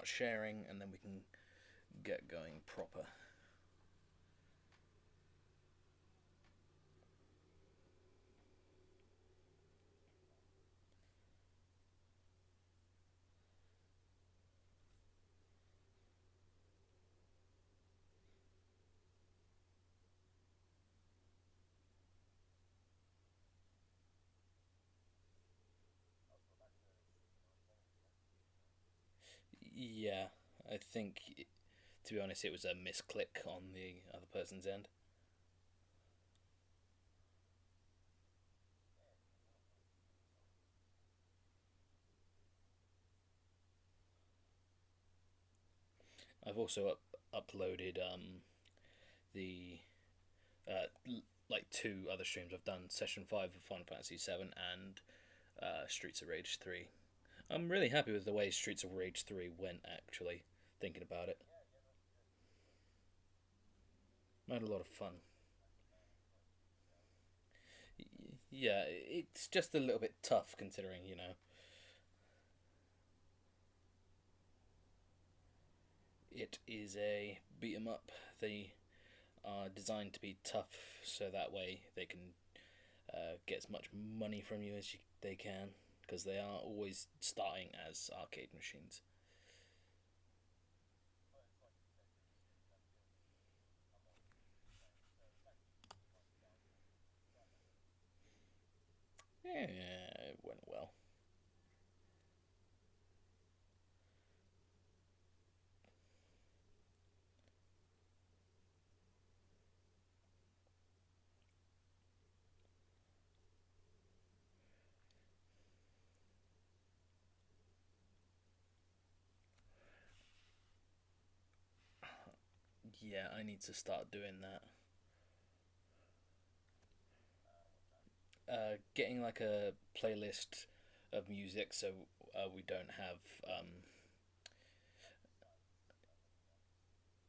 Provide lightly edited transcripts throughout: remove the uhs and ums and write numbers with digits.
start sharing, and then we can get going proper. Yeah, I think, to be honest, it was a misclick on the other person's end. I've also uploaded the like two other streams. I've done session 5 of Final Fantasy 7 and Streets of Rage 3. I'm really happy with the way Streets of Rage 3 went, actually, thinking about it. I had a lot of fun. Yeah, it's just a little bit tough considering, it is a beat 'em up. They are designed to be tough so that way they can get as much money from you as they can, because they are always starting as arcade machines. Yeah, it went well. Yeah, I need to start doing that. Getting like a playlist of music so we don't have.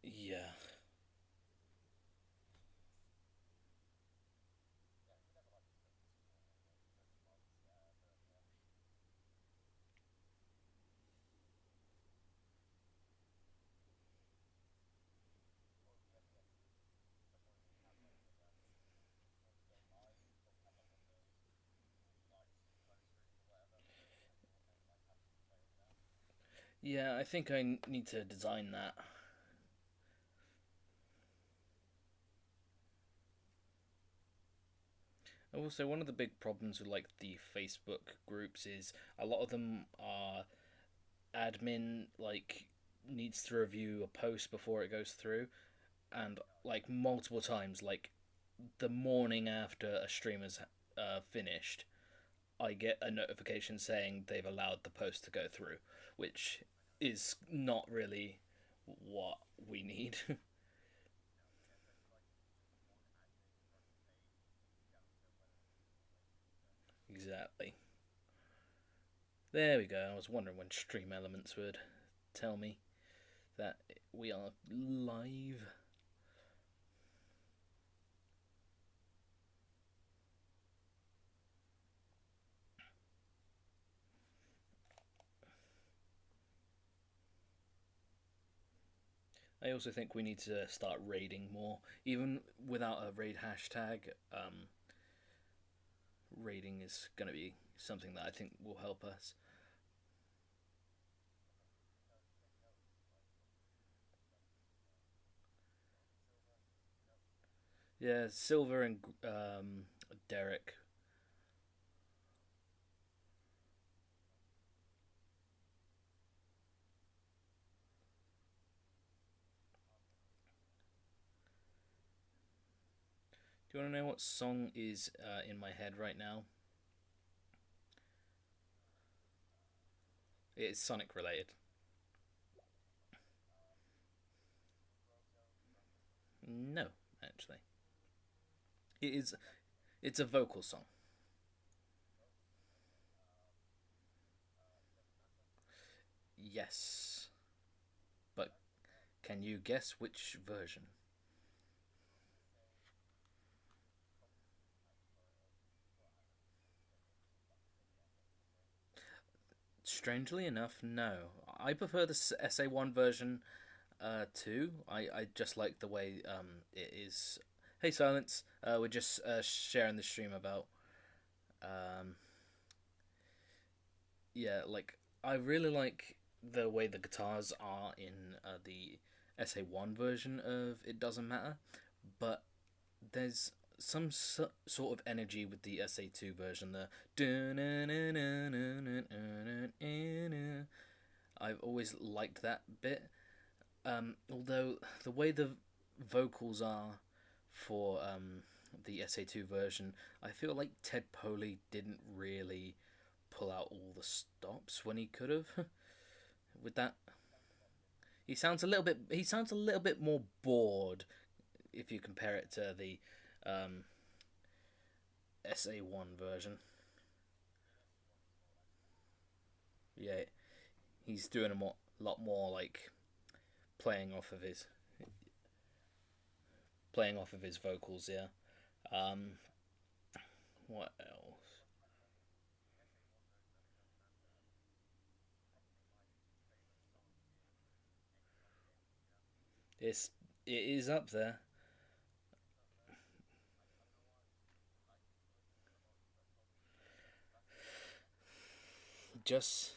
Yeah, yeah, I think I need to design that. Also, one of the big problems with like the Facebook groups is a lot of them are admin like needs to review a post before it goes through, and like multiple times, like the morning after a stream is finished, I get a notification saying they've allowed the post to go through, which is not really what we need. Exactly. There we go. I was wondering when Stream Elements would tell me that we are live. I also think we need to start raiding more, even without a raid hashtag. Raiding is going to be something that I think will help us. Yeah, Silver and Derek. Do you want to know what song is in my head right now? It is Sonic related. No, actually, it is. It's a vocal song. Yes, but can you guess which version? Strangely enough, no. I prefer the SA1 version too. I just like the way it is. Hey, Silence. We're just sharing the stream about um, yeah, like I really like the way the guitars are in the SA1 version of It Doesn't Matter, but there's some sort of energy with the SA2 version. The I've always liked that bit. Although the way the vocals are for the SA2 version, I feel like Ted Poley didn't really pull out all the stops when he could have. With that, he sounds a little bit. He sounds a little bit more bored if you compare it to the um, SA1 version. Yeah, he's doing lot more like playing off of his playing off of his vocals. Yeah. Um, what else? It's it is up there. Just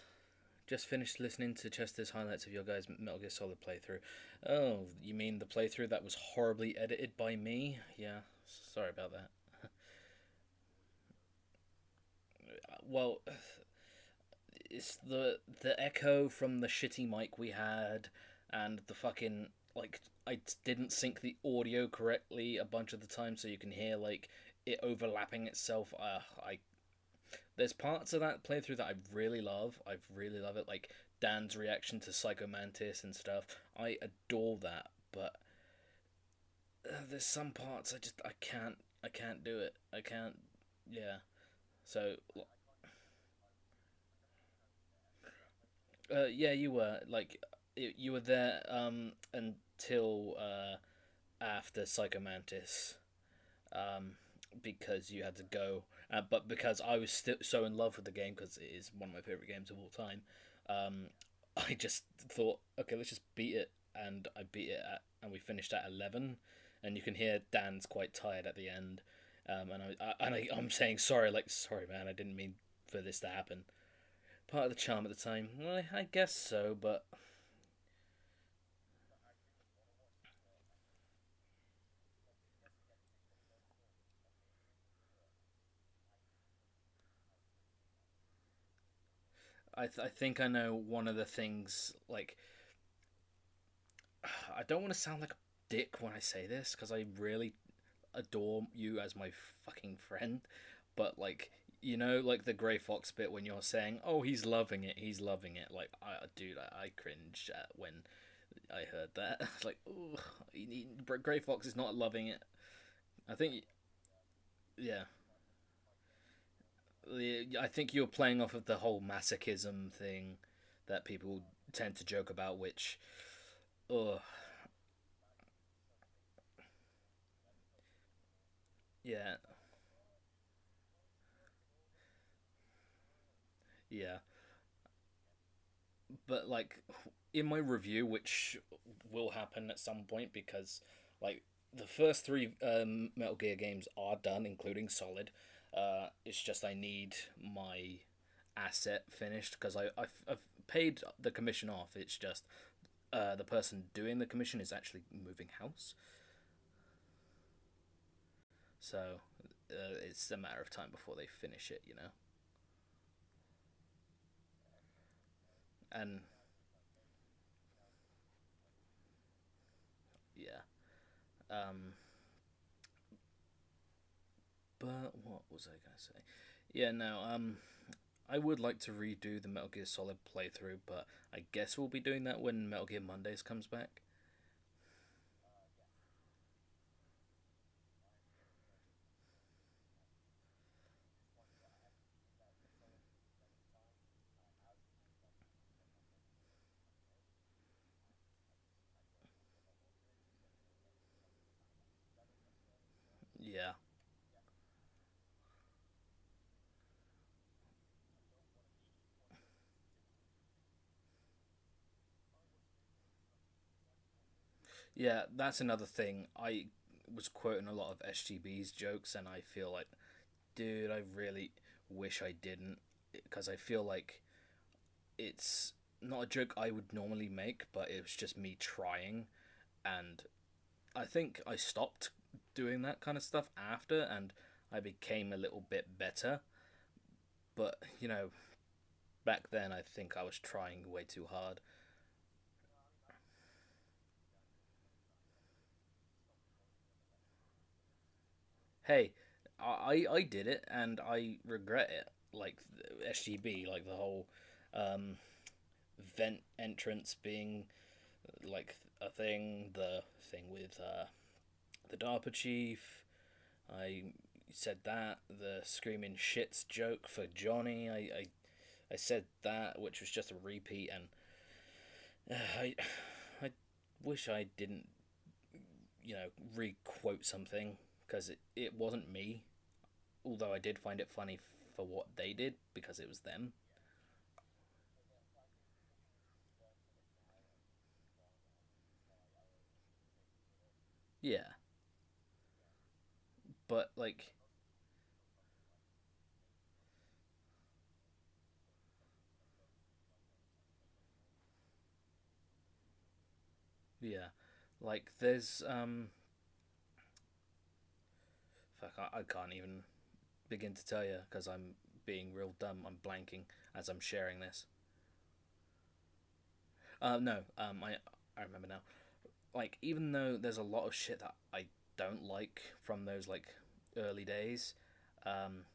just finished listening to Chester's highlights of your guys' Metal Gear Solid playthrough. Oh, you mean the playthrough that was horribly edited by me? Yeah, sorry about that. Well, it's the echo from the shitty mic we had, and the fucking like I didn't sync the audio correctly a bunch of the time, so you can hear like it overlapping itself. I There's parts of that playthrough that I really love. I really love it, like Dan's reaction to Psycho Mantis and stuff. I adore that, but there's some parts I can't do it. I can't. Yeah. So yeah, you were like you were there until after Psycho Mantis, um, because you had to go. But because I was still so in love with the game, because it is one of my favorite games of all time, um, I just thought, okay, let's just beat it, and I beat it and we finished at 11, and you can hear Dan's quite tired at the end, I'm saying sorry, like sorry, man, I didn't mean for this to happen. Part of the charm at the time, well, I guess so, but I think I know one of the things. Like, I don't want to sound like a dick when I say this because I really adore you as my fucking friend, but like like the Grey Fox bit when you're saying, "Oh, he's loving it." Like, dude, I cringed at when I heard that. Like, oh, Grey Fox is not loving it. I think, yeah, I think you're playing off of the whole masochism thing that people tend to joke about, which, oh, yeah, yeah. But like in my review, which will happen at some point, because like the first three Metal Gear games are done, including Solid. It's just I need my asset finished because I've paid the commission off. It's just the person doing the commission is actually moving house, so it's a matter of time before they finish it, you know. And yeah, um, but what was I gonna say? Yeah, no, I would like to redo the Metal Gear Solid playthrough, but I guess we'll be doing that when Metal Gear Mondays comes back. Yeah, Yeah, that's another thing. I was quoting a lot of SGB's jokes, and I feel like, dude, I really wish I didn't, because I feel like it's not a joke I would normally make, but it was just me trying, and I think I stopped doing that kind of stuff after, and I became a little bit better. But back then I think I was trying way too hard. Hey, I did it and I regret it. Like SGB, like the whole um, vent entrance being like a thing, the thing with the DARPA chief. I said that the screaming shits joke for Johnny. I said that, which was just a repeat, and I wish I didn't re-quote something because it wasn't me. Although I did find it funny for what they did because it was them. Yeah, but like, yeah, like there's fuck, I can't even begin to tell you because I'm being real dumb. I'm blanking as I'm sharing this. No, I remember now. Like even though there's a lot of shit that I don't like from those like early days, um,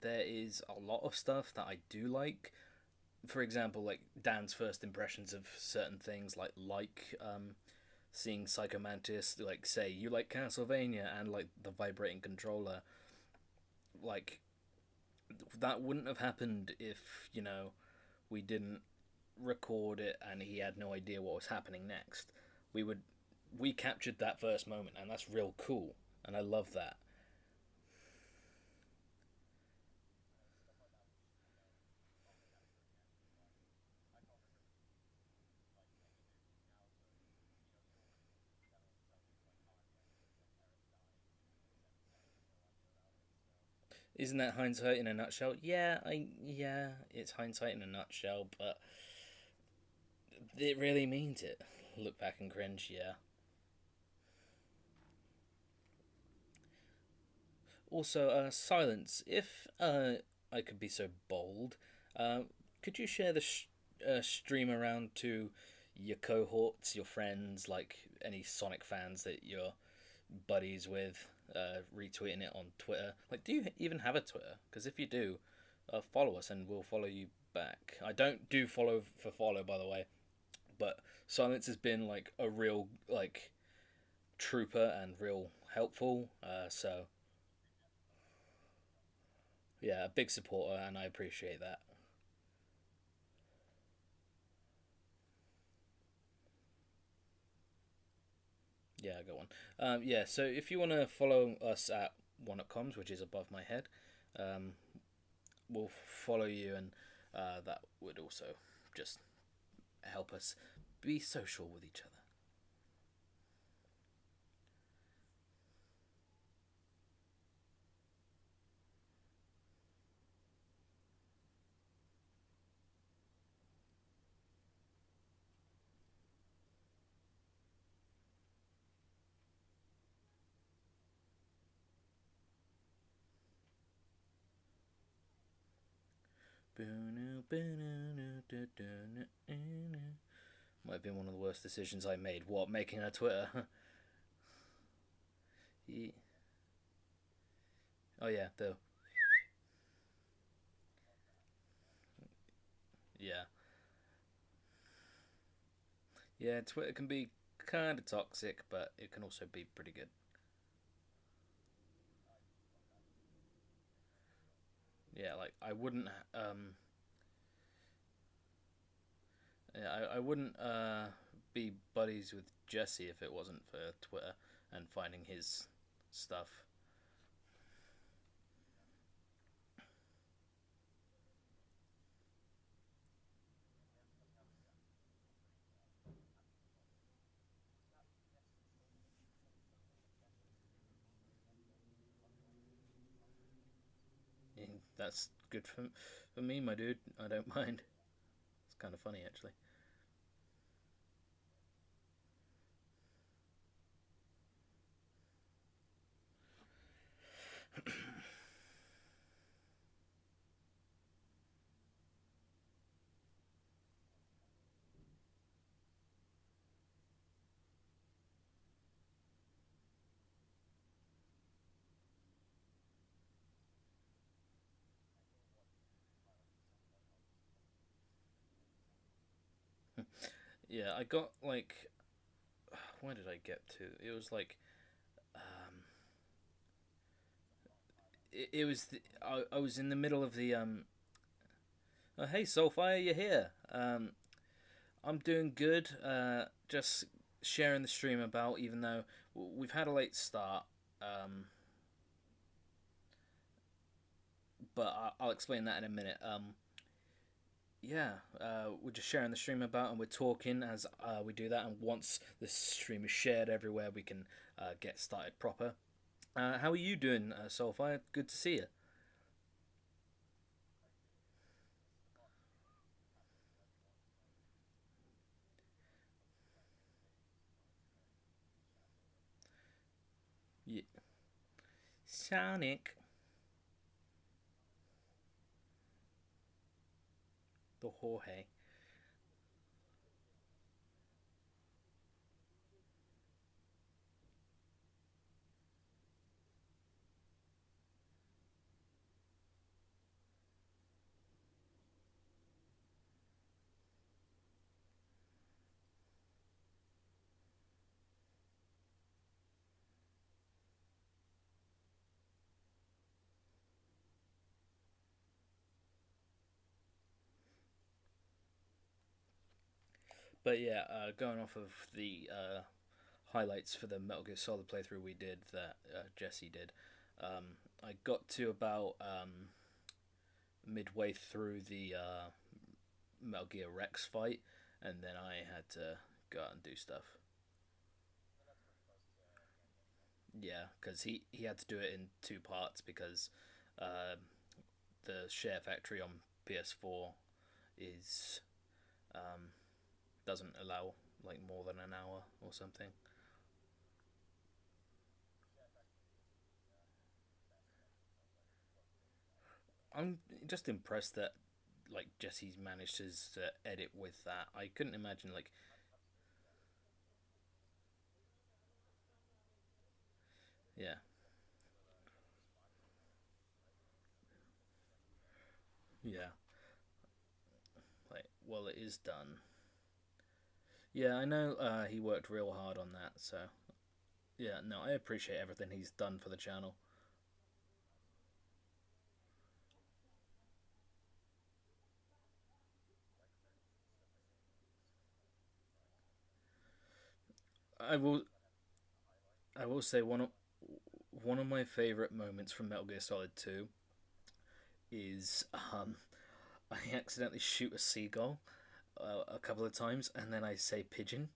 there is a lot of stuff that I do like. For example, like Dan's first impressions of certain things, seeing Psychomantis like say you like Castlevania and like the vibrating controller, like that wouldn't have happened if we didn't record it and he had no idea what was happening next. We would we captured that first moment and that's real cool and I love that. Isn't that hindsight in a nutshell? Yeah, it's hindsight in a nutshell, but it really means it. Look back and cringe, yeah. Also, silence. If I could be so bold, uh, could you share the stream around to your cohorts, your friends, like any Sonic fans that you're buddies with, retweeting it on Twitter? Like, do you even have a Twitter? Because if you do, follow us and we'll follow you back. I don't do follow for follow, by the way, but Silence has been like a real like trooper and real helpful. So yeah, a big supporter, and I appreciate that. Yeah, I got one. Yeah, so if you want to follow us at one at comms, which is above my head, um, we'll follow you, and that would also just help us be social with each other. Might have been one of the worst decisions I made. What, making a Twitter? Oh yeah, the yeah, yeah. Twitter can be kind of toxic, but it can also be pretty good. Yeah, like I wouldn't yeah, I wouldn't be buddies with Jesse if it wasn't for Twitter and finding his stuff. That's good for me, my dude. I don't mind. It's kind of funny, actually. Yeah, I got like, where did I get to? It was like, um, it was I was in the middle of the oh, hey Soulfire, you're here. I'm doing good. Just sharing the stream about, even though we've had a late start. Um, but I'll explain that in a minute. Yeah, we're just sharing the stream about, and we're talking as we do that. And once the stream is shared everywhere, we can get started proper. How are you doing, Soulfire? Good to see you. Yeah. Sonic, the Jorge. But yeah, going off of the highlights for the Metal Gear Solid playthrough we did that Jesse did, I got to about midway through the Metal Gear Rex fight, and then I had to go out and do stuff. Yeah, because he had to do it in two parts because uh, the Share Factory on PS4 is um, doesn't allow like more than an hour or something. I'm just impressed that like Jesse's managed to edit with that. I couldn't imagine like yeah, yeah, like well it is done. Yeah, I know he worked real hard on that, so yeah, no, I appreciate everything he's done for the channel. I will I will say one of my favorite moments from Metal Gear Solid 2 is I accidentally shoot a seagull a couple of times and then I say pigeon,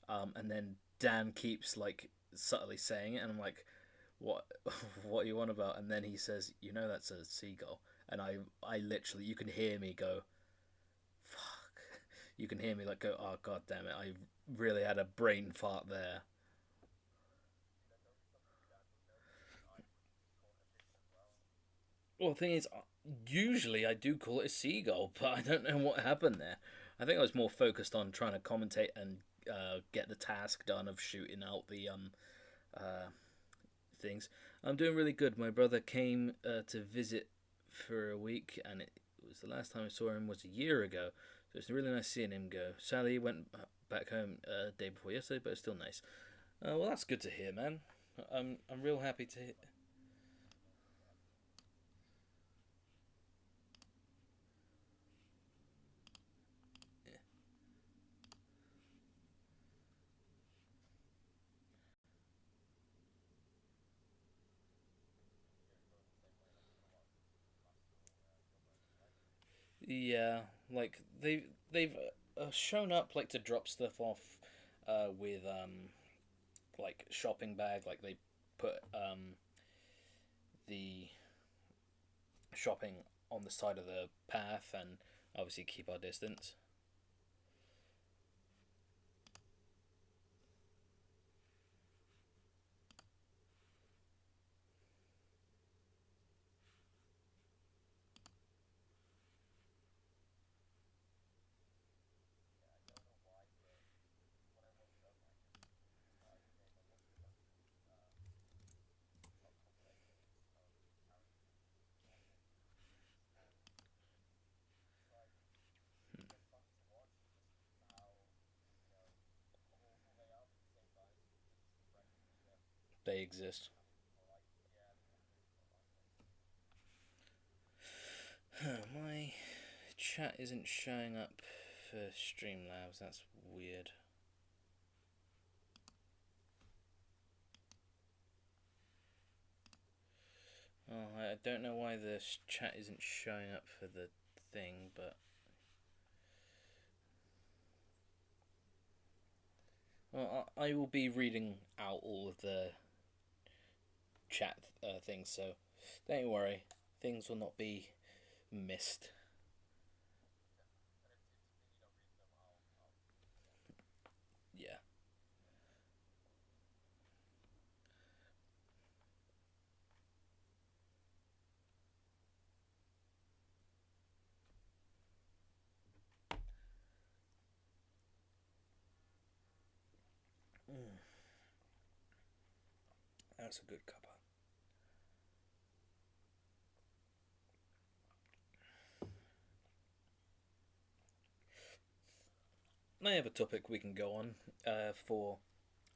and then Dan keeps like subtly saying it and I'm like what what are you on about, and then he says that's a seagull, and I literally you can hear me go fuck, you can hear me like go oh god damn it, I really had a brain fart there. Well, the thing is, usually I do call it a seagull, but I don't know what happened there. I think I was more focused on trying to commentate and get the task done of shooting out the uh, things. I'm doing really good. My brother came to visit for a week, and it was the last time I saw him was a year ago. So it's really nice seeing him go. Sally went back home day before yesterday, but it's still nice. Well, that's good to hear, man. I'm real happy to hear. Yeah, like they've shown up like to drop stuff off with like shopping bag, like they put the shopping on the side of the path and obviously keep our distance. They exist. My chat isn't showing up for Streamlabs. That's weird. Oh, I don't know why the chat isn't showing up for the thing, but well, I will be reading out all of the chat things, so don't worry, things will not be missed. Yeah. Mm, that's a good cuppa. I have a topic we can go on for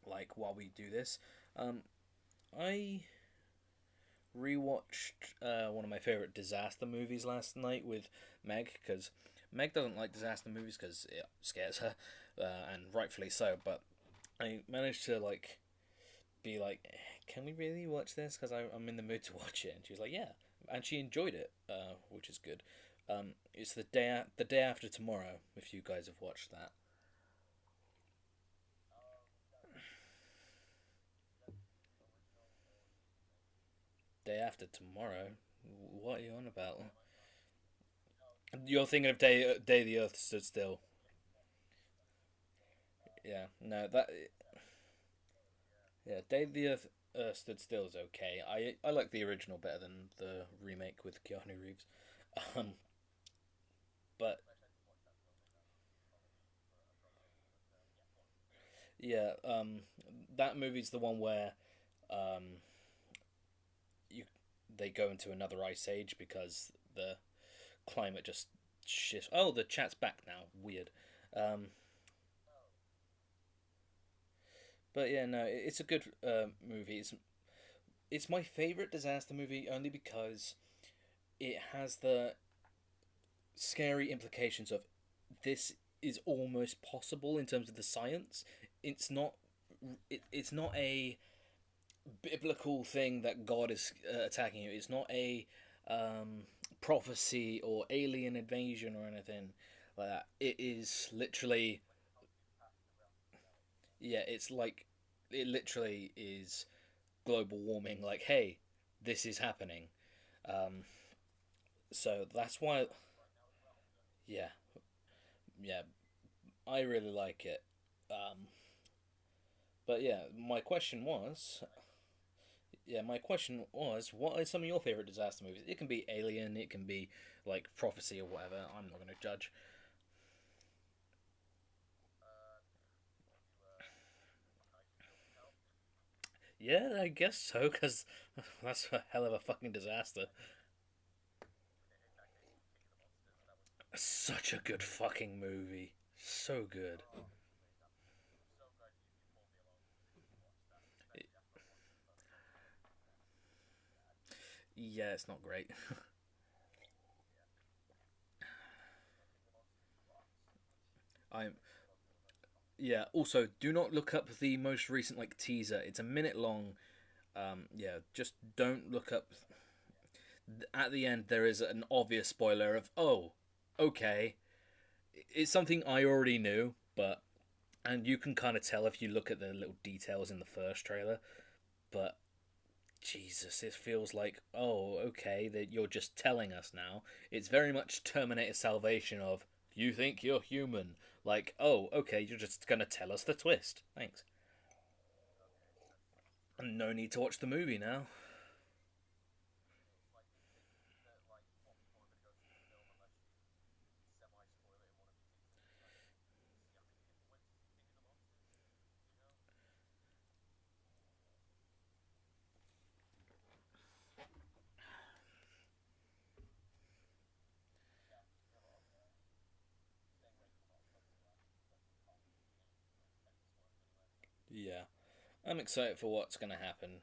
like while we do this. Um, I rewatched one of my favorite disaster movies last night with Meg because Meg doesn't like disaster movies because it scares her, and rightfully so. But I managed to like be like, "Can we really watch this? Because I'm in the mood to watch it." And she was like, "Yeah," and she enjoyed it, which is good. It's the day after tomorrow. If you guys have watched that, day after tomorrow. What are you on about? You're thinking of day the Earth stood still. Yeah, no, that yeah, day the Earth stood still is okay. I like the original better than the remake with Keanu Reeves. Um, but yeah, that movie's the one where um, you they go into another ice age because the climate just shifts. Oh, the chat's back now. Weird. Um, but yeah, no, it's a good movie. It's my favorite disaster movie only because it has the scary implications of this is almost possible in terms of the science. It's not. It's not a biblical thing that God is attacking you. It's not a prophecy or alien invasion or anything like that. It is literally, yeah. It's like it literally is global warming. Like, hey, this is happening. Um, so that's why, yeah, yeah, I really like it. Um, but yeah, my question was, what are some of your favorite disaster movies? It can be Alien, it can be like Prophecy or whatever. I'm not going to judge. Yeah, I guess so, because that's a hell of a fucking disaster. Such a good fucking movie. So good. Yeah, it's not great. I'm yeah. Also, do not look up the most recent like teaser. It's a minute long. Yeah, just don't look up. At the end, there is an obvious spoiler of oh, okay. It's something I already knew, but and you can kind of tell if you look at the little details in the first trailer. But Jesus, it feels like, oh, okay, that you're just telling us now. It's very much Terminator Salvation of, you think you're human. Like, oh, okay, you're just gonna tell us the twist. Thanks. And no need to watch the movie now. Yeah. I'm excited for what's gonna happen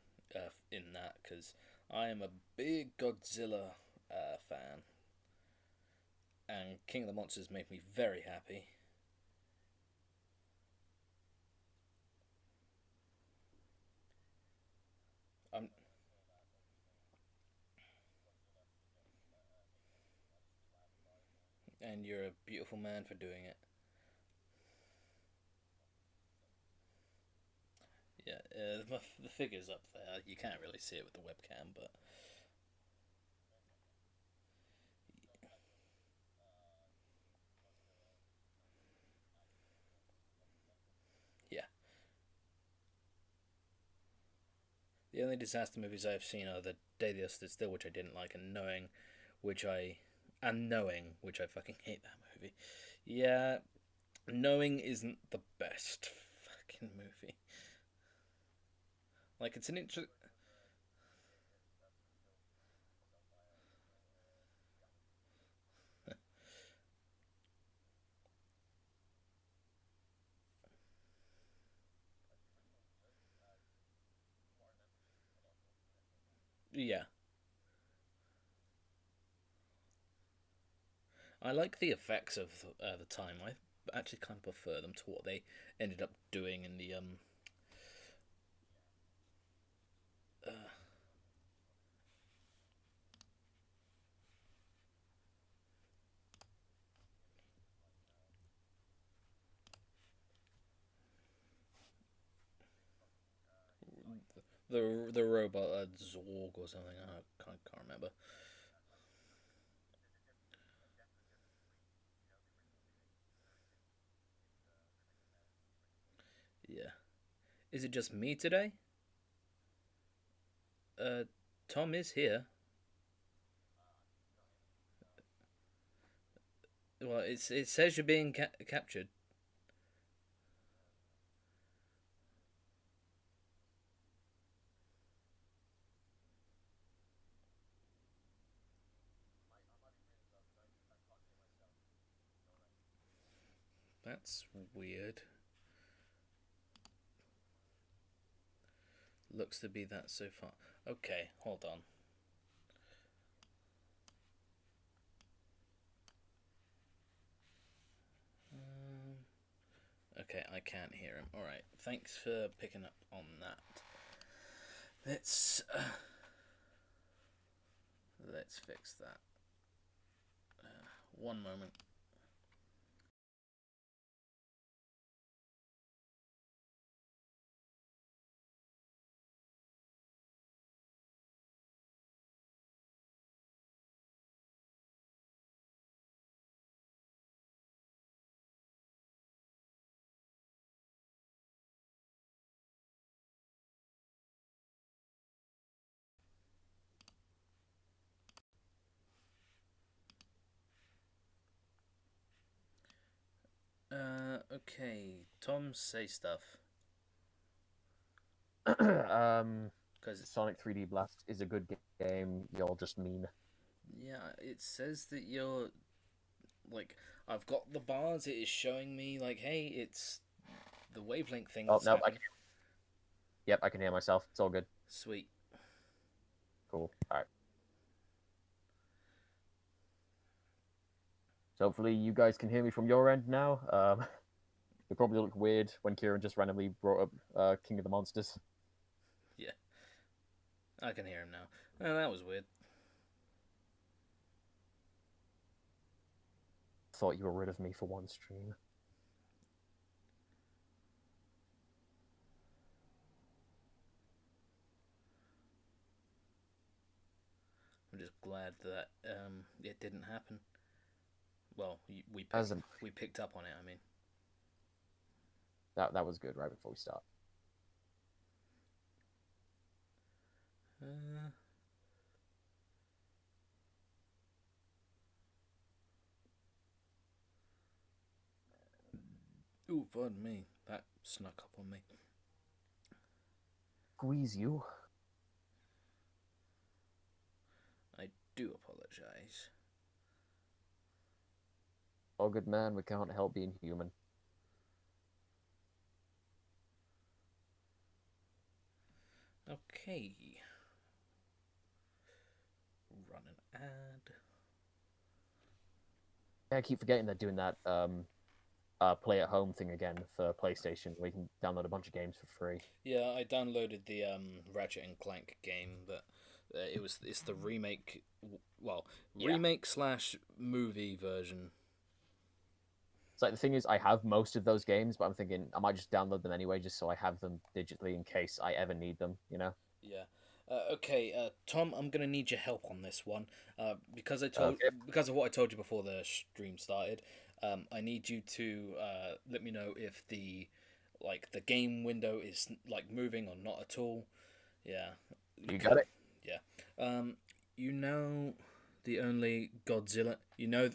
in that, because I am a big Godzilla fan. And King of the Monsters made me very happy. I'm, and you're a beautiful man for doing it. Yeah, the figure's up there. You can't really see it with the webcam, but yeah. The only disaster movies I've seen are the Day the Earth Stood Still, which I didn't like, and which I Knowing, which I fucking hate that movie. Yeah, Knowing isn't the best fucking movie. Like it's an interest. Yeah, I like the effects of the time. I actually kind of prefer them to what they ended up doing in uh, the robot Zorg or something. I can't remember. Yeah, is it just me today? Uh, Tom is here. Well, it says you're being captured. That's weird. Looks to be that so far. Okay, hold on. Okay, I can't hear him. All right, thanks for picking up on that. Let's let's fix that. One moment. Okay. Tom, say stuff. um, Because, Sonic 3D Blast is a good game. You're just mean. yeah, it says that you're. Like, I've got the bars, it is showing me, like, hey, it's the wavelength thing Oh that's no, happening. yep, I can hear myself. It's all good. Sweet. Cool. All right. So hopefully you guys can hear me from your end now. It probably looked weird when Kieran just randomly brought up King of the Monsters. Yeah, I can hear him now. Oh, that was weird. Thought you were rid of me for one stream. just glad that it didn't happen. Well, As in, we picked up on it. I mean, that was good right before we start. ooh, pardon me, that snuck up on me. Squeeze you. I do apologize. Oh, good man, we can't help being human. Okay. Run an ad. Yeah, I keep forgetting they're doing that play at home thing again for PlayStation, where you can download a bunch of games for free. Yeah, I downloaded the Ratchet and Clank game, but it's the remake. Well, Yeah. remake slash movie version. It's like the thing is, I have most of those games, but I'm thinking I might just download them anyway, just so I have them digitally in case I ever need them. You know? Yeah. Okay, Tom, I'm gonna need your help on this one. Because Okay. because of what I told you before the stream started. I need you to let me know if the game window is like moving or not at all. Yeah. You got it. Yeah. You know the only Godzilla.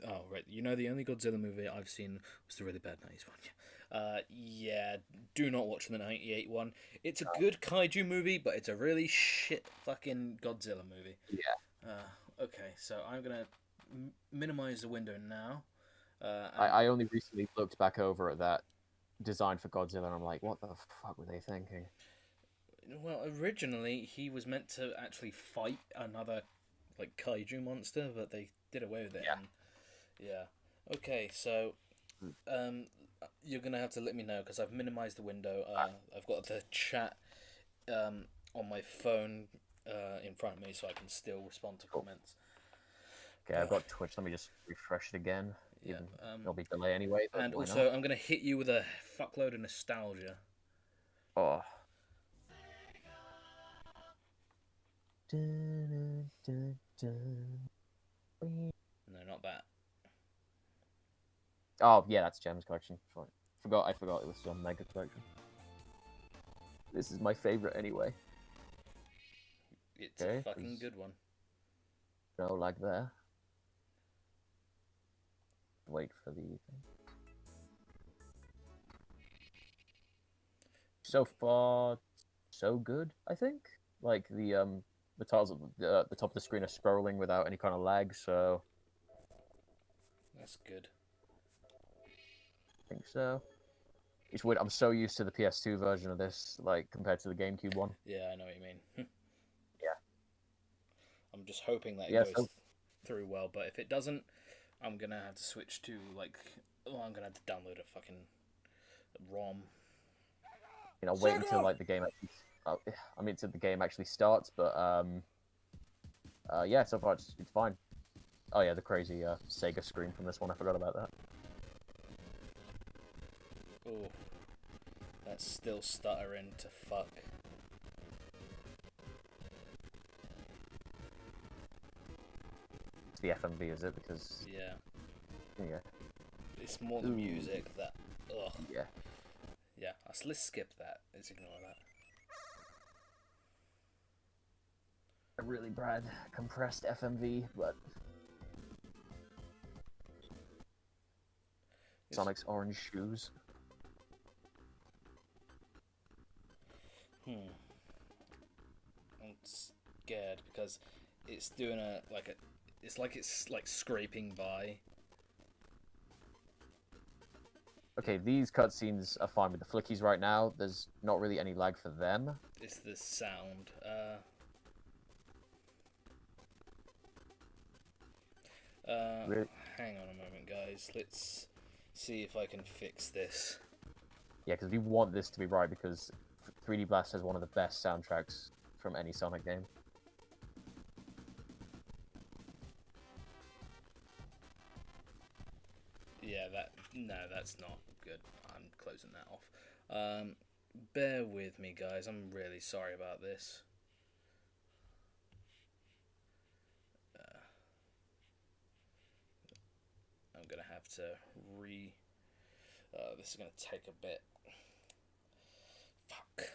Oh right. You know the only Godzilla movie I've seen was the really bad '90s one. Yeah. Do not watch the '98 one. It's a good kaiju movie, but it's a really shit fucking Godzilla movie. Yeah. Okay, so I'm gonna minimize the window now. I only recently looked back over at that design for Godzilla, and I'm like, what the fuck were they thinking? Well, originally he was meant to actually fight another like kaiju monster, but they did away with it. Yeah. And, yeah. Okay, so you're gonna have to let me know because I've minimized the window. I've got the chat on my phone in front of me, so I can still respond to comments. Okay, I've got Twitch. Let me just refresh it again. Yeah. There'll be delay anyway. And why also, not? I'm gonna hit you with a fuckload of nostalgia. Oh. No, not that. Oh yeah, that's Gems Collection. Fine. I forgot it was on Mega Collection. This is my favorite anyway. It's a fucking good one. No lag there. Wait for the thing. So far, so good. I think. Like the tiles at the top of the screen are scrolling without any kind of lag, so That's good. I think so. It's weird. I'm so used to the PS2 version of this, like compared to the GameCube one. Yeah, I know what you mean. Yeah. I'm just hoping that it Yeah, goes through well, but if it doesn't, I'm gonna have to switch to I'm gonna have to download a fucking ROM. You know, wait until like the game actually. I mean, until the game actually starts, but yeah, so far it's fine. Oh yeah, the crazy Sega screen from this one. I forgot about that. Oh, that's still stuttering to fuck. It's the FMV, is it? Because Yeah. yeah. It's more the music that. Ugh. Yeah. Yeah. Let's skip that. Let's ignore that. A really bad compressed FMV, but Sonic's orange shoes. I'm scared because it's doing it's like scraping by. Okay, these cutscenes are fine with the flickies right now. There's not really any lag for them. It's the sound. Really? Hang on a moment, guys. Let's see if I can fix this. Yeah, because we want this to be right, because 3D Blast has one of the best soundtracks from any Sonic game. Yeah, that's not good. I'm closing that off. Bear with me, guys. I'm really sorry about this. have to this is gonna take a bit. Fuck.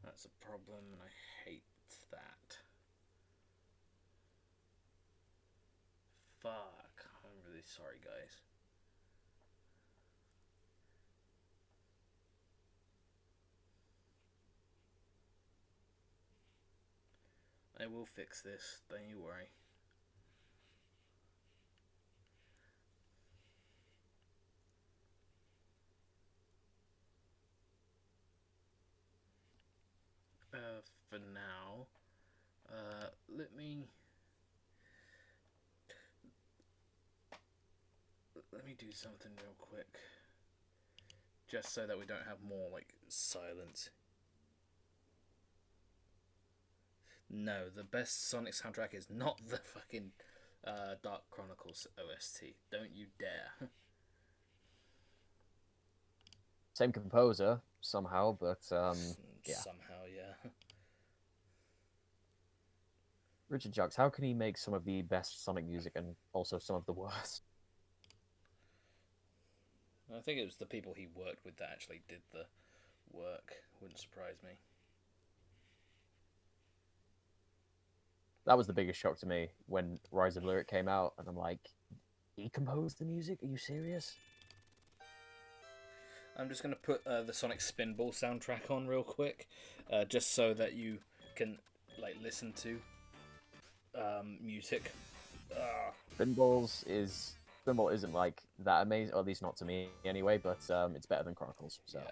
That's a problem, and I hate that. Fuck. I'm really sorry, guys. I will fix this, don't you worry. For now, let me do something real quick, just so that we don't have more like silence. No, the best Sonic soundtrack is not the fucking Dark Chronicles OST. Don't you dare. Same composer somehow, but yeah. Somehow, yeah. Richard Jacques, how can he make some of the best Sonic music and also some of the worst? I think it was the people he worked with that actually did the work. Wouldn't surprise me. That was the biggest shock to me when Rise of Lyric came out, and I'm like, he composed the music? Are you serious? I'm just going to put the Sonic Spinball soundtrack on real quick, just so that you can like listen to music. Spinball isn't like that amazing, or at least not to me anyway, but it's better than Chronicles. So yeah.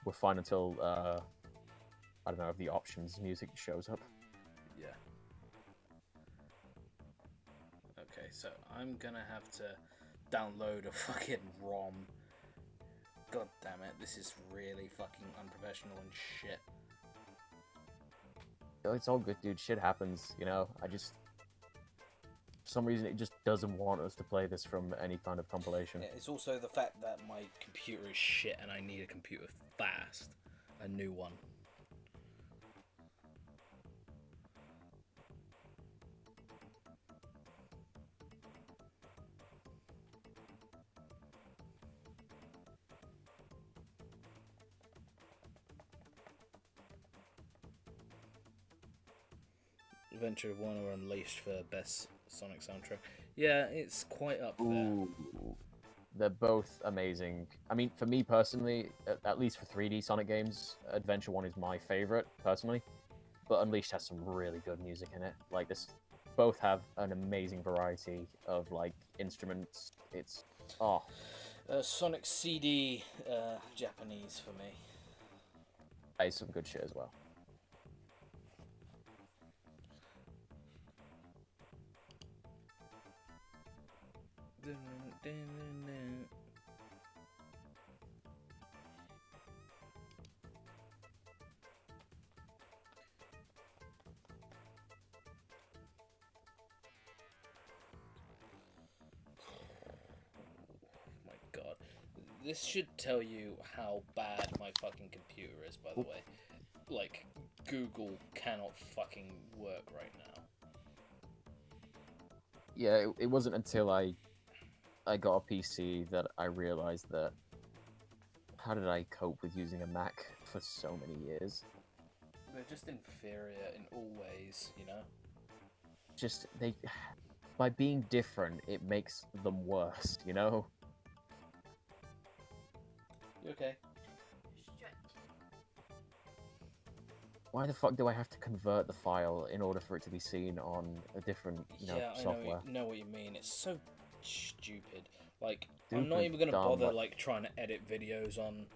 We're fine until I don't know if the options music shows up. Yeah. Okay, so I'm gonna have to download a fucking ROM. God damn it, this is really fucking unprofessional and shit. It's all good, dude. Shit happens, you know. For some reason, it just doesn't want us to play this from any kind of compilation. Yeah, it's also the fact that my computer is shit and I need a computer fast. A new one. Adventure 1 or Unleashed for best Sonic soundtrack. Yeah, it's quite up there. Ooh, they're both amazing. I mean, for me personally, at least for 3D Sonic games, Adventure 1 is my favorite, personally. But Unleashed has some really good music in it. Like, both have an amazing variety of, like, instruments. It's, oh. Sonic CD, Japanese for me. That is some good shit as well. This should tell you how bad my fucking computer is, by the way. Like, Google cannot fucking work right now. Yeah, it wasn't until I got a PC that I realized that how did I cope with using a Mac for so many years? They're just inferior in all ways, you know? Just, by being different, it makes them worse, you know? You okay? Why the fuck do I have to convert the file in order for it to be seen on a different, software? I know what you mean. It's so stupid. Like, I'm not even gonna bother like trying to edit videos on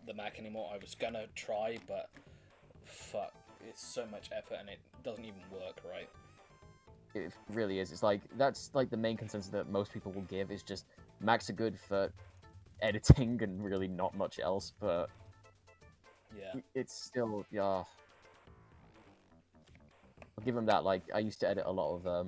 the Mac anymore. I was gonna try, but fuck, it's so much effort and it doesn't even work right. It really is. It's like that's like the main consensus that most people will give is just Macs are good for editing and really not much else, but yeah, it's still I'll give them that. Like, I used to edit a lot of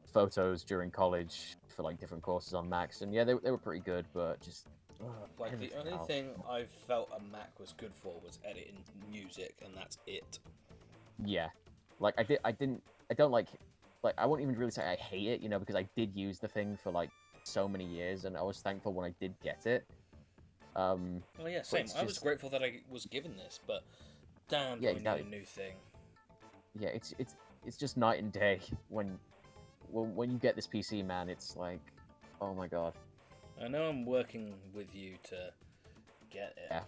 photos during college for like different courses on Macs, and yeah, they were pretty good, but just Like, the Everything only else. thing I felt a Mac was good for was editing music, and that's it. Yeah, like I don't like I won't even really say I hate it, you know, because I did use the thing for like so many years, and I was thankful when I did get it. Oh yeah, But same. it's I was just grateful that I was given this, but damn, yeah, do I need a exactly. new thing. Yeah, it's just night and day when you get this PC, man. It's like, oh my god. I know I'm working with you to get it. Yeah,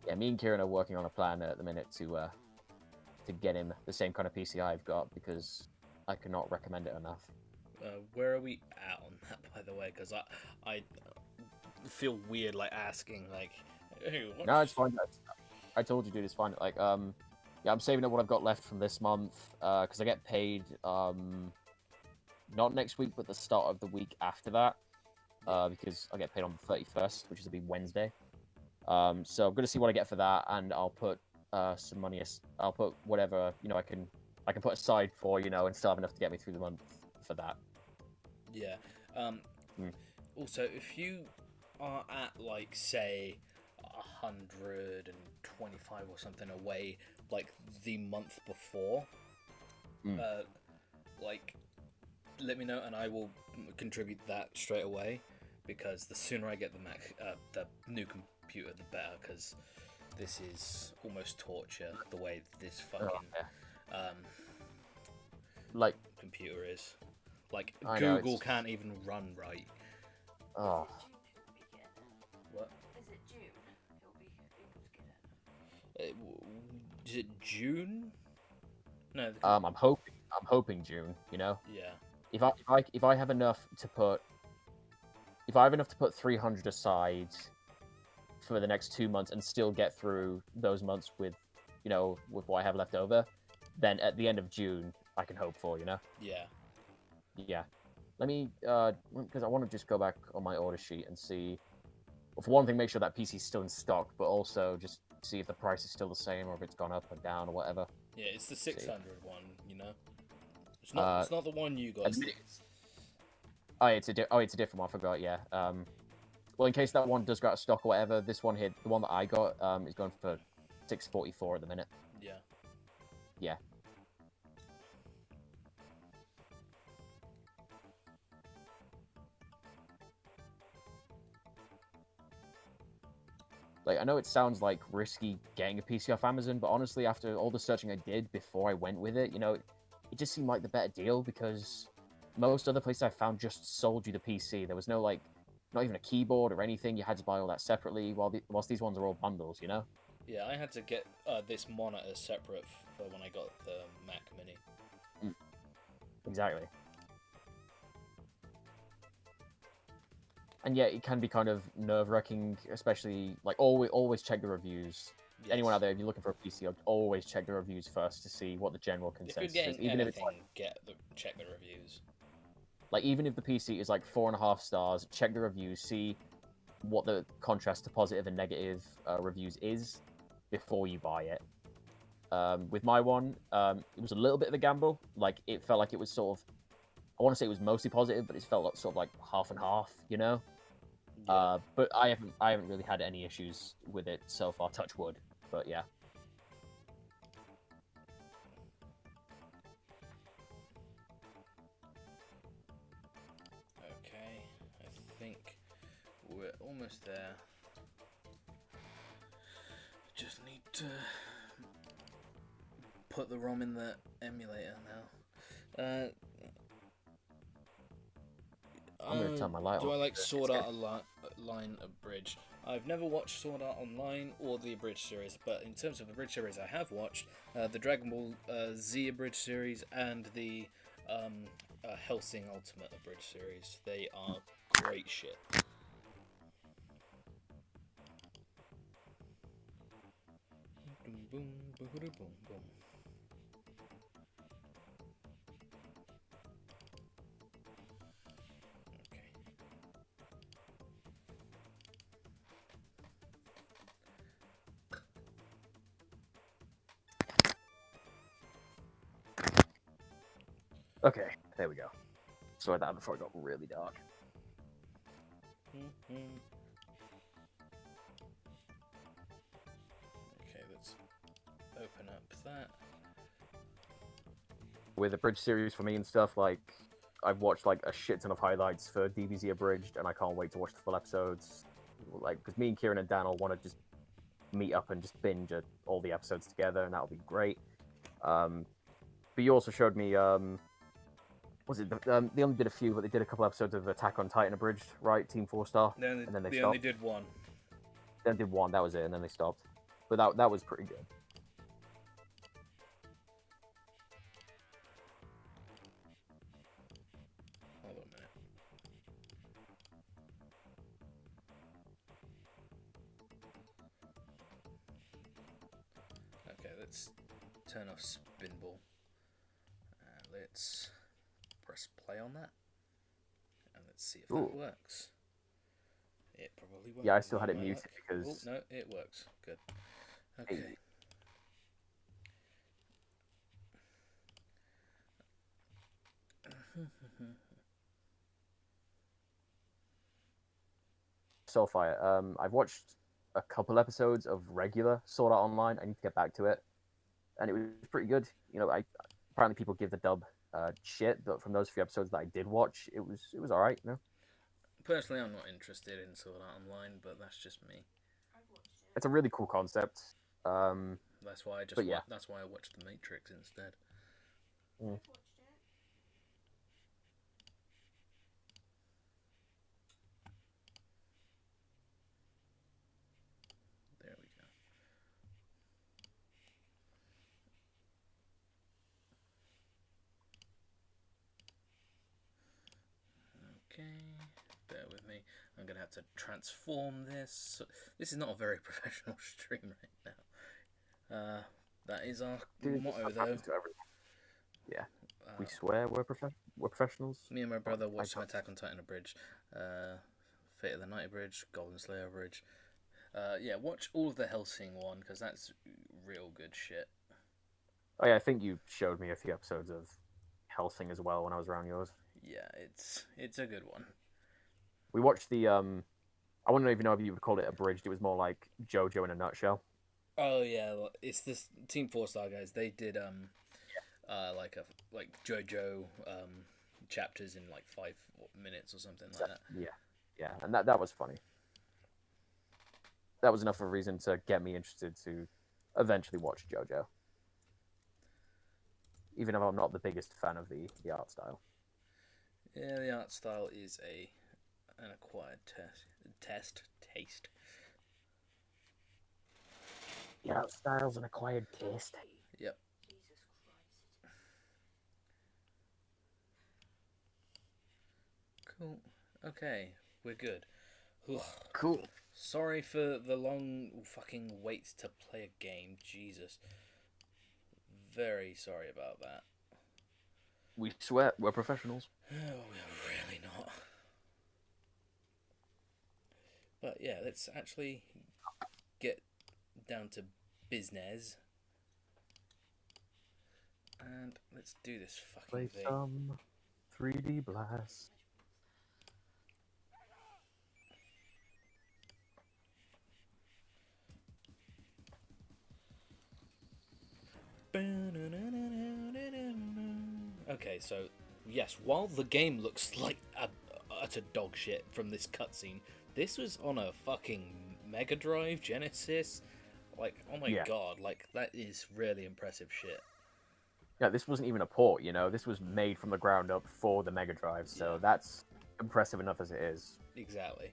yeah. Me and Kieran are working on a plan at the minute to get him the same kind of PC I've got because I cannot recommend it enough. Where are we at on that, by the way? Because I feel weird like asking like, hey, what? No, it's fine. I told you, dude, it's fine. Like, yeah, I'm saving up what I've got left from this month, because I get paid, not next week, but the start of the week after that, because I get paid on the 31st, which is to be Wednesday. So I'm gonna see what I get for that, and I'll put some money. I'll put whatever I can put aside for and still have enough to get me through the month for that. Yeah. Mm. Also, if you are at like say 125 or something away, like the month before, Mm. like let me know and I will contribute that straight away. Because the sooner I get the the new computer, the better. Because this is almost torture the way this fucking Yeah. Like, computer is. Like I know Google it's can't even run right. oh. What? Is it June? He'll be able to get it. Is it June? No. I'm hoping June. Yeah. If I have enough to put 300 aside for the next 2 months and still get through those months with what I have left over, then at the end of June I can hope for. Yeah. Yeah. Let me because I want to just go back on my order sheet and see. Well, for one thing, make sure that PC's still in stock, but also just see if the price is still the same or if it's gone up or down or whatever. Yeah, it's the 600 one, It's not. It's not the one you got. It's a different one. I forgot. Yeah. Well, in case that one does go out of stock or whatever, this one here, the one that I got, is going for 644 at the minute. Yeah. Yeah. Like, I know it sounds like risky getting a PC off Amazon, but honestly, after all the searching I did before I went with it, it just seemed like the better deal because most other places I found just sold you the PC. There was no, like, not even a keyboard or anything. You had to buy all that separately, whilst these ones are all bundles, Yeah, I had to get this monitor separate for when I got the Mac Mini. Exactly. And yeah, it can be kind of nerve-wracking, especially, like, always check the reviews. Yes. Anyone out there, if you're looking for a PC, always check the reviews first to see what the general If consensus you're is. getting Even anything, if it's like, check the reviews. like, even if the PC is like 4.5 stars, check the reviews, see what the contrast to positive and negative reviews is before you buy it. With my one, it was a little bit of a gamble. Like, it felt like it was sort of, I want to say it was mostly positive, but it felt like, sort of like half and half, Yeah. But I haven't really had any issues with it so far. Touch wood, but yeah. Okay, I think we're almost there. Just need to put the ROM in the emulator now. I'm gonna turn my light Do on. I like Sword Art Online Abridged? I've never watched Sword Art Online or the Abridged series, but in terms of Abridged series, I have watched the Dragon Ball Z Abridged series and the Hellsing Ultimate Abridged series. They are great shit. Boom, boom, boom, boom, boom. Okay, there we go. Sorry that before it got really dark. that. With Abridged series for me and stuff, like, I've watched like a shit ton of highlights for DBZ Abridged, and I can't wait to watch the full episodes. Like, because me and Kieran and Dan will want to just meet up and just binge all the episodes together, and that'll be great. But you also showed me, was it, they only did a few, but they did a couple episodes of Attack on Titan Abridged, right? Team 4-star, and then they they stopped. only did one. Then did one, that was it, and then they stopped. But that was pretty good. Hold on a minute. Okay, let's turn off Spinball. Let's press play on that. And let's see if that works. It probably won't. Yeah, I still had it by muted luck. because... Oh, no, it works. Good. Okay. Soulfire. I've watched a couple episodes of regular Sword Art Online. I need to get back to it, and it was pretty good. You know, apparently people give the dub shit, but from those few episodes that I did watch, it was all right. You know, Personally, I'm not interested in Sword Art Online, but that's just me. it's a really cool concept. That's why I just that's why I watched The Matrix instead. Mm. There we go. Okay, bear with me. I'm gonna have to transform this. This is not a very professional stream right now. That is our motto, though. Yeah, we swear we're professionals. Me and my brother watched some Attack on Titan Abridged, Fate of the Night Abridged, Golden Slayer Abridged. Yeah, watch all of the Hellsing one because that's real good shit. Oh yeah, I think you showed me a few episodes of Hellsing as well when I was around yours. Yeah, it's a good one. We watched the I wouldn't even know if you would call it abridged. It was more like JoJo in a nutshell. Oh yeah, it's this Team 4-star guys. They did like JoJo chapters in like 5 minutes or something like that. Yeah, and that was funny. That was enough of a reason to get me interested to eventually watch JoJo. Even if I'm not the biggest fan of the art style. Yeah, the art style is an acquired taste. The art style's an acquired taste. Yep. Jesus Christ. Cool. Okay, we're good. Ugh. Cool. Sorry for the long fucking wait to play a game. Jesus. Very sorry about that. We swear we're professionals. Oh, we're really not. But yeah, let's actually get down to business. And let's do this fucking Play thing. some 3D Blast. Okay, so yes, while the game looks like utter dog shit from this cutscene, this was on a fucking Mega Drive Genesis. Like, oh my god, like that is really impressive shit. Yeah, this wasn't even a port, you know. This was made from the ground up for the Mega Drive, so that's impressive enough as it is. Exactly.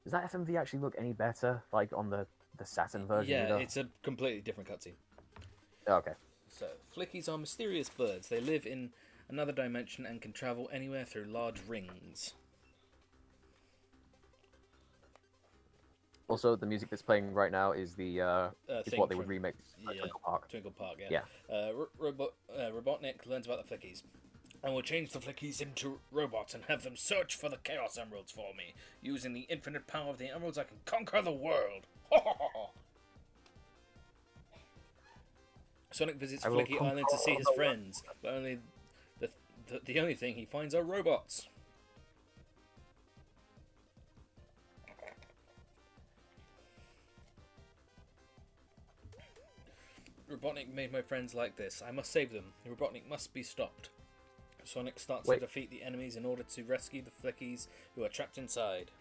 Does that FMV actually look any better, like on the Saturn version? Yeah, either? it's a completely different cutscene. Okay. So, flickies are mysterious birds. They live in another dimension and can travel anywhere through large rings. Also, the music that's playing right now is is what they would remix Twinkle Park. Twinkle Park, yeah. Robotnik learns about the flickies. I will change the flickies into robots and have them search for the Chaos Emeralds for me. Using the infinite power of the emeralds, I can conquer the world. Sonic visits Flicky Island to see his friends, but only the only thing he finds are robots. Robotnik made my friends like this. I must save them. Robotnik must be stopped. Sonic starts Wait. to defeat the enemies in order to rescue the Flickies who are trapped inside.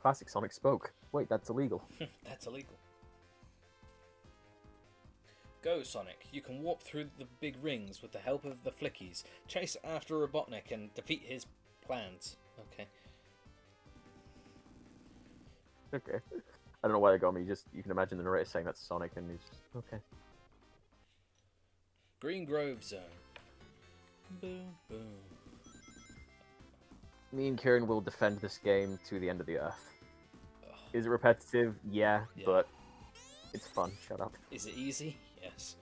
Classic Sonic spoke. Wait, that's illegal. That's illegal. Go, Sonic. You can warp through the big rings with the help of the Flickies. Chase after Robotnik and defeat his plans. Okay. Okay. I don't know why they got me. You can imagine the narrator saying that's Sonic, and he's just okay. Green Grove Zone. Boom, boom. Me and Kieran will defend this game to the end of the earth. Is it repetitive? Yeah, but it's fun. Shut up. Is it easy? Yes.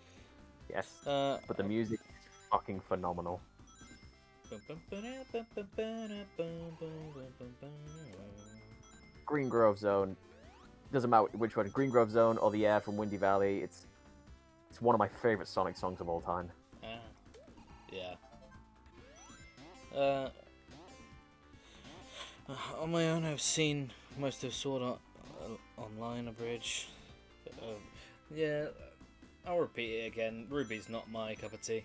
Yes. But the music is fucking phenomenal. Green Grove Zone. Doesn't matter which one. Green Grove Zone or The Air from Windy Valley. It's one of my favorite Sonic songs of all time. Yeah. On my own, I've seen most of Sword Art Online Abridged. Yeah, I'll repeat it again. Ruby's not my cup of tea.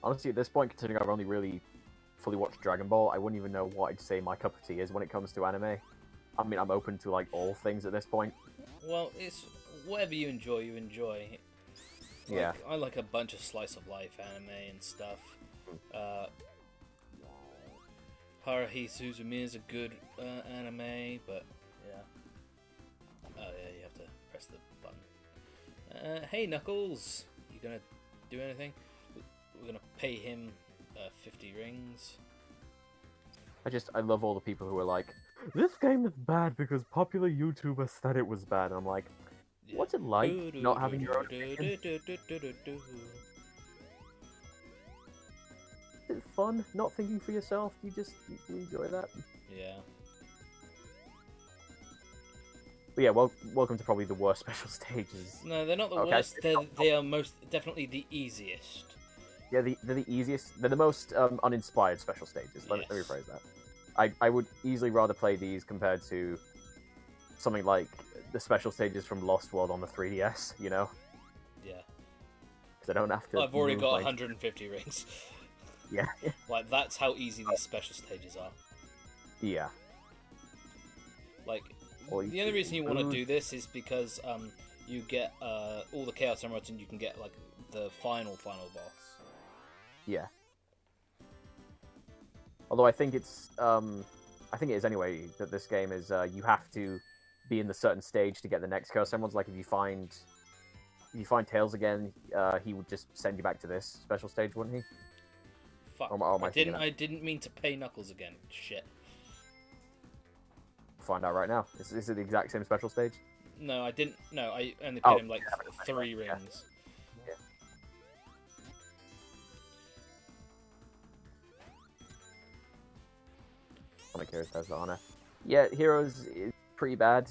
Honestly, at this point, considering I've only really fully watched Dragon Ball, I wouldn't even know what I'd say my cup of tea is when it comes to anime. I mean, I'm open to like all things at this point. Well, it's whatever you enjoy, you enjoy. Yeah. I like a bunch of slice of life anime and stuff. Haruhi Suzumiya is a good anime, but yeah. Oh yeah, you have to press the button. Hey Knuckles, you gonna do anything? We're gonna pay him 50 rings. I love all the people who are like, this game is bad because popular YouTubers said it was bad. And I'm like, what's it like not having your own opinion? Is it fun not thinking for yourself? You enjoy that? Yeah. But yeah, welcome to probably the worst special stages. No, they're not the Okay. worst. They are most definitely the easiest. Yeah, they're the easiest. They're the most uninspired special stages. Let me rephrase that. I would easily rather play these compared to something like the special stages from Lost World on the 3DS, you know? Yeah. Because I don't have to... I've already move got my- 150 rings. Yeah. Like, that's how easy these special stages are. Yeah. Like, Or you the only could reason you want to move- do this is because you get all the Chaos Emeralds and you can get, like, the final boss. Yeah. Although I think it's... I think it is anyway, that this game is you have to be in the certain stage to get the next Curse Emeralds. Like, if you find Tails again, he would just send you back to this special stage, wouldn't he? Fuck. Or am I thinking that? I didn't mean to pay Knuckles again. Shit. Find out right now. Is it the exact same special stage? No, I didn't. No, I only Oh, paid him, like, yeah, 3 yeah. rings. Yeah. Sonic Heroes has the honor. Yeah, Heroes is pretty bad.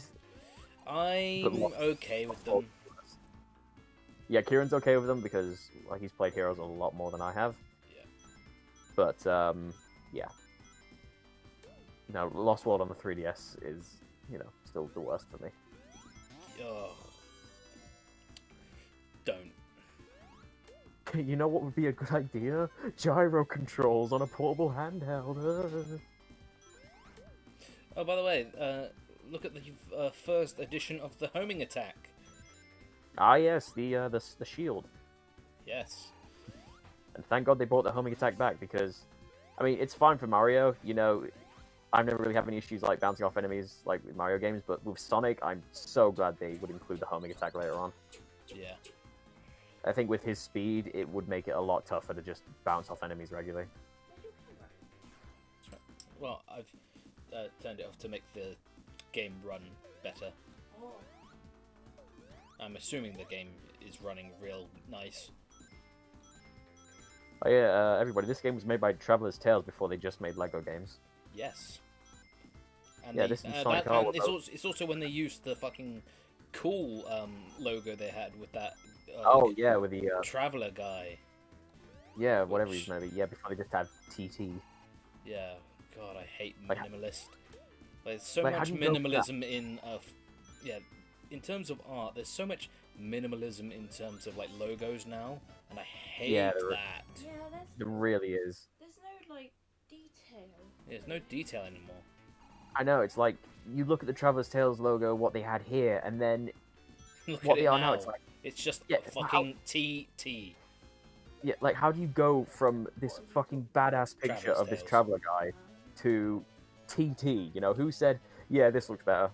I'm okay with them. Yeah, Kieran's okay with them because like he's played Heroes a lot more than I have. Yeah. But yeah. No, Lost World on the 3DS is, you know, still the worst for me. Ugh. Don't. You know what would be a good idea? Gyro controls on a portable handheld. Oh, by the way, look at the first edition of the homing attack. Ah, yes, the shield. Yes. And thank God they brought the homing attack back because, I mean, it's fine for Mario. You know, I've never really had any issues like bouncing off enemies like with Mario games, but with Sonic, I'm so glad they would include the homing attack later on. Yeah. I think with his speed, it would make it a lot tougher to just bounce off enemies regularly. That's right. Well, I've turned it off to make the game run better. I'm assuming the game is running real nice. Oh yeah, everybody, this game was made by Traveller's Tales before they just made Lego games. Yes. And Yeah, they, this is Sonic Power. it's also when they used the fucking cool logo they had with that. Oh yeah, with the Traveler guy. yeah, whatever Which- he's maybe. Yeah, before they just had TT. Yeah. God, I hate Like- minimalist. There's so Like, how much do you go from that? minimalism in yeah, in terms of art. There's so much minimalism in terms of like logos now, and I hate Yeah, that. Yeah, there really is. there's no like detail. There's no detail anymore. I know, it's like, you look at the Traveler's Tales logo, what they had here, and then Look what at they it are now. now, it's like, It's just yeah, a fucking TT. yeah, like, how do you go from this fucking badass picture Traveler's of this Tales. Traveler guy to TT? You know, who said, yeah, this looks better?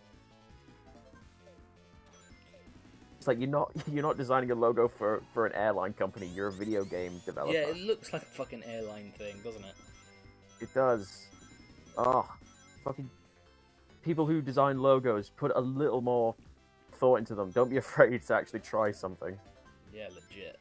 It's like, you're not designing a logo for an airline company, you're a video game developer. Yeah, it looks like a fucking airline thing, doesn't it? It does. Oh, fucking people who design logos, put a little more thought into them. Don't be afraid to actually try something. Yeah, legit.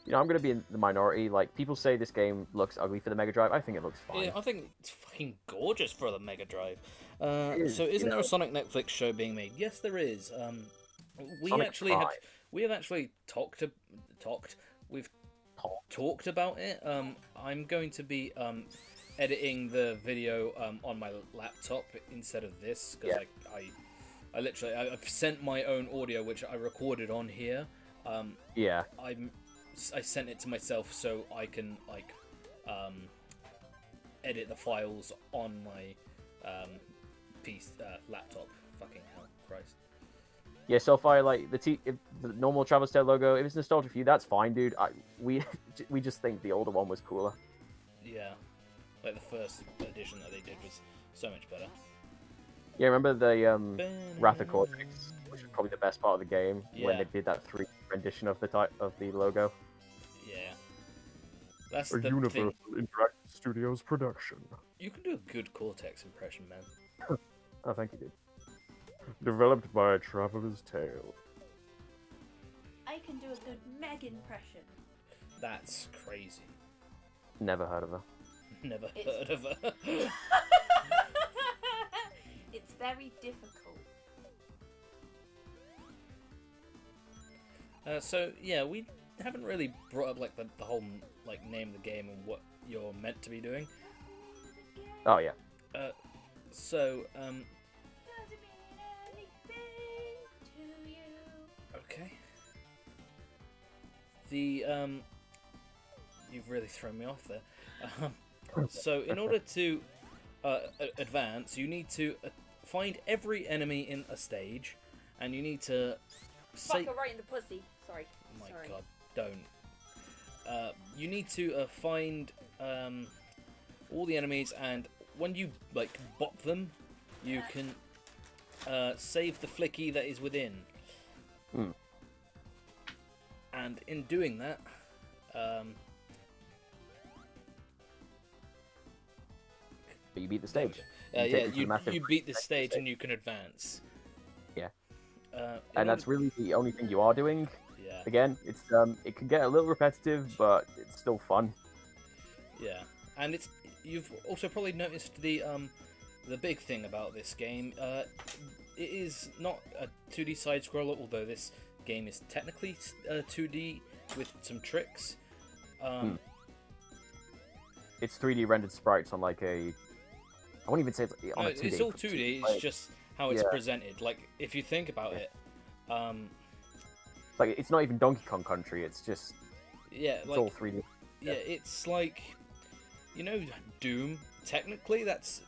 You know, I'm going to be in the minority. Like, people say this game looks ugly for the Mega Drive. I think it looks fine. Yeah, I think it's fucking gorgeous for the Mega Drive. It is, So, isn't you there a know. Sonic Netflix show being made? Yes, there is. We Sonic actually have. Prime. We have actually talked. We've talked about it. I'm going to be editing the video on my laptop instead of this because I literally I've sent my own audio which I recorded on here. Yeah. I sent it to myself so I can like edit the files on my laptop. Fucking hell, Christ. Yeah, so if I like if the normal Traveler's Tale logo, if it's nostalgia for you, that's fine, dude. We just think the older one was cooler. Yeah, like the first edition that they did was so much better. Yeah, remember the Wrath of Cortex, which was probably the best part of the game when Yeah. they did that 3D rendition of the logo. Yeah, that's the thing. Interactive Studios production. You can do a good Cortex impression, man. Oh, thank you, dude. Developed by Traveler's Tale. I can do a good Meg impression. That's crazy. Never heard of her. Never It's- heard of her. It's very difficult. So yeah, we haven't really brought up like the whole like name of the game and what you're meant to be doing. Oh yeah. So Doesn't mean anything to you. okay. The you've really thrown me off there. So in order to advance, you need to find every enemy in a stage, and you need to Fuck her right in the pussy. Sorry. Oh my Sorry. god, don't. You need to find all the enemies, and when you like bop them, you can save the flicky that is within. Hmm. And in doing that, But you beat the stage. you beat the stage and you can advance. Yeah. In And that's order- really the only thing you are doing. yeah. Again, it's it can get a little repetitive, but it's still fun. Yeah, and you've also probably noticed the big thing about this game. It is not a 2D side scroller, although this game is technically 2D with some tricks. It's 3D rendered sprites on like a. I won't even say it's on No, a 2D. it's all 2D. It's just how it's Yeah. presented. Like if you think about it, Like it's not even Donkey Kong Country. It's just yeah, it's like all 3D. yeah, it's like Doom. Technically, that's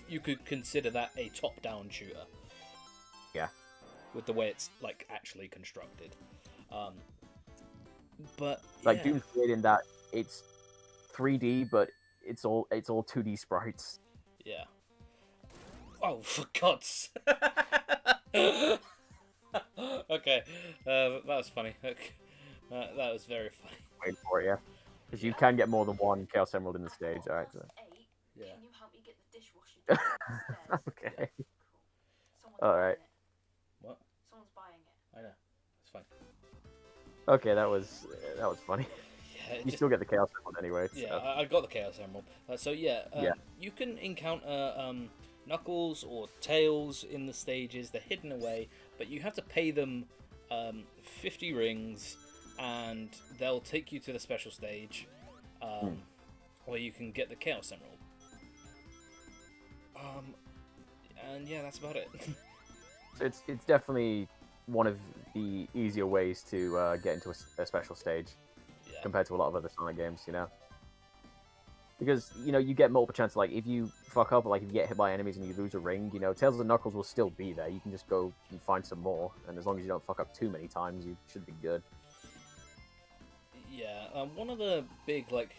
you could consider that a top-down shooter. Yeah. With the way it's like actually constructed, but Like yeah. Doom's weird in that it's 3D, but it's all 2D sprites. Yeah. Oh, for God's. Okay, that was funny. Okay. That was very funny. Wait for it, yeah. Because you can get more than one Chaos Emerald in the stage. All right. So. 8. Yeah. Can you help me get the dishwasher downstairs? Okay. Cool. Someone's All buying right. it. What? Someone's buying it. I know. It's fine. Okay, that was funny. Yeah. You still get the Chaos Emerald anyway. It's, Yeah, I got the Chaos Emerald. So yeah, Yeah. you can encounter Knuckles or Tails in the stages. They're hidden away, but you have to pay them 50 rings, and they'll take you to the special stage. where you can get the Chaos Emerald. And yeah, that's about it. So it's definitely one of the easier ways to get into a special stage Yeah. compared to a lot of other Sonic games, you know. Because, you know, you get multiple chances, like, if you fuck up, like, if you get hit by enemies and you lose a ring, you know, Tails and Knuckles will still be there. You can just go and find some more, and as long as you don't fuck up too many times, you should be good. Yeah, one of the big, like,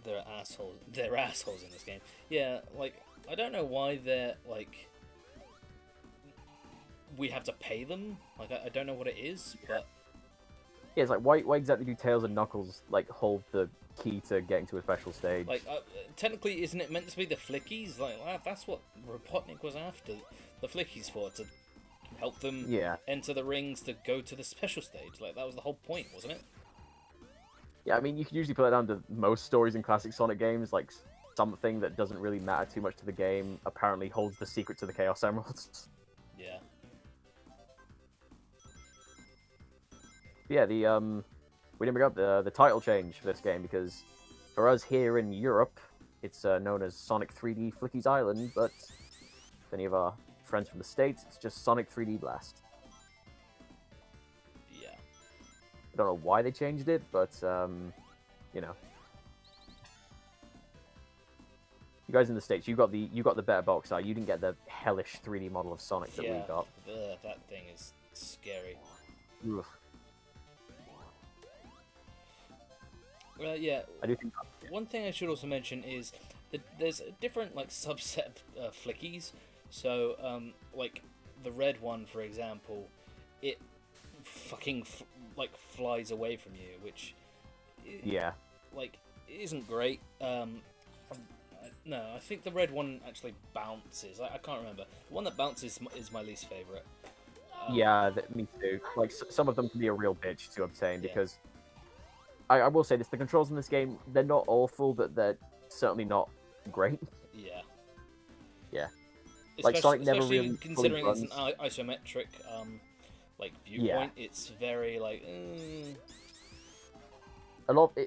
they're assholes. They're assholes in this game. Yeah, like, I don't know why they're, like, we have to pay them. Like, I don't know what it is, but... Yeah, it's like, why exactly do Tails and Knuckles, like, hold the key to getting to a special stage? Like, technically, isn't it meant to be the Flickies? Like, that's what Robotnik was after the Flickies for, to help them enter the rings to go to the special stage. Like, that was the whole point, wasn't it? Yeah, I mean, you can usually put it down to most stories in classic Sonic games, like, something that doesn't really matter too much to the game apparently holds the secret to the Chaos Emeralds. Yeah. Yeah, we didn't bring up the title change for this game, because for us here in Europe, it's known as Sonic 3D Flicky's Island, but for any of our friends from the States, it's just Sonic 3D Blast. Yeah. I don't know why they changed it, but, you know. You guys in the States, you got the better box art. You didn't get the hellish 3D model of Sonic that we got. That thing is scary. Ugh. Yeah. I do think one thing I should also mention is that there's a different, like, subset of Flickies. So, like, the red one, for example, it fucking like flies away from you, which like isn't great. No, I think the red one actually bounces. I can't remember. The one that bounces is my least favorite. Yeah, me too. Like, some of them can be a real bitch to obtain, because I will say this, the controls in this game, they're not awful, but they're certainly not great. Yeah. Yeah. Like, Sonic never especially really considering fully it's an isometric like viewpoint, it's very like a lot.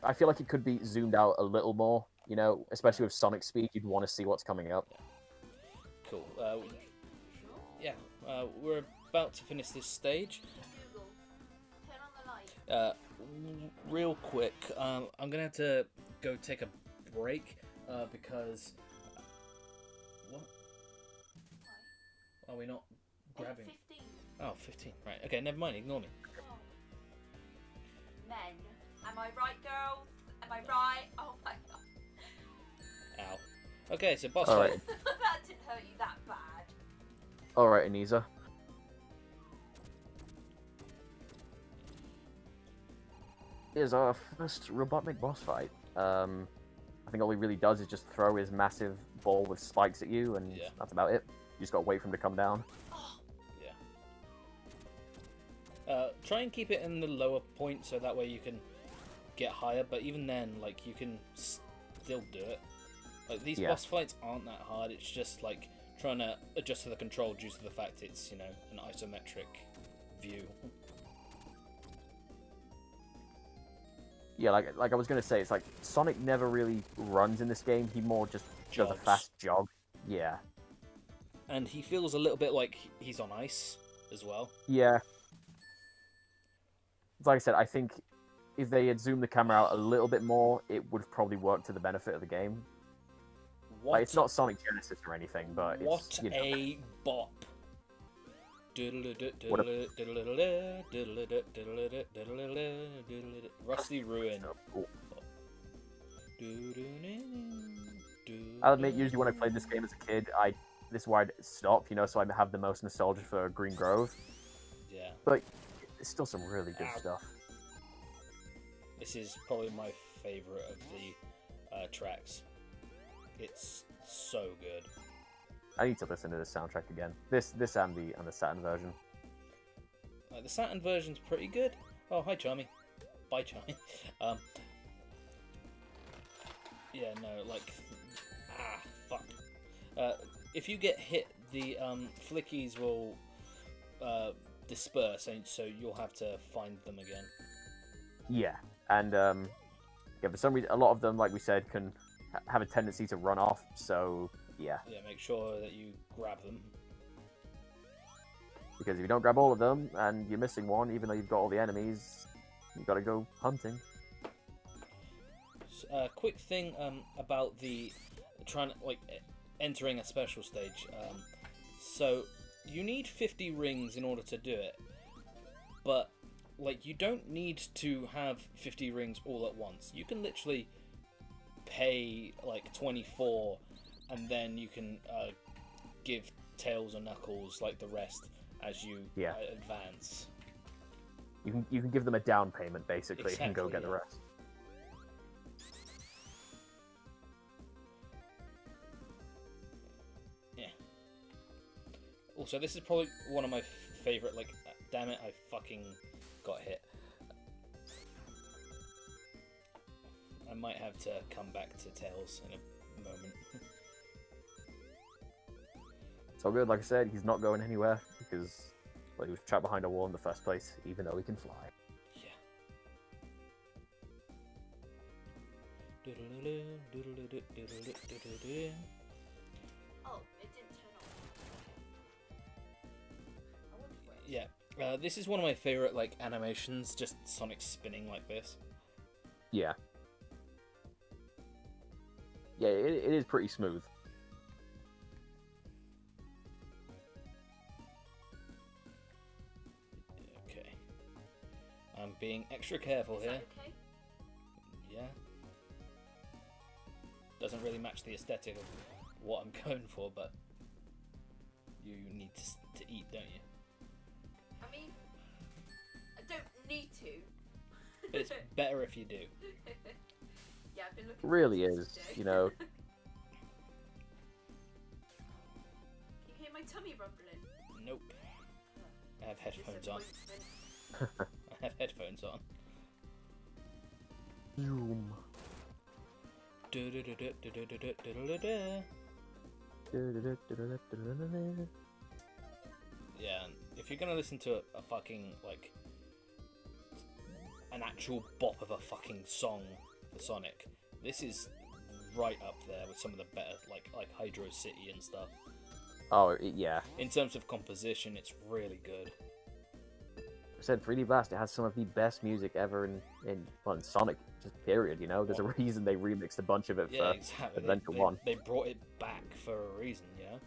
I feel like it could be zoomed out a little more, you know, especially with Sonic speed. You'd want to see what's coming up. Cool. Yeah, we're about to finish this stage. Turn on the light. Real quick, I'm gonna have to go take a break because what? Are we not grabbing? 15. Oh, 15. Right. Okay. Never mind. Ignore me. Oh. Men. Am I right, girls? Am I right? Oh my god. Ow. Okay. So boss All fight. right. That didn't hurt you that bad. All right, Anisa. Here's our first Robotnik boss fight. I think all he really does is just throw his massive ball with spikes at you, and that's about it. You just gotta wait for him to come down. Yeah. Try and keep it in the lower point so that way you can get higher, but even then, like, you can still do it. Like, these boss fights aren't that hard, it's just, like, trying to adjust to the control due to the fact it's, you know, an isometric view. Yeah, like I was gonna say, it's like Sonic never really runs in this game. He more just does a fast jog. Yeah. And he feels a little bit like he's on ice as well. Yeah. Like I said, I think if they had zoomed the camera out a little bit more, it would have probably worked to the benefit of the game. Like, it's not Sonic Genesis or anything, but it's, you know. a bop. Rusty Ruin. I'll admit, usually when I played this game as a kid, this is where I'd stop, you know, so I have the most nostalgia for Green Grove. Yeah. But it's still some really good stuff. This is probably my favorite of the tracks. It's so good. I need to listen to this soundtrack again. This and the Saturn version. The Saturn version's pretty good. Oh, hi, Charmy. Bye, Charmy. Yeah, no, like, fuck. If you get hit, the flickies will disperse, and so you'll have to find them again. Yeah, and yeah, for some reason, a lot of them, like we said, can have a tendency to run off. So yeah, Yeah, make sure that you grab them. because if you don't grab all of them and you're missing one, even though you've got all the enemies, you've got to go hunting. Quick thing about the entering a special stage. So you need 50 rings in order to do it, but like you don't need to have 50 rings all at once. You can literally pay like 24, and then you can give Tails or Knuckles like the rest as you advance. You can give them a down payment basically and go get the rest. Yeah. Also, this is probably one of my favorite. Like, damn it, I fucking got hit. I might have to come back to Tails in a moment. It's all good. Like I said, he's not going anywhere because well, he was trapped behind a wall in the first place, even though he can fly. Yeah. Oh, it didn't turn on. I wonder where. Yeah. This is one of my favorite like animations. Just Sonic spinning like this. Yeah. Yeah, it is pretty smooth. Okay. I'm being extra careful Is here. that okay? Yeah. Doesn't really match the aesthetic of what I'm going for, but you need to eat, don't you? I mean, I don't need to. But it's better if you do. Yeah, I've been looking. It really forward to is, this day. you know. Can you hear my tummy rumbling? Nope. I have headphones on. Disappointment. I have headphones on. Zoom. Yeah, and if you're gonna listen to a fucking like an actual bop of a fucking song for Sonic, this is right up there with some of the better like Hydro City and stuff. Oh, yeah. In terms of composition, it's really good. I said 3D Blast, it has some of the best music ever in Sonic, just period, you know? There's a reason they remixed a bunch of it Yeah, for exactly. Adventure 1. They brought it back for a reason, yeah?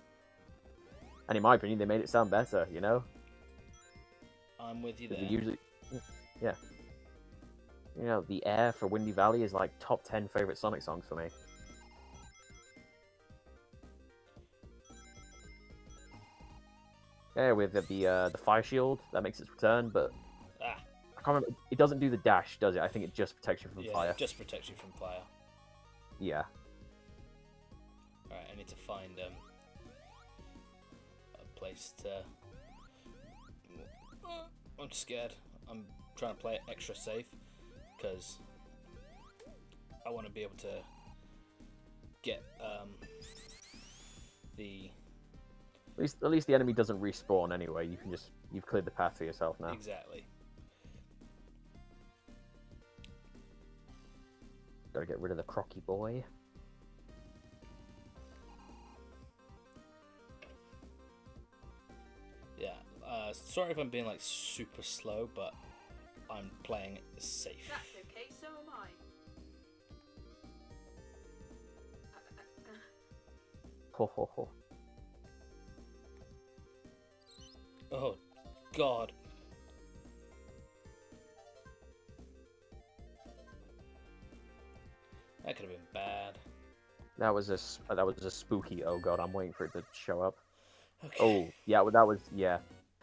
And in my opinion, they made it sound better, you know? I'm with you 'Cause there. we usually... Yeah. You know, the Air for Windy Valley is like top 10 favorite Sonic songs for me. Yeah, with the Fire Shield, that makes its return, but Ah, I can't remember. It doesn't do the dash, does it? I think it just protects you from yeah, fire. it just protects you from fire. Yeah. Alright, I need to find a place to... I'm scared. I'm trying to play it extra safe, because I want to be able to get the... At least the enemy doesn't respawn anyway. You can just... You've cleared the path for yourself now. Exactly. Gotta get rid of the crocky boy. Yeah, sorry if I'm being like super slow, but I'm playing it safe. That's okay, so am I. Ho ho ho. Oh, God. That could have been bad. That was a spooky. Oh god, I'm waiting for it to show up. Okay. Oh yeah, well, that was yeah.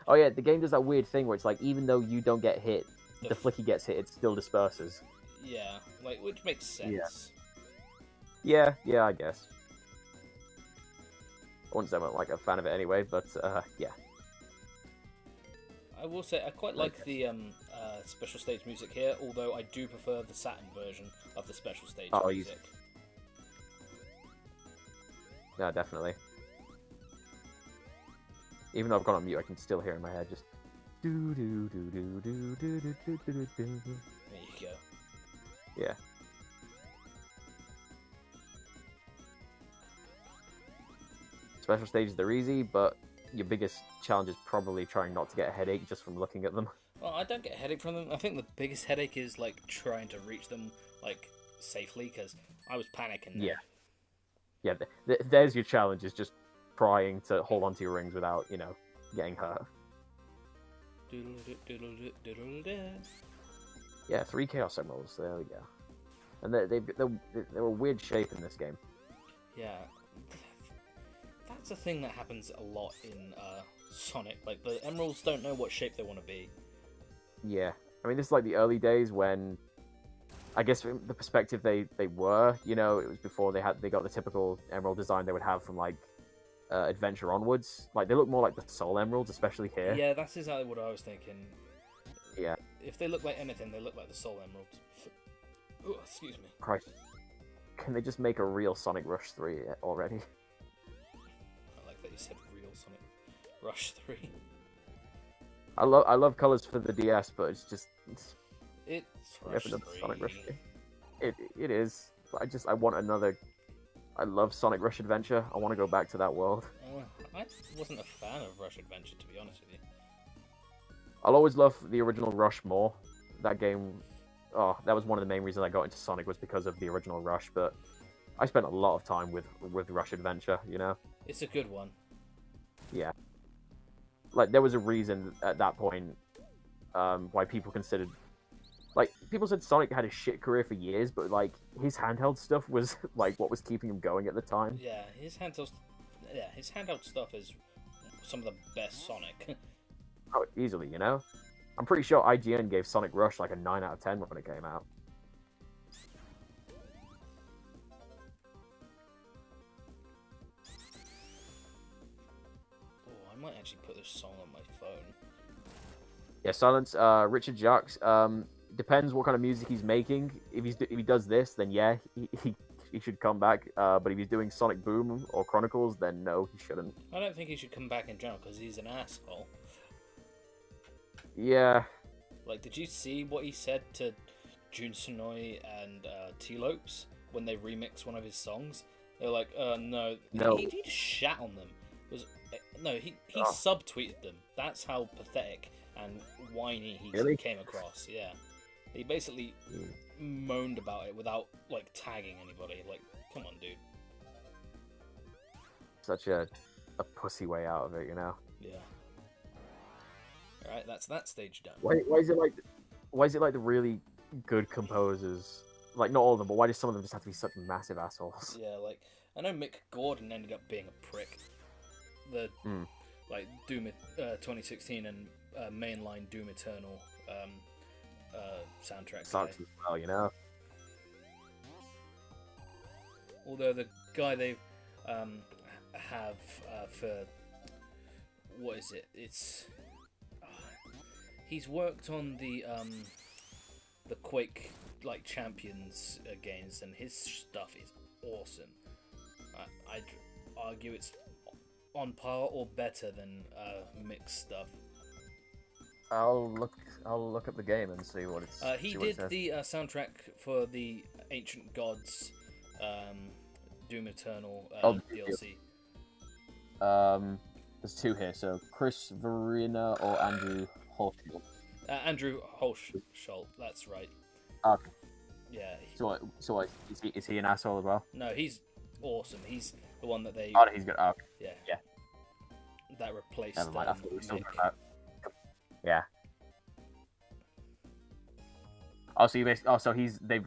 Oh yeah, the game does that weird thing where it's like even though you don't get hit, the flicky gets hit, it still disperses. Yeah, like, which makes sense. Yeah, I guess. I wouldn't say I'm like a fan of it anyway, but yeah. I will say I quite like the special stage music here, although I do prefer the Saturn version of the special stage music. Yeah, definitely. Even though I've gone on mute, I can still hear in my head just do do do do do do do do do do. There you go. Yeah. Special stages, they're easy, but your biggest challenge is probably trying not to get a headache just from looking at them. Well, I don't get a headache from them. I think the biggest headache is like trying to reach them like safely because I was panicking. Yeah. Yeah, there's your challenge, is just trying to hold onto your rings without, you know, getting hurt. Yeah, 3 Chaos Emeralds, there we go. And they're a weird shape in this game. Yeah. That's a thing that happens a lot in Sonic. Like, the emeralds don't know what shape they want to be. Yeah. I mean, this is like the early days when, I guess from the perspective they were, you know, it was before they got the typical emerald design they would have from, like, Adventure onwards. Like, they look more like the Soul Emeralds, especially here. Yeah, that's exactly what I was thinking. Yeah. If they look like anything, they look like the Soul Emeralds. Oh, excuse me. Christ. Can they just make a real Sonic Rush 3 already? I like that you said real Sonic Rush 3. I love colors for the DS, but it's just It's Rush 3. Sonic Rush 3. It is. But I want another. I love Sonic Rush Adventure. I want to go back to that world. I wasn't a fan of Rush Adventure, to be honest with you. I'll always love the original Rush more. That game, that was one of the main reasons I got into Sonic, was because of the original Rush. But I spent a lot of time with Rush Adventure. You know. It's a good one. Yeah. Like, there was a reason at that point why people considered... Like, people said Sonic had a shit career for years, but, like, his handheld stuff was, like, what was keeping him going at the time. Yeah, his handheld stuff is some of the best Sonic. Oh, easily, you know? I'm pretty sure IGN gave Sonic Rush, like, a 9 out of 10 when it came out. I might actually put this song on my phone. Yeah, Silence. Richard Jacques. Depends what kind of music he's making. If he does this, then yeah, he should come back. But if he's doing Sonic Boom or Chronicles, then no, he shouldn't. I don't think he should come back in general because he's an asshole. Yeah. Like, did you see what he said to Jun Sonoy and T-Lopes when they remixed one of his songs? They're like, no. He just shat on them. He subtweeted them. That's how pathetic and whiny he came across. Yeah, he basically moaned about it without like tagging anybody. Like, come on, dude. Such a pussy way out of it, you know. Yeah. All right, that's that stage done. Why is it like the really good composers? Like, not all of them, but why do some of them just have to be such massive assholes? Yeah, like, I know Mick Gordon ended up being a prick. The like Doom 2016 and mainline Doom Eternal soundtrack. Sucks as well, you know. Although the guy they have for what is it? It's he's worked on the Quake like Champions games, and his stuff is awesome. I'd argue it's on par or better than Mick's stuff. I'll look up the game and see what it's. He did the soundtrack for the Ancient Gods Doom Eternal DLC. There's two here, so Chris Verena or Andrew Holschulte. Andrew Holschulte, that's right. Okay. Yeah. So is he an asshole as well? No, he's awesome. He's the one that they. Oh, he's good. Okay. Yeah. That replaced. Never mind. I thought we were still Mick. talking about. Yeah. So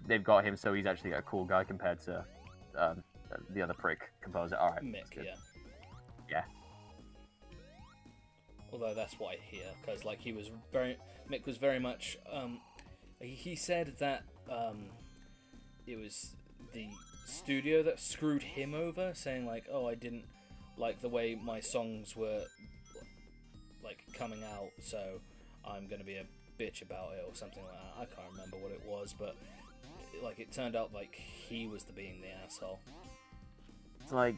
they've got him, so he's actually a cool guy compared to the other prick composer. All right. Mick, yeah. Yeah. Although that's what I hear, because like Mick was very much. He said that it was the studio that screwed him over, saying like, "Oh, I didn't like the way my songs were like coming out, so I'm gonna be a bitch about it," or something like that. I can't remember what it was, but like it turned out like he was being the asshole. It's like,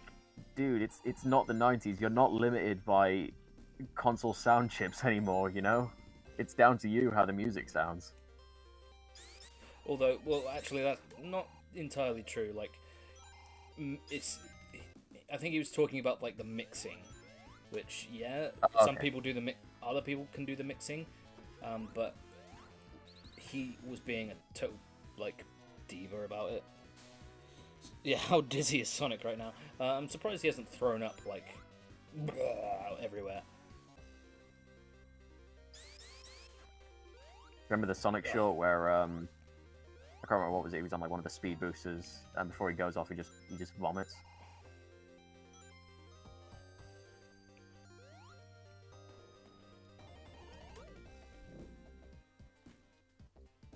dude, it's not the 90s. You're not limited by console sound chips anymore, you know? It's down to you how the music sounds. Although, well, actually, that's not entirely true. Like, it's. I think he was talking about like the mixing, which some people do other people can do the mixing, but he was being a total like diva about it. Yeah, how dizzy is Sonic right now? I'm surprised he hasn't thrown up like everywhere. Remember the Sonic short where I can't remember what was it. He was on like one of the speed boosters, and before he goes off, he just vomits.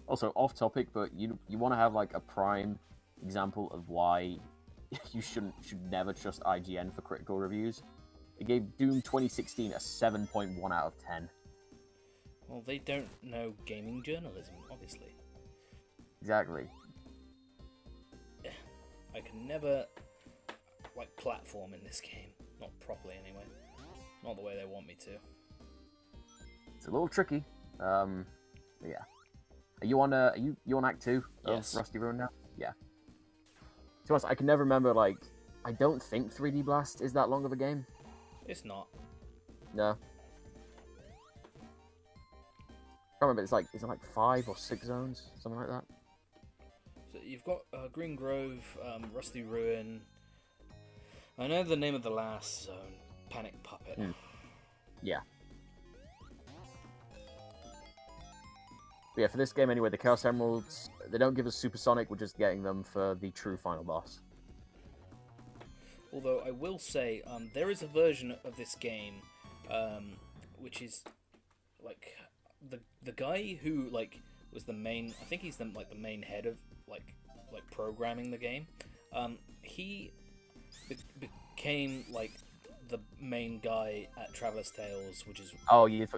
Also, off topic, but you want to have like a prime example of why you should never trust IGN for critical reviews. It gave Doom 2016 a 7.1 out of 10. Well, they don't know gaming journalism, obviously. Exactly. I can never like platform in this game, not properly anyway. Not the way they want me to. It's a little tricky. But yeah. Are you on Act 2 of Yes. Rusty Ruin now? Yeah. To be honest, I can never remember, like, I don't think 3D Blast is that long of a game. It's not. No. I can't remember, is it like 5 or 6 zones? Something like that? So you've got Green Grove, Rusty Ruin. I know the name of the last zone, Panic Puppet. Yeah. But yeah, for this game anyway, the Chaos Emeralds, they don't give us Supersonic, we're just getting them for the true final boss. Although I will say, there is a version of this game, which is like the guy who like was the main. I think he's the main head of like programming the game. He became like the main guy at Traveler's Tales, which is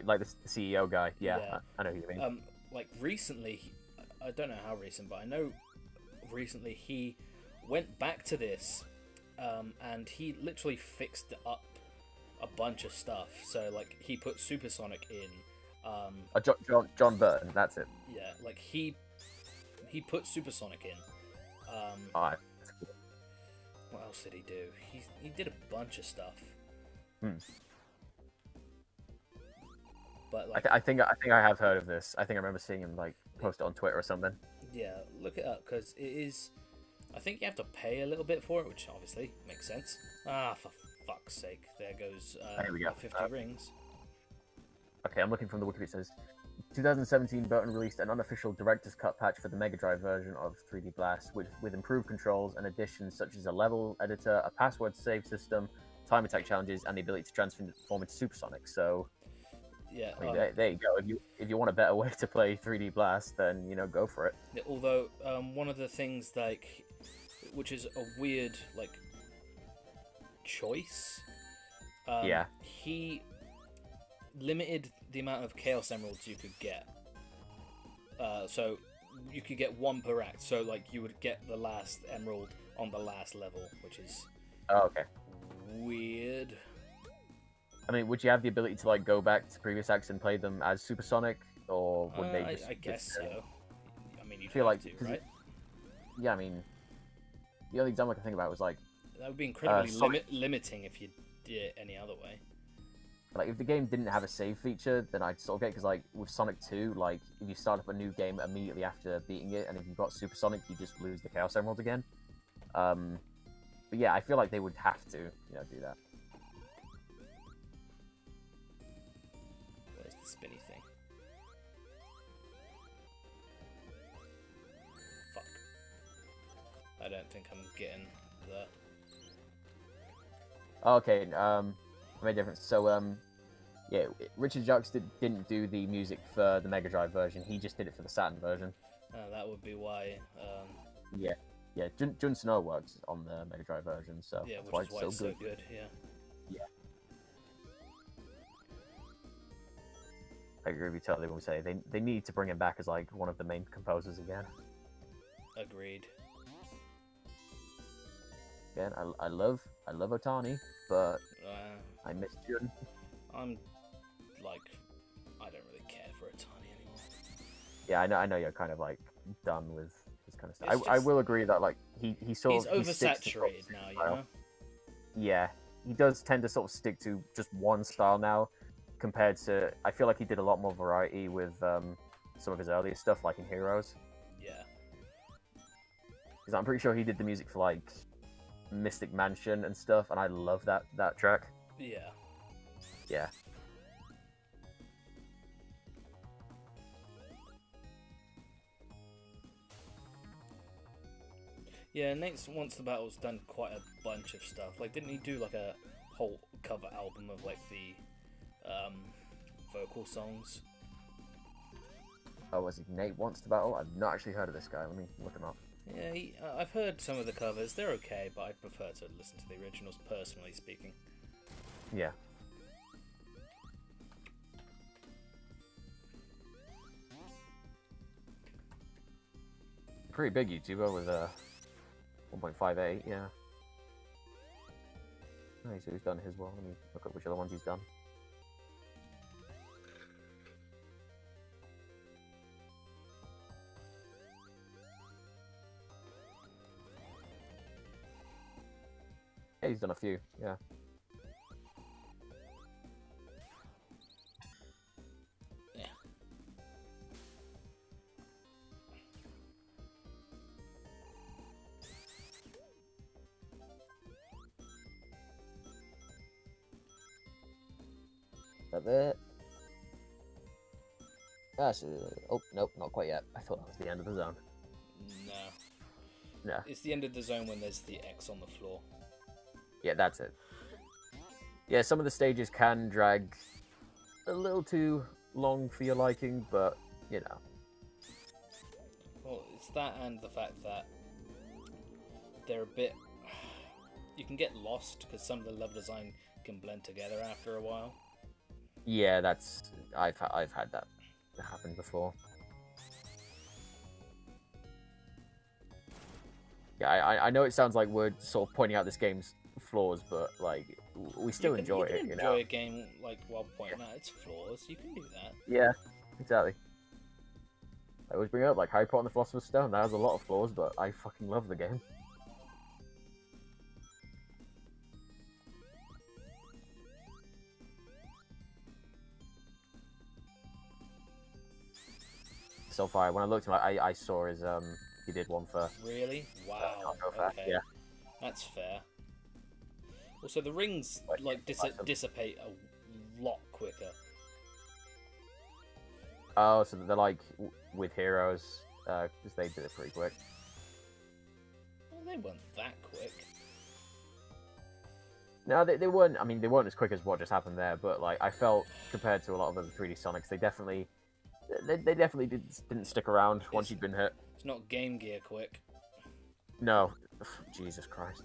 like the CEO guy. Yeah. I know who you mean. Like recently, I don't know how recent, but I know recently he went back to this, and he literally fixed up a bunch of stuff. So like he put Supersonic in. John Burton, that's it. Yeah, like he put Supersonic in. Alright. What else did he do? He did a bunch of stuff. But like, I think I have heard of this. I think I remember seeing him like post it on Twitter or something. Yeah, look it up because it is. I think you have to pay a little bit for it, which obviously makes sense. Ah, for fuck's sake! There goes Here we go. 50 rings. Okay, I'm looking from the wiki. It says 2017 Burton released an unofficial director's cut patch for the Mega Drive version of 3D Blast, with improved controls and additions such as a level editor, a password save system, time attack challenges, and the ability to transform into Supersonic. So. Yeah, I mean, there you go. If you want a better way to play 3D Blast, then go for it. yeah, although one of the things like, which is a weird like choice. Yeah. He limited the amount of Chaos Emeralds you could get. So you could get one per act. So like you would get the last emerald on the last level, which is okay. Weird. I mean, would you have the ability to like go back to previous acts and play them as Supersonic, or would they just? I guess so. I mean, you feel like to, right? Yeah, I mean, the only example I can think about was like that would be incredibly limiting if you did it any other way. Like if the game didn't have a save feature, then I'd sort of get because like with Sonic 2, like if you start up a new game immediately after beating it, and if you've got Supersonic, you just lose the Chaos Emerald again. But yeah, I feel like they would have to, do that. Where's the spinny thing? Fuck. I don't think I'm getting that. Okay, made a difference. So, yeah, Richard Jacques didn't do the music for the Mega Drive version. He just did it for the Saturn version. That would be why. Yeah. Jun Snow works on the Mega Drive version, so yeah, that's which is why it's so good. Yeah. Yeah. I agree with you totally when we say they need to bring him back as like one of the main composers again. Agreed. Again, I love Otani, but I miss Jun. I'm like, I don't really care for Otani anymore. Yeah, I know you're kind of like done with this kind of stuff. It's I just- will agree that like he sort He's of he sticks to sort of oversaturated now, you style. know. Yeah, he does tend to sort of stick to just one style now, compared to I feel like he did a lot more variety with some of his earlier stuff, like in Heroes. Yeah. Because I'm pretty sure he did the music for like Mystic Mansion and stuff, and I love that track. Yeah. Yeah. Yeah, Nate's Once the Battle's done quite a bunch of stuff. Like, didn't he do like a whole cover album of like the vocal songs? Oh, was he Nate Wants to Battle? I've not actually heard of this guy. Let me look him up. Yeah, I've heard some of the covers. They're okay, but I'd prefer to listen to the originals, personally speaking. Yeah. Pretty big YouTuber with 1.58, yeah. Nice, who's done his well? Let me look at which other ones he's done. Yeah, he's done a few, yeah. Yeah. That's it. That's oh, nope, not quite yet. I thought that was the end of the zone. No. Yeah. It's the end of the zone when there's the X on the floor. Yeah, that's it. Yeah, some of the stages can drag a little too long for your liking, but, you know. Well, it's that and the fact that they're a bit... You can get lost because some of the level design can blend together after a while. Yeah, that's... I've had that happen before. Yeah, I know it sounds like we're sort of pointing out this game's flaws, but, like, we still enjoy it, you know? Enjoy a game, like, while pointing out its flaws. You can do that. Yeah, exactly. I always bring up, like, Harry Potter and the Philosopher's Stone. That has a lot of flaws, but I fucking love the game. So far, when I looked at it, I saw his, he did one for... Really? Wow. Okay. Yeah. That's fair. Also, the rings, like, dissipate a lot quicker. Oh, so they're like with Heroes, because they did it pretty quick. Well, they weren't that quick. No, they weren't. I mean, they weren't as quick as what just happened there, but like I felt compared to a lot of other 3D Sonics, they definitely didn't stick around once you'd been hit. It's not Game Gear quick. No, Jesus Christ,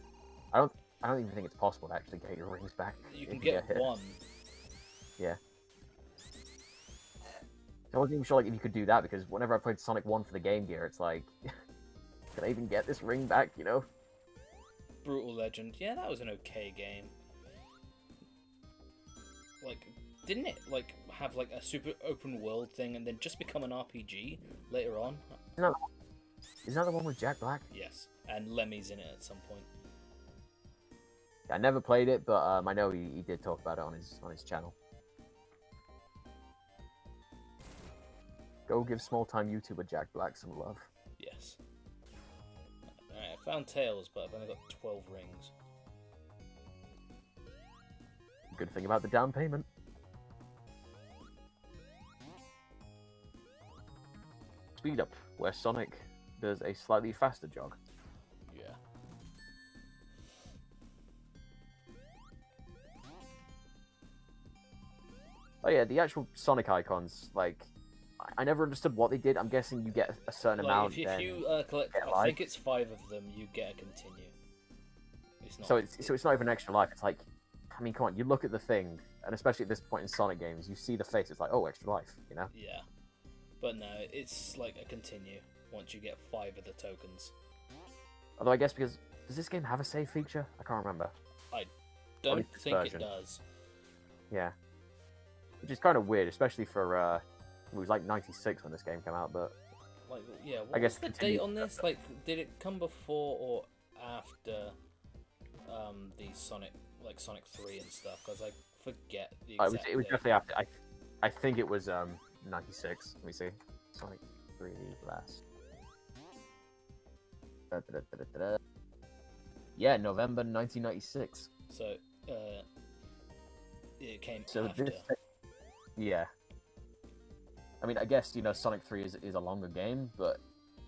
I don't even think it's possible to actually get your rings back. You can if you get hit. one. Yeah. I wasn't even sure like if you could do that because whenever I played Sonic 1 for the Game Gear, it's like, can I even get this ring back? You know. Brutal Legend. Yeah, that was an okay game. Like, didn't it like have like a super open world thing and then just become an RPG later on? Isn't that the one with Jack Black? Yes, and Lemmy's in it at some point. I never played it, but I know he did talk about it on his channel. Go give small-time YouTuber Jack Black some love. Yes. Alright, I found Tails, but I've only got 12 rings. Good thing about the down payment. Speed up, where Sonic does a slightly faster jog. Yeah. Oh yeah, the actual Sonic icons, like, I never understood what they did. I'm guessing you get a certain Like, amount. if you collect, get I life. think it's 5 of them, you get a continue. It's not. So it's not even extra life. It's like, I mean, come on, you look at the thing, and especially at this point in Sonic games, you see the face. It's like, oh, extra life, you know? Yeah. But no, it's like a continue once you get 5 of the tokens. Although I guess because does this game have a save feature? I can't remember. Don't least this think version. it does. Yeah, which is kind of weird, especially for it was like '96 when this game came out, but Like, yeah, I what guess was the continue- date on this? Like, did it come before or after the Sonic 3 and stuff? Because I forget the exact it was date. definitely after. I think it was 96. Let me see. Sonic 3 last. Yeah, November 1996. So, it came So after. yeah. I mean, I guess Sonic 3 is a longer game, but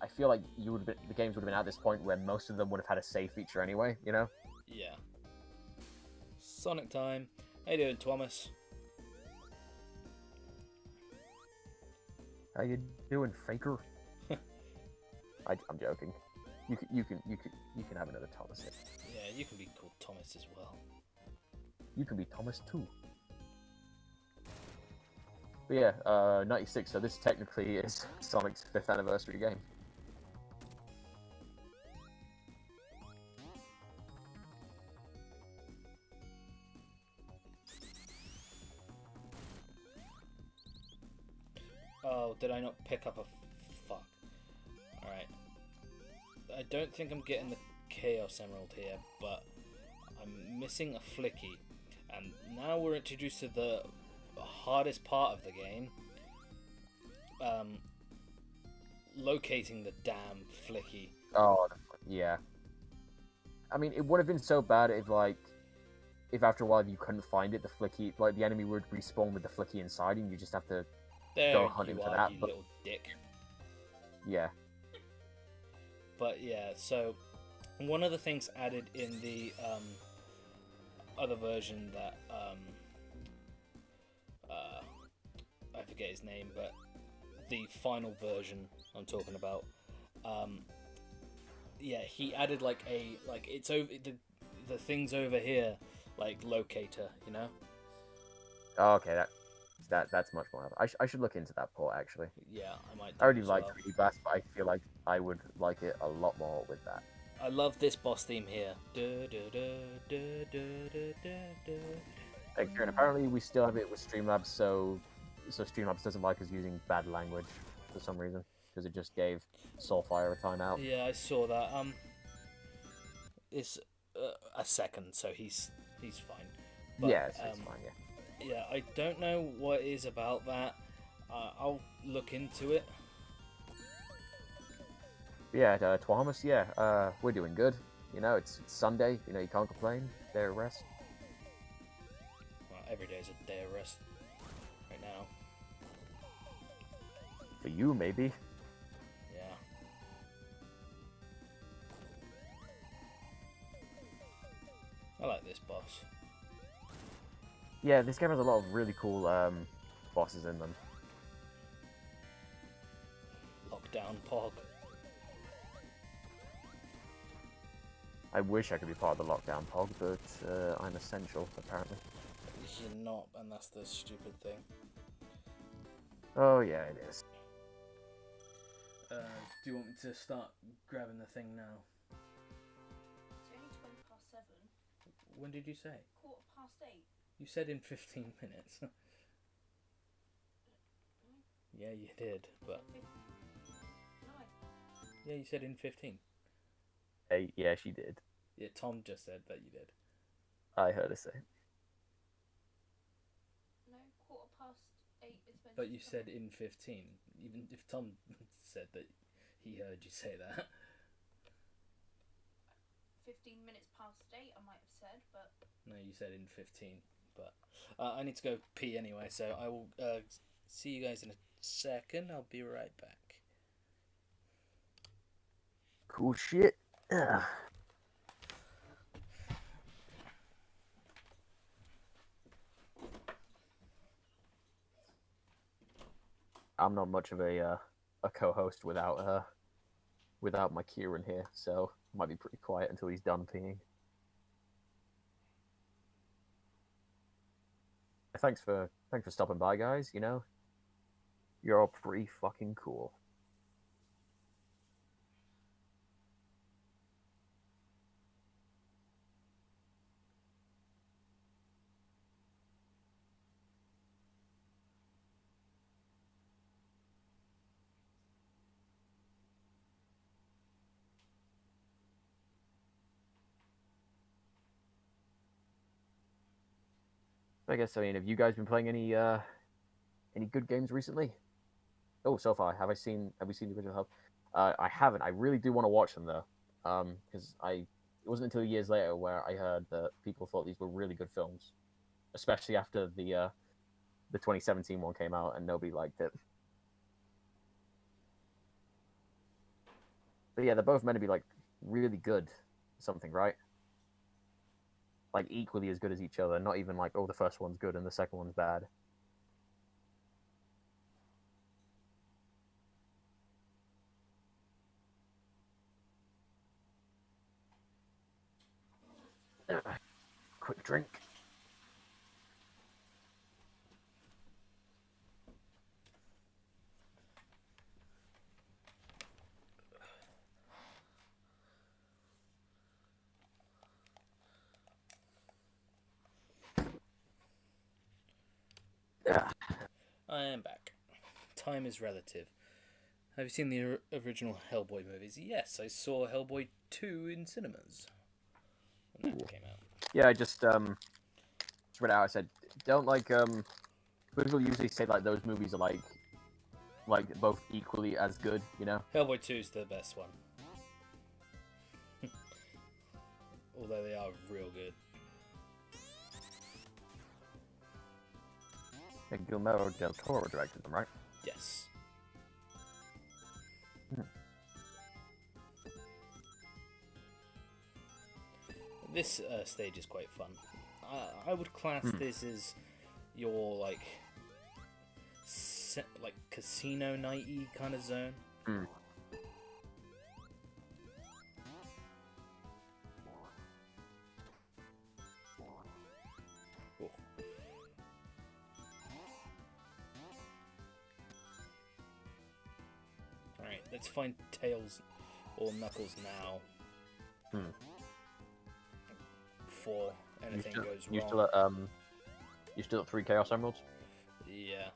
I feel like the games would have been at this point where most of them would have had a save feature anyway. Yeah. Sonic time. How you doing, Thomas? How you doing, Faker? I'm joking. You can have another Thomas. Yeah, you can be called Thomas as well. You can be Thomas too. But yeah, 96. So this technically is Sonic's 5th anniversary game. Oh, did I not pick up a fuck? Alright. I don't think I'm getting the Chaos Emerald here, but I'm missing a Flicky. And now we're introduced to the hardest part of the game. Locating the damn Flicky. Oh, yeah. I mean, it would have been so bad if after a while you couldn't find it, the Flicky, like the enemy would respawn with the Flicky inside, and you just have to go hunting for that. You But little dick. yeah, But yeah, so one of the things added in the other version that I forget his name, but the final version I'm talking about, yeah, he added it's over the things over here, like locator, you know. oh, okay, that's much more. I should look into that port actually. Yeah, I might. I already as like well. 3D Blast, but I feel like I would like it a lot more with that. I love this boss theme here. Thanks, Kieran. Apparently, we still have it with Streamlabs, so Streamlabs doesn't like us using bad language for some reason, because it just gave Soulfire a timeout. Yeah, I saw that. It's a second, so he's fine. But, yeah, it's fine. Yeah. Yeah, I don't know what it is about that. I'll look into it. Yeah, Twahamus, yeah, we're doing good. It's Sunday. You can't complain. Day of rest. Well, every day is a day of rest. Right now. For you, maybe. Yeah. I like this boss. Yeah, this game has a lot of really cool bosses in them. Lockdown Pog. I wish I could be part of the Lockdown Pog, but I'm essential, apparently. You're not, and that's the stupid thing. Oh, yeah, it is. Do you want me to start grabbing the thing now? It's only 20 past 7. When did you say? 8:15. You said in 15 minutes. Yeah, you did, but... No. Yeah, you said in 15. Hey, yeah, she did. Yeah, Tom just said that you did. I heard her say. No, 8:15 is when. But you said in 15. Even if Tom said that he heard you say that. 15 minutes past 8, I might have said, but. No, you said in 15. But I need to go pee anyway, so I will see you guys in a second. I'll be right back. Cool shit. Ugh. I'm not much of a co-host without my Kieran here, so might be pretty quiet until he's done peeing. Thanks for stopping by, guys. You're all pretty fucking cool. I guess, I mean, have you guys been playing any good games recently? Oh, so far, have we seen the original Help? I haven't. I really do want to watch them though, because it wasn't until years later where I heard that people thought these were really good films, especially after the 2017 one came out and nobody liked it. But yeah, they're both meant to be like really good, something, right? Like equally as good as each other, not even like, oh, the first one's good and the second one's bad. Quick drink. Yeah. I am back. Time is relative. Have you seen the original Hellboy movies? Yes, I saw Hellboy 2 in cinemas when that came out. Yeah, I just read it out. I said, don't like people usually say like those movies are like both equally as good, you know? Hellboy 2 is the best one. Although they are real good. And Guillermo del Toro directed them, right? Yes. This stage is quite fun. I would class this as your like casino nighty kind of zone. Cool. Alright, let's find Tails or Knuckles now. Before anything goes wrong. You still at 3 Chaos Emeralds? Yeah.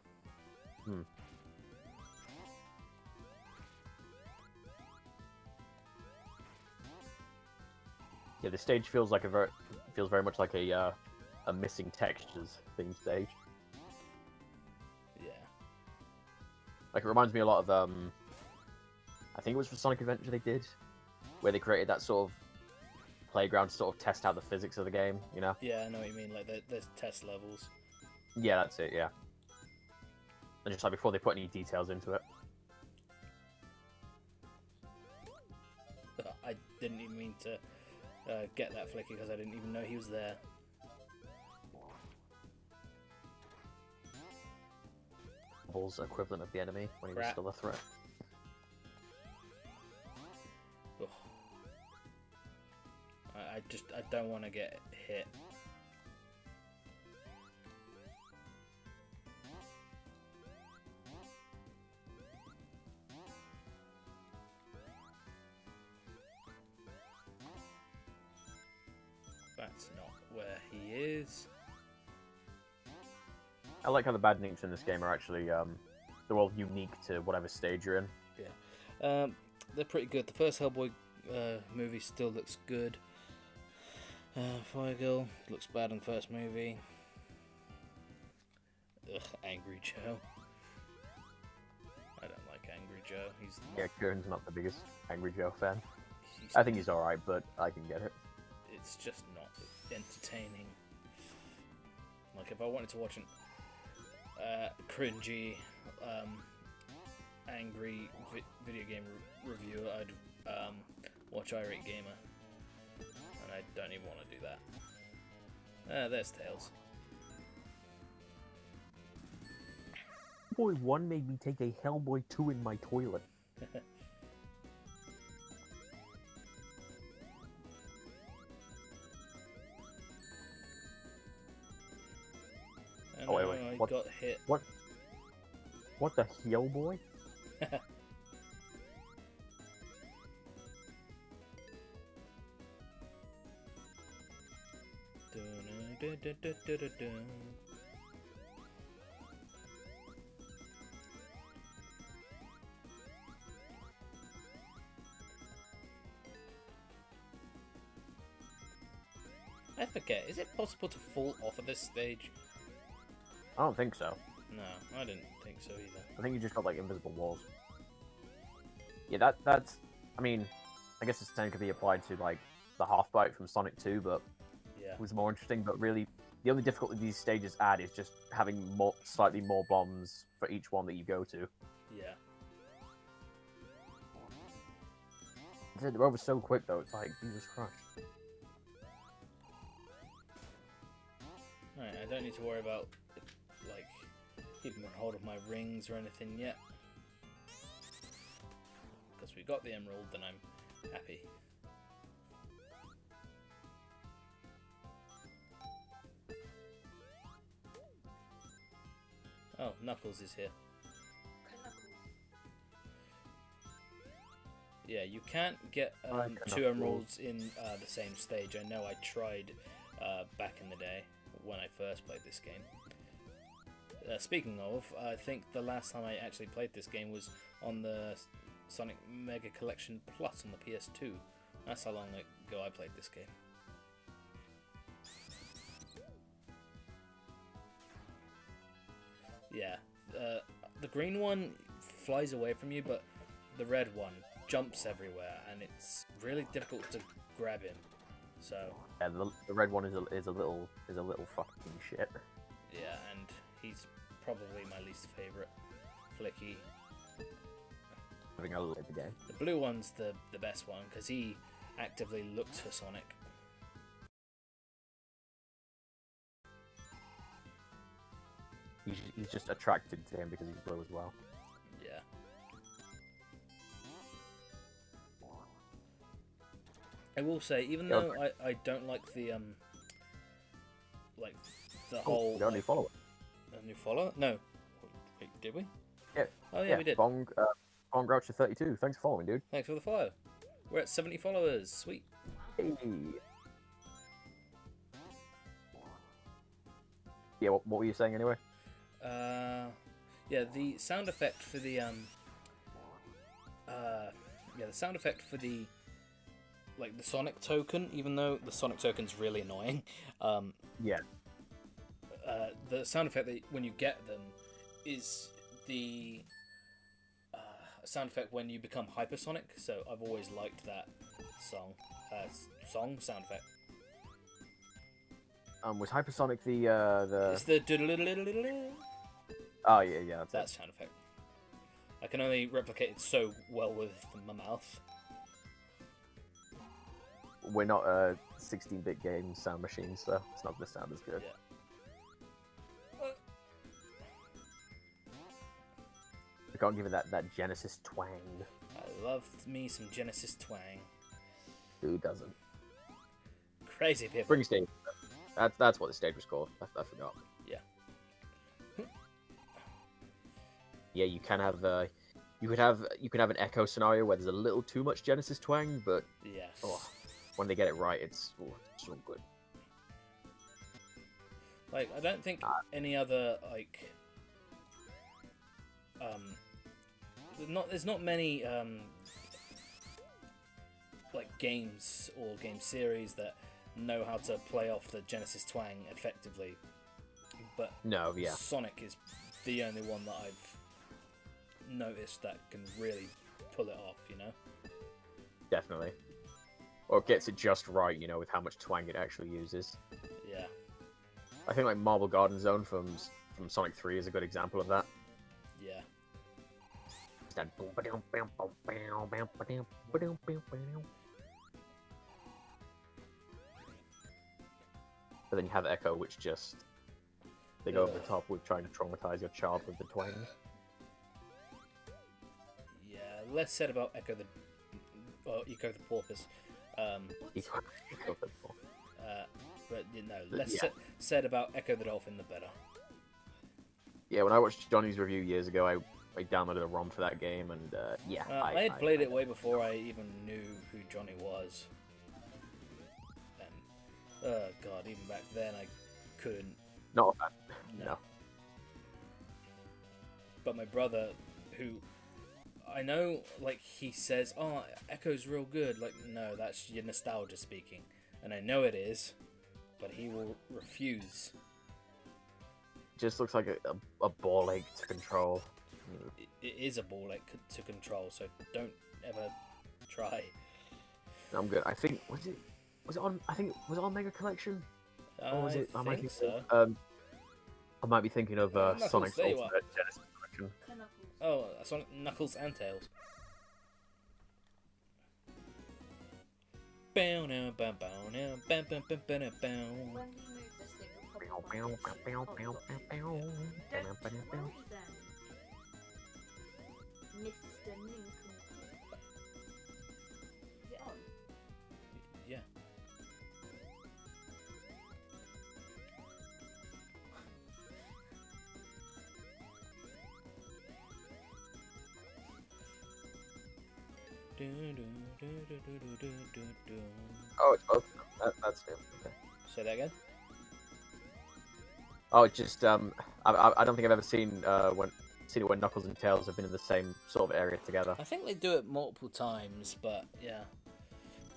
Yeah, the stage feels very much like a missing textures theme stage. Yeah. Like it reminds me a lot of I think it was for Sonic Adventure they did, where they created that sort of playground to sort of test out the physics of the game, you know? Yeah, I know what you mean. Like there's test levels. Yeah, that's it. Yeah. And just like before they put any details into it. I didn't even mean to get that flicky because I didn't even know he was there. Ball's equivalent of the enemy when he was still a threat. Ugh. I don't want to get hit. That's not where he is. I like how the badniks in this game are actually they're all unique to whatever stage you're in. Yeah, they're pretty good. The first Hellboy movie still looks good. Fire Girl looks bad in the first movie. Ugh, Angry Joe. I don't like Angry Joe. He's not... Yeah, Kieran's not the biggest Angry Joe fan. I think he's alright, but I can get it. It's just not entertaining. Like if I wanted to watch an cringy, angry video game review, I'd watch Irate Gamer, and I don't even want to do that. There's Tails. Hellboy 1 made me take a Hellboy 2 in my toilet. Oh, wait. I got hit. What? What the Hellboy? I forget, is it possible to fall off of this stage? I don't think so. No, I didn't think so either. I think you just got like invisible walls. Yeah, that's. I mean, I guess the same could be applied to like the half bite from Sonic 2, but Yeah. it was more interesting. But really, the only difficulty these stages add is just having slightly more bombs for each one that you go to. Yeah. They're over so quick though. It's like Jesus Christ. Alright, I don't need to worry about like keeping hold of my rings or anything yet. Because we got the emerald, then I'm happy. Oh, Knuckles is here. Yeah, you can't get two emeralds in the same stage. I know I tried back in the day when I first played this game. Speaking of, I think the last time I actually played this game was on the Sonic Mega Collection Plus on the PS2. That's how long ago I played this game. Yeah, the green one flies away from you, but the red one jumps everywhere, and it's really difficult to grab him. So yeah, the red one is a little fucking shit. Yeah, and he's probably my least favorite. Flicky. Having a look at the game. The blue one's the best one because he actively looks for Sonic. He's just attracted to him because he's blue as well. Yeah. I will say, even though I don't like the whole. You got a new follower. A new follower? No. Wait, did we? Yeah. Oh yeah, we did. Bong Groucher 32. Thanks for following, dude. Thanks for the follow. We're at 70 followers. Sweet. Hey. Yeah. What were you saying anyway? Yeah, the sound effect for the the sound effect for the the Sonic token, even though the Sonic token's really annoying. Yeah. The sound effect that when you get them is the sound effect when you become hypersonic. So I've always liked that sound effect. Was hypersonic the? It's the. Oh yeah, that sound effect. I can only replicate it so well with my mouth. We're not a 16-bit game sound machine, so it's not going to sound as good. Yeah. We can't give it that Genesis twang. I love me some Genesis twang. Who doesn't? Crazy people. Spring stage. That's what the stage was called. I forgot. Yeah. Yeah, you can have you could have an Echo scenario where there's a little too much Genesis twang, but yes. When they get it right, it's so good. I don't think any other there's not many games or game series that know how to play off the Genesis twang effectively. But no, yeah, Sonic is the only one that I've noticed that can really pull it off, you know? Definitely. Or gets it just right, you know, with how much twang it actually uses. Yeah. I think Marble Garden Zone from Sonic 3 is a good example of that. Yeah. But then you have Echo, which just they go over the top with trying to traumatize your child with the twang. Yeah, less said about Echo the Porpoise. But less said about Echo the Dolphin, the better. Yeah, when I watched Johnny's review years ago, I downloaded a ROM for that game, and yeah. I had played it way before I even knew who Johnny was. And, God, even back then I couldn't. Not a fan. No. But my brother, who I know, he says, "Oh, Echo's real good." No, that's your nostalgia speaking, and I know it is, but he will refuse. just looks like a ball ache to control. It is a ball ache to control, so don't ever try. I'm good. I think was it on? I think was it on Mega Collection? Or was it? I think so. I might be thinking of Knuckles, Sonic's there you Ultimate Genesis Collection. Oh, Sonic, Knuckles and Tails. Bow now, bow bow now, bow bow bow bow bow. When you move this thing, it'll probably Don't tell me then. Mr. Ninkle. Is it on? Yeah. Oh, it's both. That's new. Okay. Say that again. Oh, it's just I don't think I've ever seen it when Knuckles and Tails have been in the same sort of area together. I think they do it multiple times, but yeah.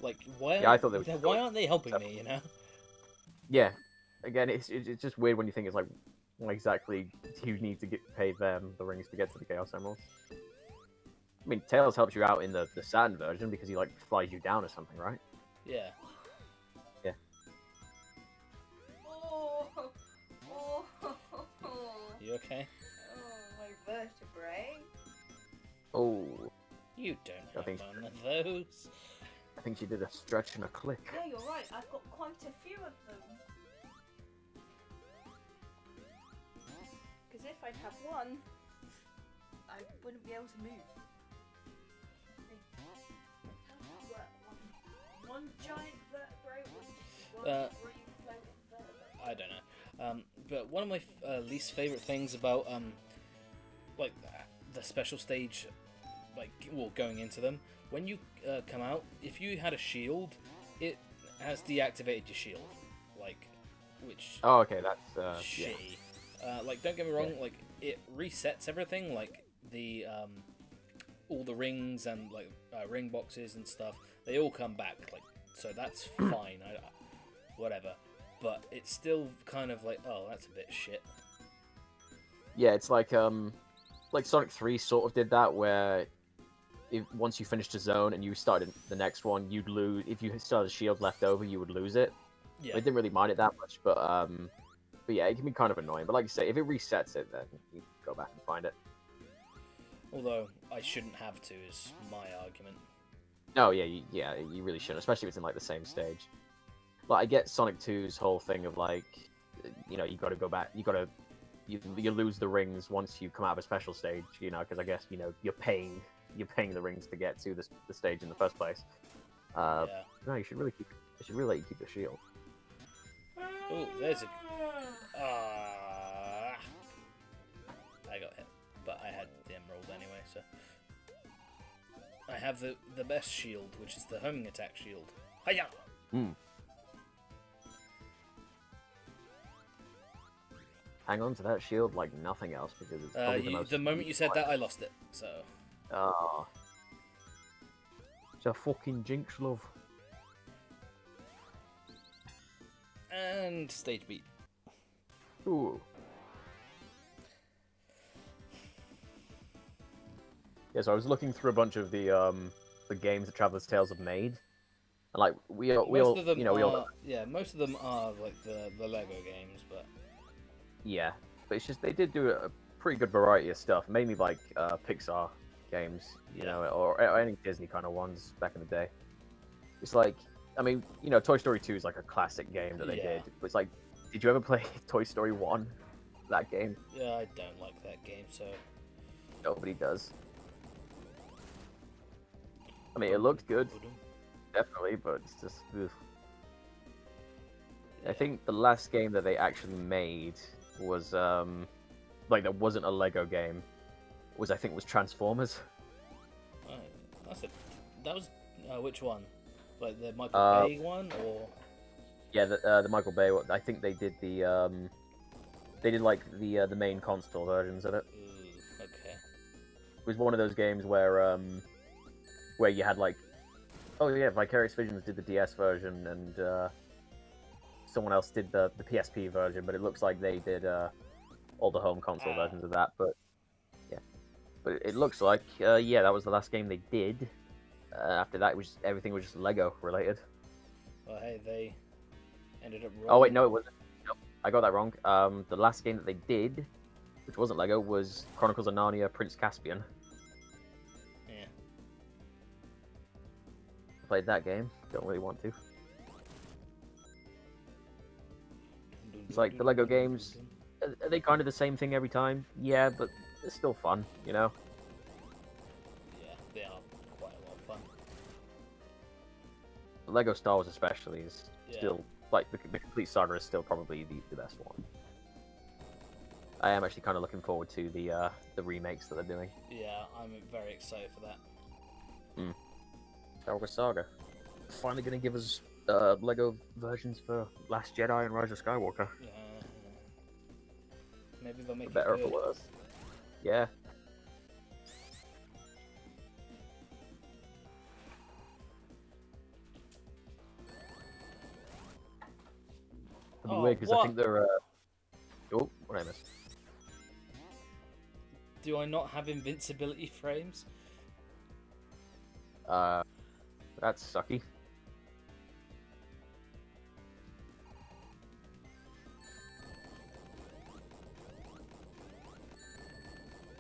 Like, why? Yeah, I thought they were Why aren't they helping me? You know. Yeah. Again, it's just weird when you think it's like, well, exactly, you need to pay them the rings to get to the Chaos Emeralds. I mean, Tails helps you out in the Saturn version because he like flies you down or something, right? Yeah. Yeah. Oh, You okay? Oh, my vertebrae. Oh, You don't I have think- one of those. I think she did a stretch and a click. Yeah, you're right. I've got quite a few of them. Because if I'd have one, I wouldn't be able to move. One giant vertebrae, one free floating vertebrae. I don't know. But one of my least favorite things about like the special stage, like going into them, when you come out, if you had a shield, it has deactivated your shield, like, which Oh, okay, that's yeah. shitty. Like, don't get me wrong, like it resets everything, like the all the rings and like ring boxes and stuff, they all come back, like, so that's fine. Whatever. But it's still kind of like, oh, that's a bit shit. Yeah, it's like Sonic 3 sort of did that, where once you finished a zone and you started the next one, you'd lose. If you still had a shield left over, you would lose it. Yeah. I didn't really mind it that much, but yeah, it can be kind of annoying. But like you say, if it resets it, then you go back and find it. Although I shouldn't have to, is my argument. No, yeah, you really shouldn't, especially if it's in like the same stage. Like, I get Sonic 2's whole thing of like, you know, you got to go back, you lose the rings once you come out of a special stage, you know, because I guess, you know, you're paying the rings to get to the stage in the first place. Yeah. No, you should really let you keep the shield. Oh, there's a. I got hit, but I had the emerald anyway, so. I have the best shield, which is the homing attack shield. Hiya! Hang on to that shield like nothing else, because it's probably The moment you said that, I lost it, so. Ah. It's a fucking jinx, love. And stage beat. Ooh. Yeah, so I was looking through a bunch of the games that Traveler's Tales have made, and like Most of them are like the Lego games, but yeah, but it's just they did do a pretty good variety of stuff, mainly like Pixar games, you know, or any Disney kind of ones back in the day. It's like, I mean, you know, Toy Story 2 is like a classic game that they did. But it's like, did you ever play Toy Story 1? That game? yeah, I don't like that game, so. Nobody does. I mean, it looked good, definitely, but it's just. Ugh. I think the last game that they actually made was like that wasn't a Lego game. I think was Transformers. That was which one? Like the Michael Bay one, or? Yeah, the Michael Bay one. I think they did like the main console versions of it. Ooh, okay. It was one of those games where you had like, oh yeah, Vicarious Visions did the DS version, and someone else did the PSP version, but it looks like they did all the home console Ah. versions of that. But yeah, but it looks like yeah, that was the last game they did. After that, everything was just Lego related. Well, hey, they ended up. Oh wait, no, it wasn't. Nope, I got that wrong. The last game that they did, which wasn't Lego, was Chronicles of Narnia: Prince Caspian. Yeah. I played that game. Don't really want to. It's like the Lego games. Are they kind of the same thing every time? Yeah, but they're still fun, you know? Yeah, they are quite a lot of fun. Lego Star Wars especially is Yeah. still, like, the complete saga is still probably the best one. I am actually kind of looking forward to the remakes that they're doing. Yeah, I'm very excited for that. Star Wars Saga. Finally going to give us Lego versions for Last Jedi and Rise of Skywalker. Yeah. Maybe they'll make For better it or good. for worse. Yeah. It'll be Oh, weird because I what? think they're. Oh, what did I miss? Do I not have invincibility frames? That's sucky.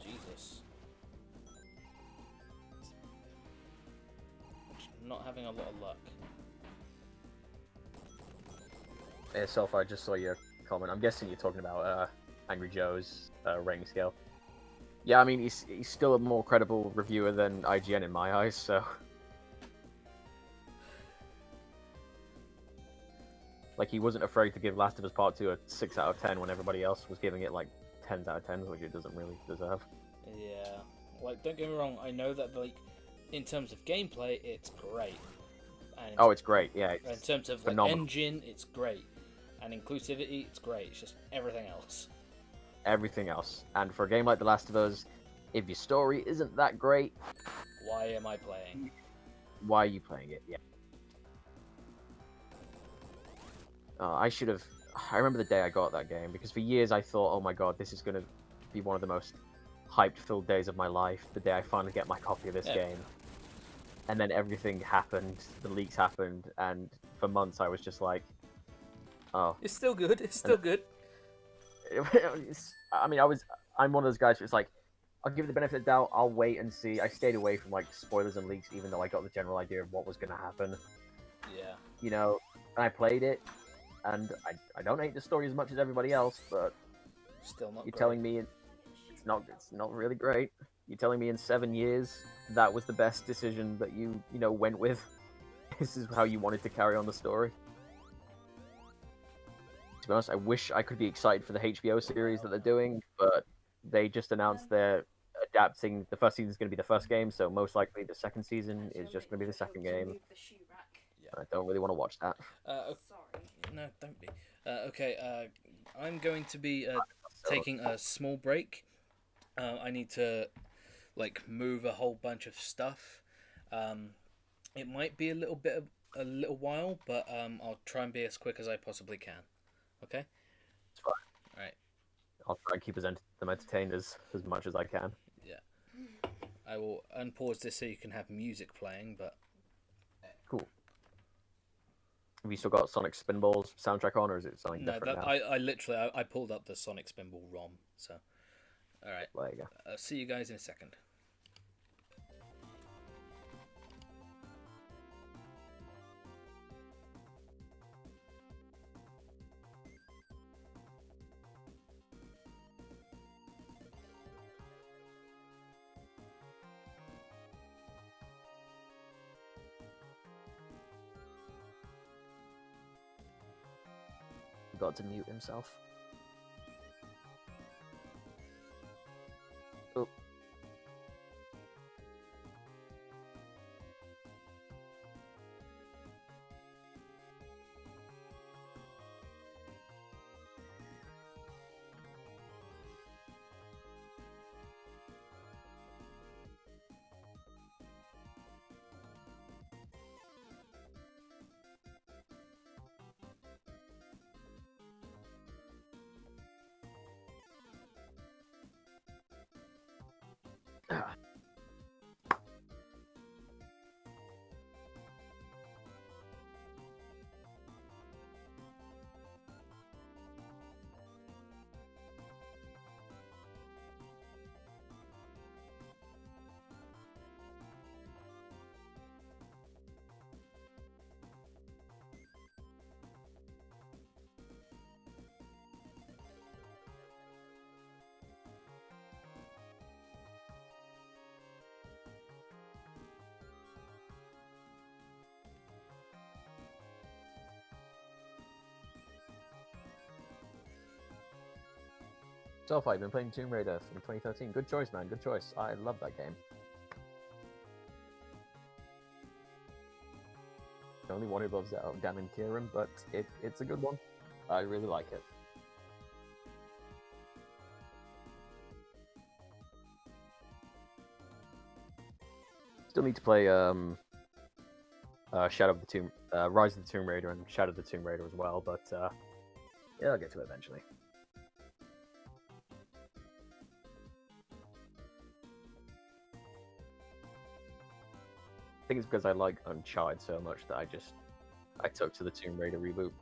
Jesus. I'm not having a lot of luck. Yeah, Self, I just saw your comment. I'm guessing you're talking about Angry Joe's rating scale. Yeah, I mean, he's still a more credible reviewer than IGN in my eyes, so... Like, he wasn't afraid to give Last of Us Part 2 a 6 out of 10 when everybody else was giving it, like, 10s out of 10s, which it doesn't really deserve. Yeah. Like, don't get me wrong, I know that, like, in terms of gameplay, it's great. And Oh, it's great, yeah. in It's terms of, like, phenomenal. engine, it's great. And inclusivity, it's great. It's just everything else. Everything else. And for a game like The Last of Us, if your story isn't that great, Why am I playing? why are you playing it? Yeah. I should have... I remember the day I got that game, because for years I thought, oh my god, this is going to be one of the most hype-filled days of my life, the day I finally get my copy of this game. And then everything happened, the leaks happened, and for months I was just like, oh. It's still good. It's still good. I mean, I'm one of those guys who's like, I'll give it the benefit of the doubt, I'll wait and see. I stayed away from, like, spoilers and leaks, even though I got the general idea of what was going to happen. Yeah. You know, and I played it, and I don't hate the story as much as everybody else, but Still not you're great. telling me it's not really great. You're telling me in 7 years that was the best decision that you went with. This is how you wanted to carry on the story. To be honest, I wish I could be excited for the HBO series that they're doing, but they just announced they're adapting. The first season is going to be the first game, so most likely the second season is just going to be the second game. I don't really want to watch that. Sorry. No, don't be. Okay, I'm going to be taking a small break. I need to, like, move a whole bunch of stuff. It might be a little while, but I'll try and be as quick as I possibly can. Okay? It's fine. Alright. I'll try and keep them entertained as much as I can. Yeah. I will unpause this so you can have music playing, but... Cool. Have you still got Sonic Spinball's soundtrack on, or is it something No, different now? I literally I pulled up the Sonic Spinball ROM, so... Alright. There you go. See you guys in a second. Got to mute himself. Oh. So far, I've been playing Tomb Raider from 2013. Good choice, man. Good choice. I love that game. The only one who loves it out of Dan and Kieran, but it's a good one. I really like it. Still need to play Rise of the Tomb Raider and Shadow of the Tomb Raider as well, but yeah, I'll get to it eventually. I think it's because I like Uncharted so much that I took to the Tomb Raider reboot.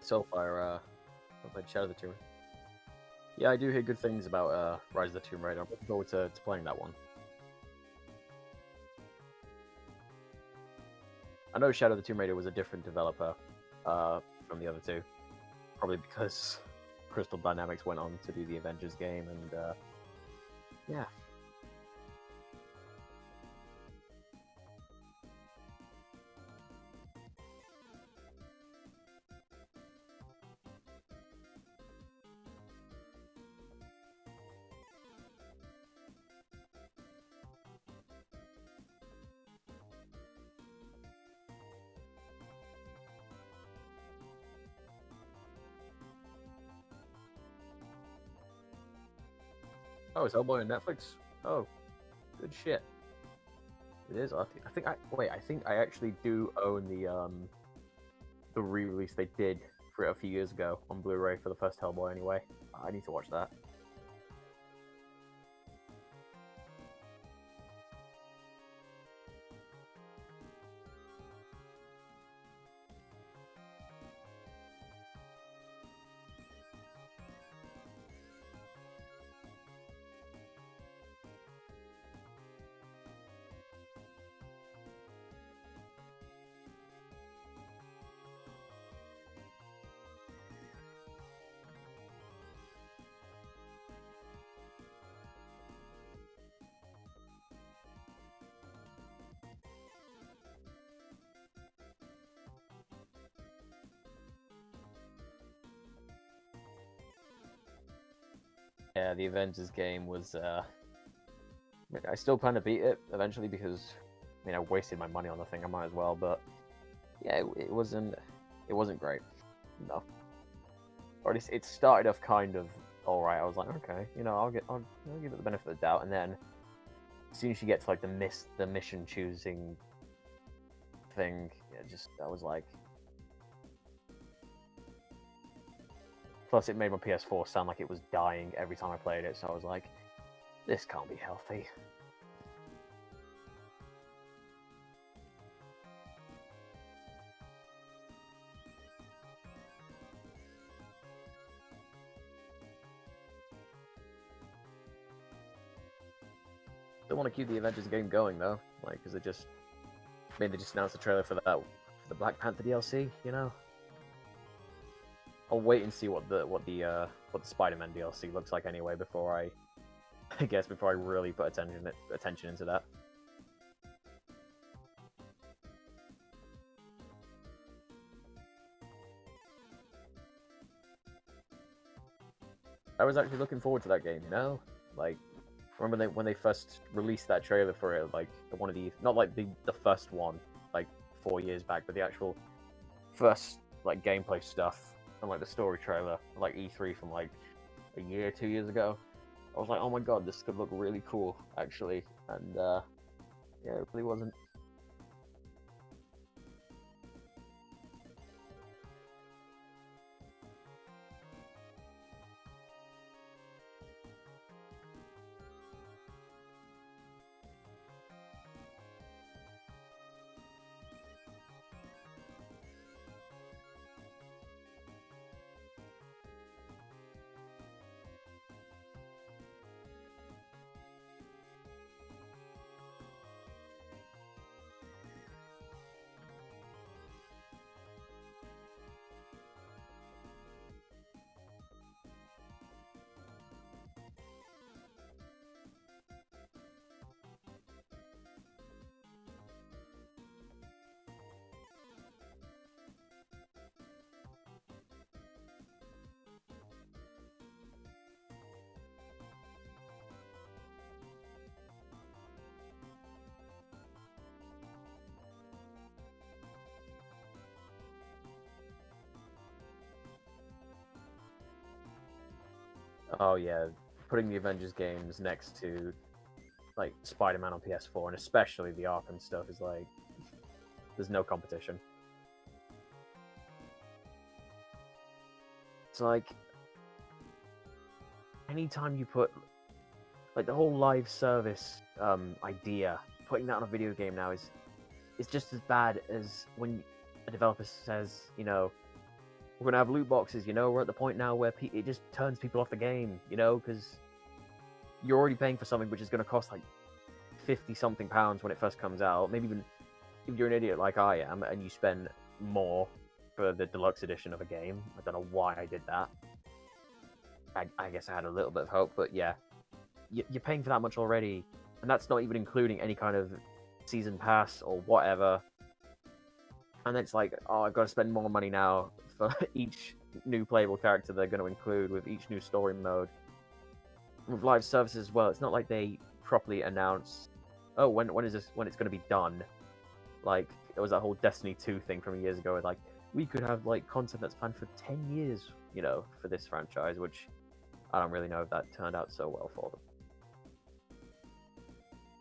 So far, I played Shadow of the Tomb Raider. Yeah, I do hear good things about Rise of the Tomb Raider. I'm looking forward to playing that one. I know Shadow of the Tomb Raider was a different developer from the other two, probably because Crystal Dynamics went on to do the Avengers game, and yeah. Oh, it's Hellboy on Netflix? Oh, good shit. It is. I think I actually do own the re-release they did for it a few years ago on Blu-ray for the first Hellboy anyway. I need to watch that. Yeah, the Avengers game was. I still plan to beat it eventually because, I mean, I wasted my money on the thing. I might as well, but yeah, it wasn't great. No, or at least it started off kind of all right. I was like, okay, you know, I'll give it the benefit of the doubt, and then as soon as you get to like the mission choosing thing, yeah, just I was like. Plus, it made my PS4 sound like it was dying every time I played it, so I was like, this can't be healthy. Don't want to keep the Avengers game going though, like, because they just announced the trailer for the Black Panther DLC, you know. I'll wait and see what the Spider-Man DLC looks like anyway before I guess before I really put attention into that. I was actually looking forward to that game, you know? Like, remember when they first released that trailer for it, like one of the not like the first one, like 4 years back, but the actual first like gameplay stuff and like the story trailer, like E3 from like a year, 2 years ago. I was like, oh my god, this could look really cool, actually, and yeah, it really wasn't. Oh yeah, putting the Avengers games next to like Spider-Man on PS4 and especially the Arkham stuff is like, there's no competition. It's like anytime you put like the whole live service idea, putting that on a video game now is just as bad as when a developer says, you know, we're gonna have loot boxes. You know, we're at the point now where it just turns people off the game. You know, because you're already paying for something which is going to cost like £50-something when it first comes out. Maybe even if you're an idiot like I am and you spend more for the deluxe edition of a game. I don't know why I did that. I guess I had a little bit of hope, but yeah, you're paying for that much already, and that's not even including any kind of season pass or whatever. And it's like, oh, I've got to spend more money now for each new playable character they're going to include with each new story mode. With live services as well, it's not like they properly announce, oh, when it's going to be done. Like, it was that whole Destiny 2 thing from years ago, like, we could have, like, content that's planned for 10 years, you know, for this franchise, which I don't really know if that turned out so well for them.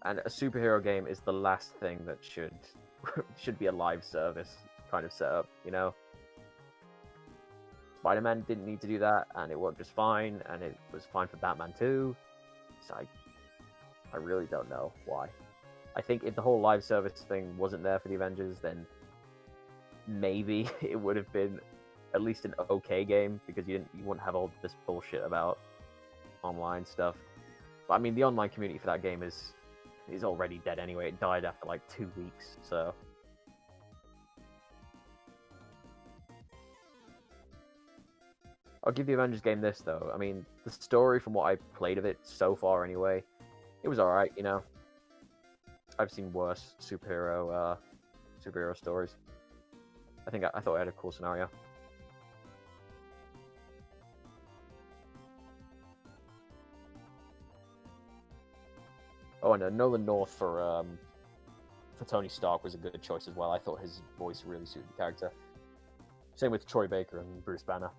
And a superhero game is the last thing that should be a live service kind of setup, you know? Spider-Man didn't need to do that, and it worked just fine, and it was fine for Batman too. So I really don't know why. I think if the whole live service thing wasn't there for the Avengers, then maybe it would have been at least an okay game, because you wouldn't have all this bullshit about online stuff. But I mean, the online community for that game is already dead anyway. It died after like 2 weeks, so. I'll give the Avengers game this though. I mean, the story, from what I played of it so far anyway, it was alright, you know. I've seen worse superhero stories. I thought it had a cool scenario. Oh, and Nolan North for Tony Stark was a good choice as well. I thought his voice really suited the character. Same with Troy Baker and Bruce Banner.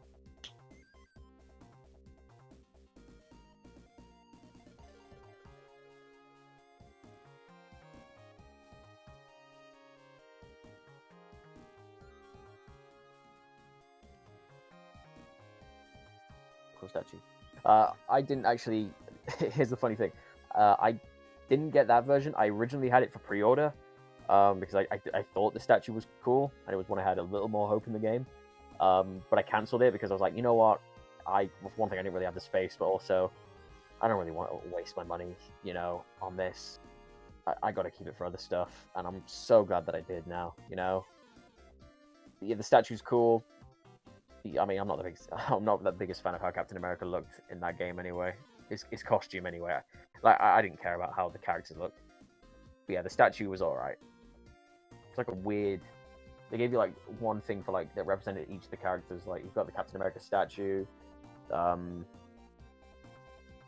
Cool statue. I didn't actually. Here's the funny thing. I didn't get that version. I originally had it for pre-order because I thought the statue was cool, and it was when I had a little more hope in the game. But I cancelled it because I was like, you know what? One thing, I didn't really have the space, but also I don't really want to waste my money, on this. I got to keep it for other stuff, and I'm so glad that I did now. Yeah, the statue's cool. I mean, I'm not the biggest fan of how Captain America looked in that game anyway. His costume anyway. I didn't care about how the characters looked. But yeah, the statue was alright. It's like a weird. They gave you like one thing for like that represented each of the characters. Like you've got the Captain America statue. Yeah,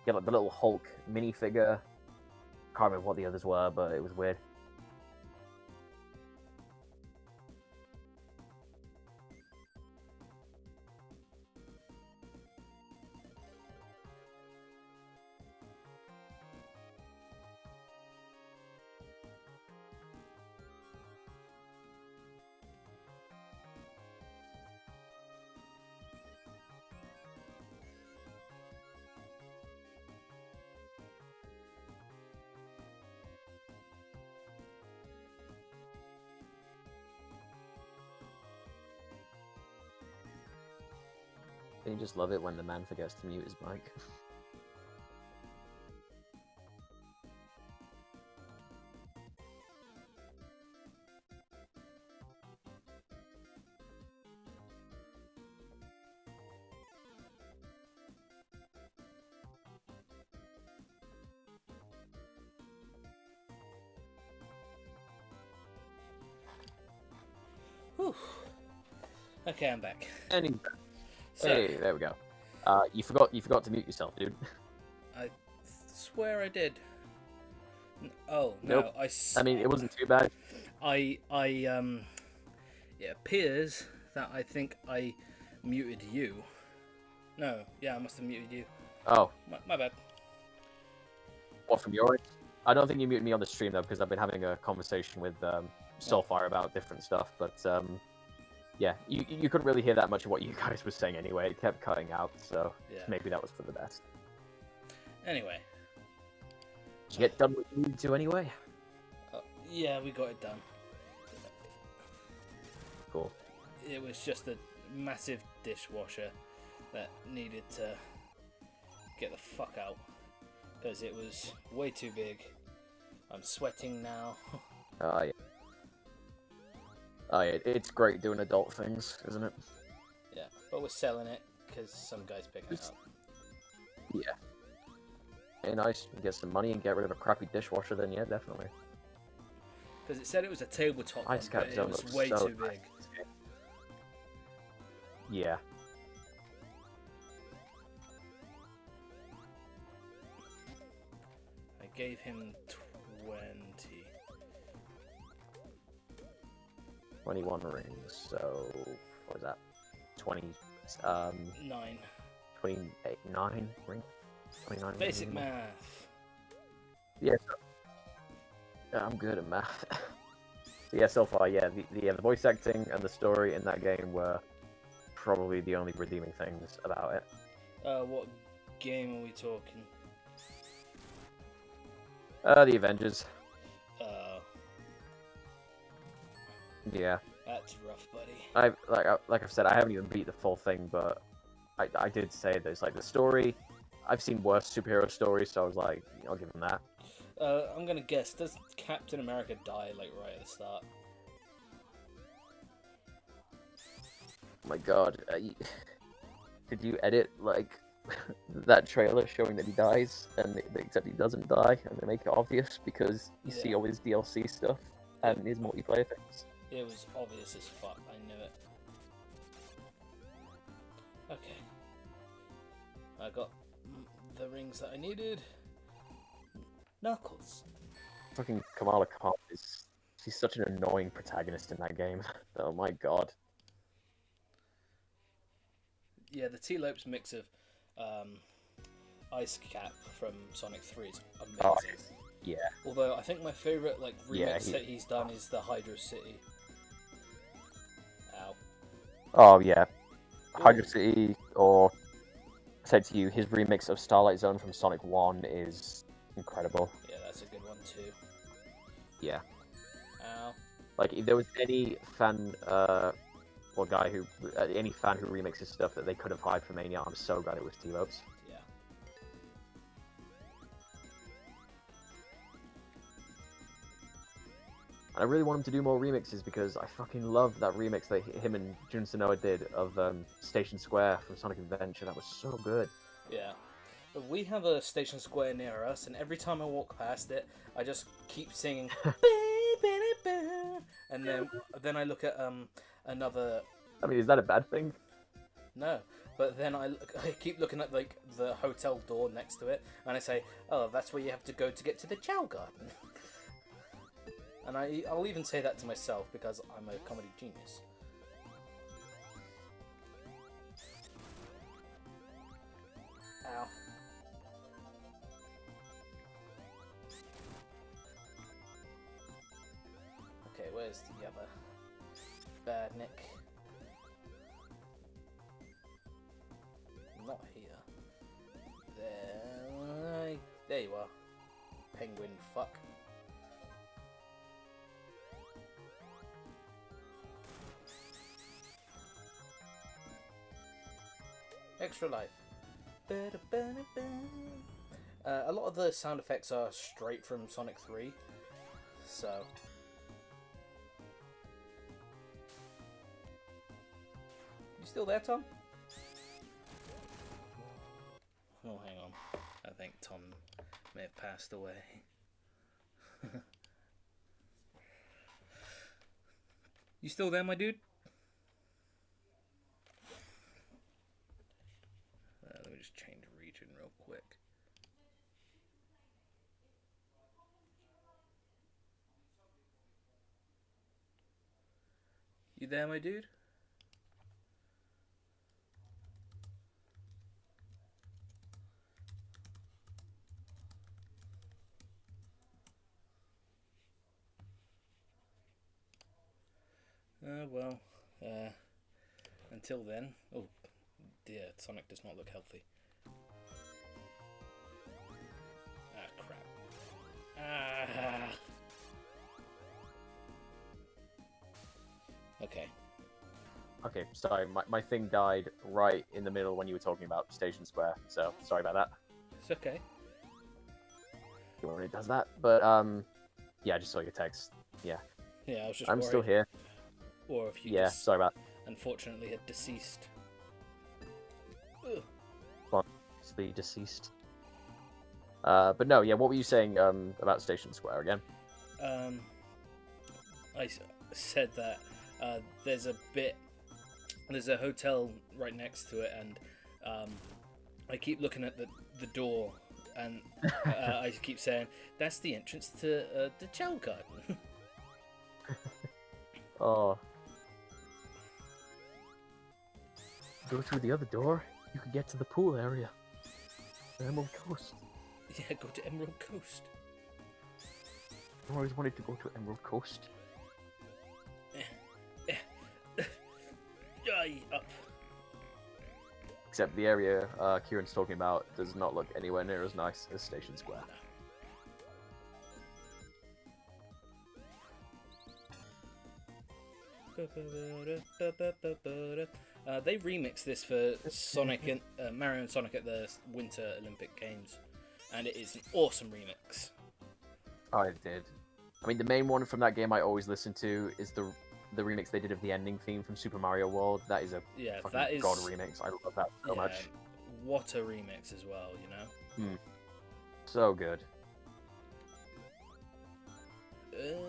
like the little Hulk minifigure. Can't remember what the others were, but it was weird. Don't you just love it when the man forgets to mute his mic? Whew. Okay, I'm back. Anyway, So, hey, there we go. You forgot to mute yourself, dude. I swear I did. Oh Nope. no, I mean, it wasn't too bad. It appears that I think I muted you. No, yeah, I must have muted you. Oh, My bad. what, from your end? I don't think you muted me on the stream though, because I've been having a conversation with Soulfire about different stuff. But yeah, you couldn't really hear that much of what you guys were saying anyway. It kept cutting out, so Yeah. maybe that was for the best. Anyway. Did you get done what you needed to anyway? Yeah, we got it done. Cool. It was just a massive dishwasher that needed to get the fuck out because it was way too big. I'm sweating now. Yeah. Yeah, it's great doing adult things, isn't it? Yeah, but we're selling it because some guy's picking it up. Yeah. Hey, nice. Get some money and get rid of a crappy dishwasher, then yeah, definitely. Because it said it was a tabletop one, Ice Cap but it Zone was looks way so too nice. big. Yeah. I gave him 21 rings, so what is that? 20 9. 28, 9 rings? 29 Basic rings. math. Yeah, I'm good at math. Yeah, so far, yeah, the voice acting and the story in that game were probably the only redeeming things about it. What game are we talking? The Avengers. Yeah. That's rough, buddy. Like I've said, I haven't even beat the full thing, but I did say there's like the story. I've seen worse superhero stories, so I was like, I'll give them that. I'm gonna guess, does Captain America die like right at the start? Oh my god, did you edit like that trailer showing that he dies, and except he doesn't die, and they make it obvious because you see all his DLC stuff and his multiplayer things? It was obvious as fuck, I knew it. Okay. I got the rings that I needed. Knuckles. Fucking Kamala Khan is... She's such an annoying protagonist in that game. Oh my god. Yeah, the T-Lopes mix of Ice Cap from Sonic 3 is amazing. Oh, yeah. Although I think my favourite like Yeah, remix that he's done is the Hydro City. Ow. Oh, yeah. Ooh. Hydro City, or... I said to you, his remix of Starlight Zone from Sonic 1 is incredible. Yeah, that's a good one too. Yeah. Ow. Like, if there was any fan, or guy who... any fan who remixes stuff that they could have hired for Mania, I'm so glad it was T-Lopes. Yeah. And I really want him to do more remixes because I fucking loved that remix that him and Jun Sonoa did of Station Square from Sonic Adventure. That was so good. Yeah. We have a Station Square near us, and every time I walk past it, I just keep singing, and then I look at another. I mean, is that a bad thing? No, but then I keep looking at like the hotel door next to it, and I say, "Oh, that's where you have to go to get to the Chow Garden." And I'll even say that to myself because I'm a comedy genius. Ow. Okay, where's the other bad Nick? Not here. There you are. Penguin fuck. Extra life. A lot of the sound effects are straight from Sonic 3, so... You still there, Tom? Oh, hang on. I think Tom may have passed away. You still there, my dude? Let me just change region real quick. You there, my dude? Well, until then... Oh, dear, Sonic does not look healthy. Ah, crap. Ah! Okay. Okay, sorry, my thing died right in the middle when you were talking about Station Square, so sorry about that. It's okay. When it does that, but yeah, I just saw your text. Yeah. Yeah, I was just I'm worried. still here. Or if you Yeah, just sorry about unfortunately had deceased. Ugh. the deceased. But no, yeah, what were you saying about Station Square again? I said that there's a hotel right next to it, and I keep looking at the door, and I keep saying that's the entrance to the Chow Garden. Oh. Go through the other door, you could get to the pool area. The Emerald Coast. Yeah, go to Emerald Coast. I always wanted to go to Emerald Coast. Up. Except the area Kieran's talking about does not look anywhere near as nice as Station Square. They remixed this for Sonic and Mario and Sonic at the Winter Olympic Games, and it is an awesome remix. I did. I mean, the main one from that game I always listen to is the remix they did of the ending theme from Super Mario World. That is a fucking god remix. I love that so much. What a remix as well, you know? So good.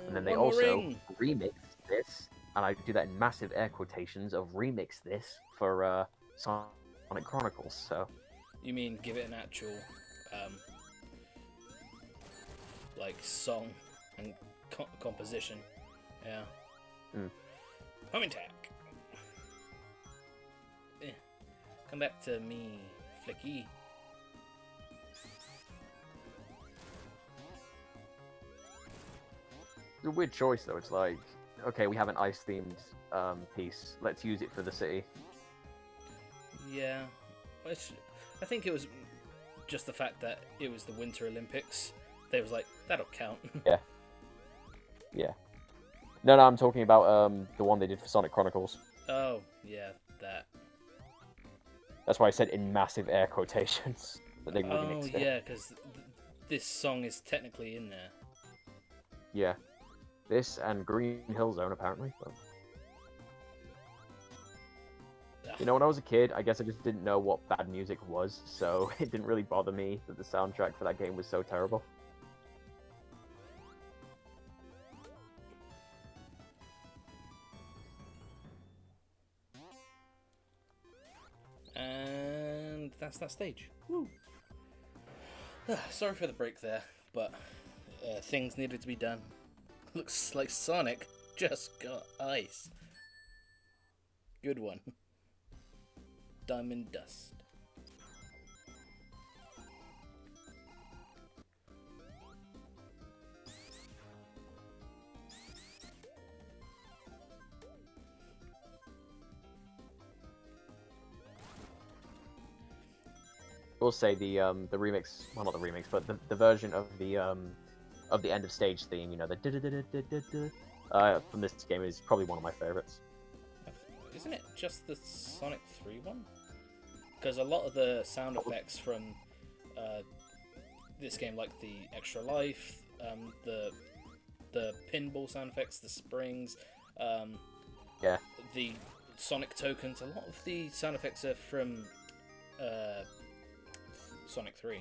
And then they also remixed this, and I do that in massive air quotations of remix this for Sonic Chronicles, so... You mean give it an actual like song and composition. Yeah. Mm. Home attack. Come back to me, Flicky. It's a weird choice though. It's like, okay, we have an ice-themed piece. Let's use it for the city. Yeah, I think it was just the fact that it was the Winter Olympics. They was like, that'll count. Yeah. Yeah. No, I'm talking about the one they did for Sonic Chronicles. Oh, yeah, that. That's why I said in massive air quotations that they remixed it. Oh, yeah, because this song is technically in there. Yeah. This and Green Hill Zone, apparently. But... You know, when I was a kid, I guess I just didn't know what bad music was, so it didn't really bother me that the soundtrack for that game was so terrible. And that's that stage. Woo. Sorry for the break there, but things needed to be done. Looks like Sonic just got ice. Good one. Diamond Dust. I will say the remix, well, not the remix, but the version of the end of stage theme, you know, the from this game is probably one of my favorites. Isn't it just the Sonic 3 one? Because a lot of the sound effects from this game, like the extra life, the pinball sound effects, the springs, yeah, the Sonic tokens, a lot of the sound effects are from Sonic 3.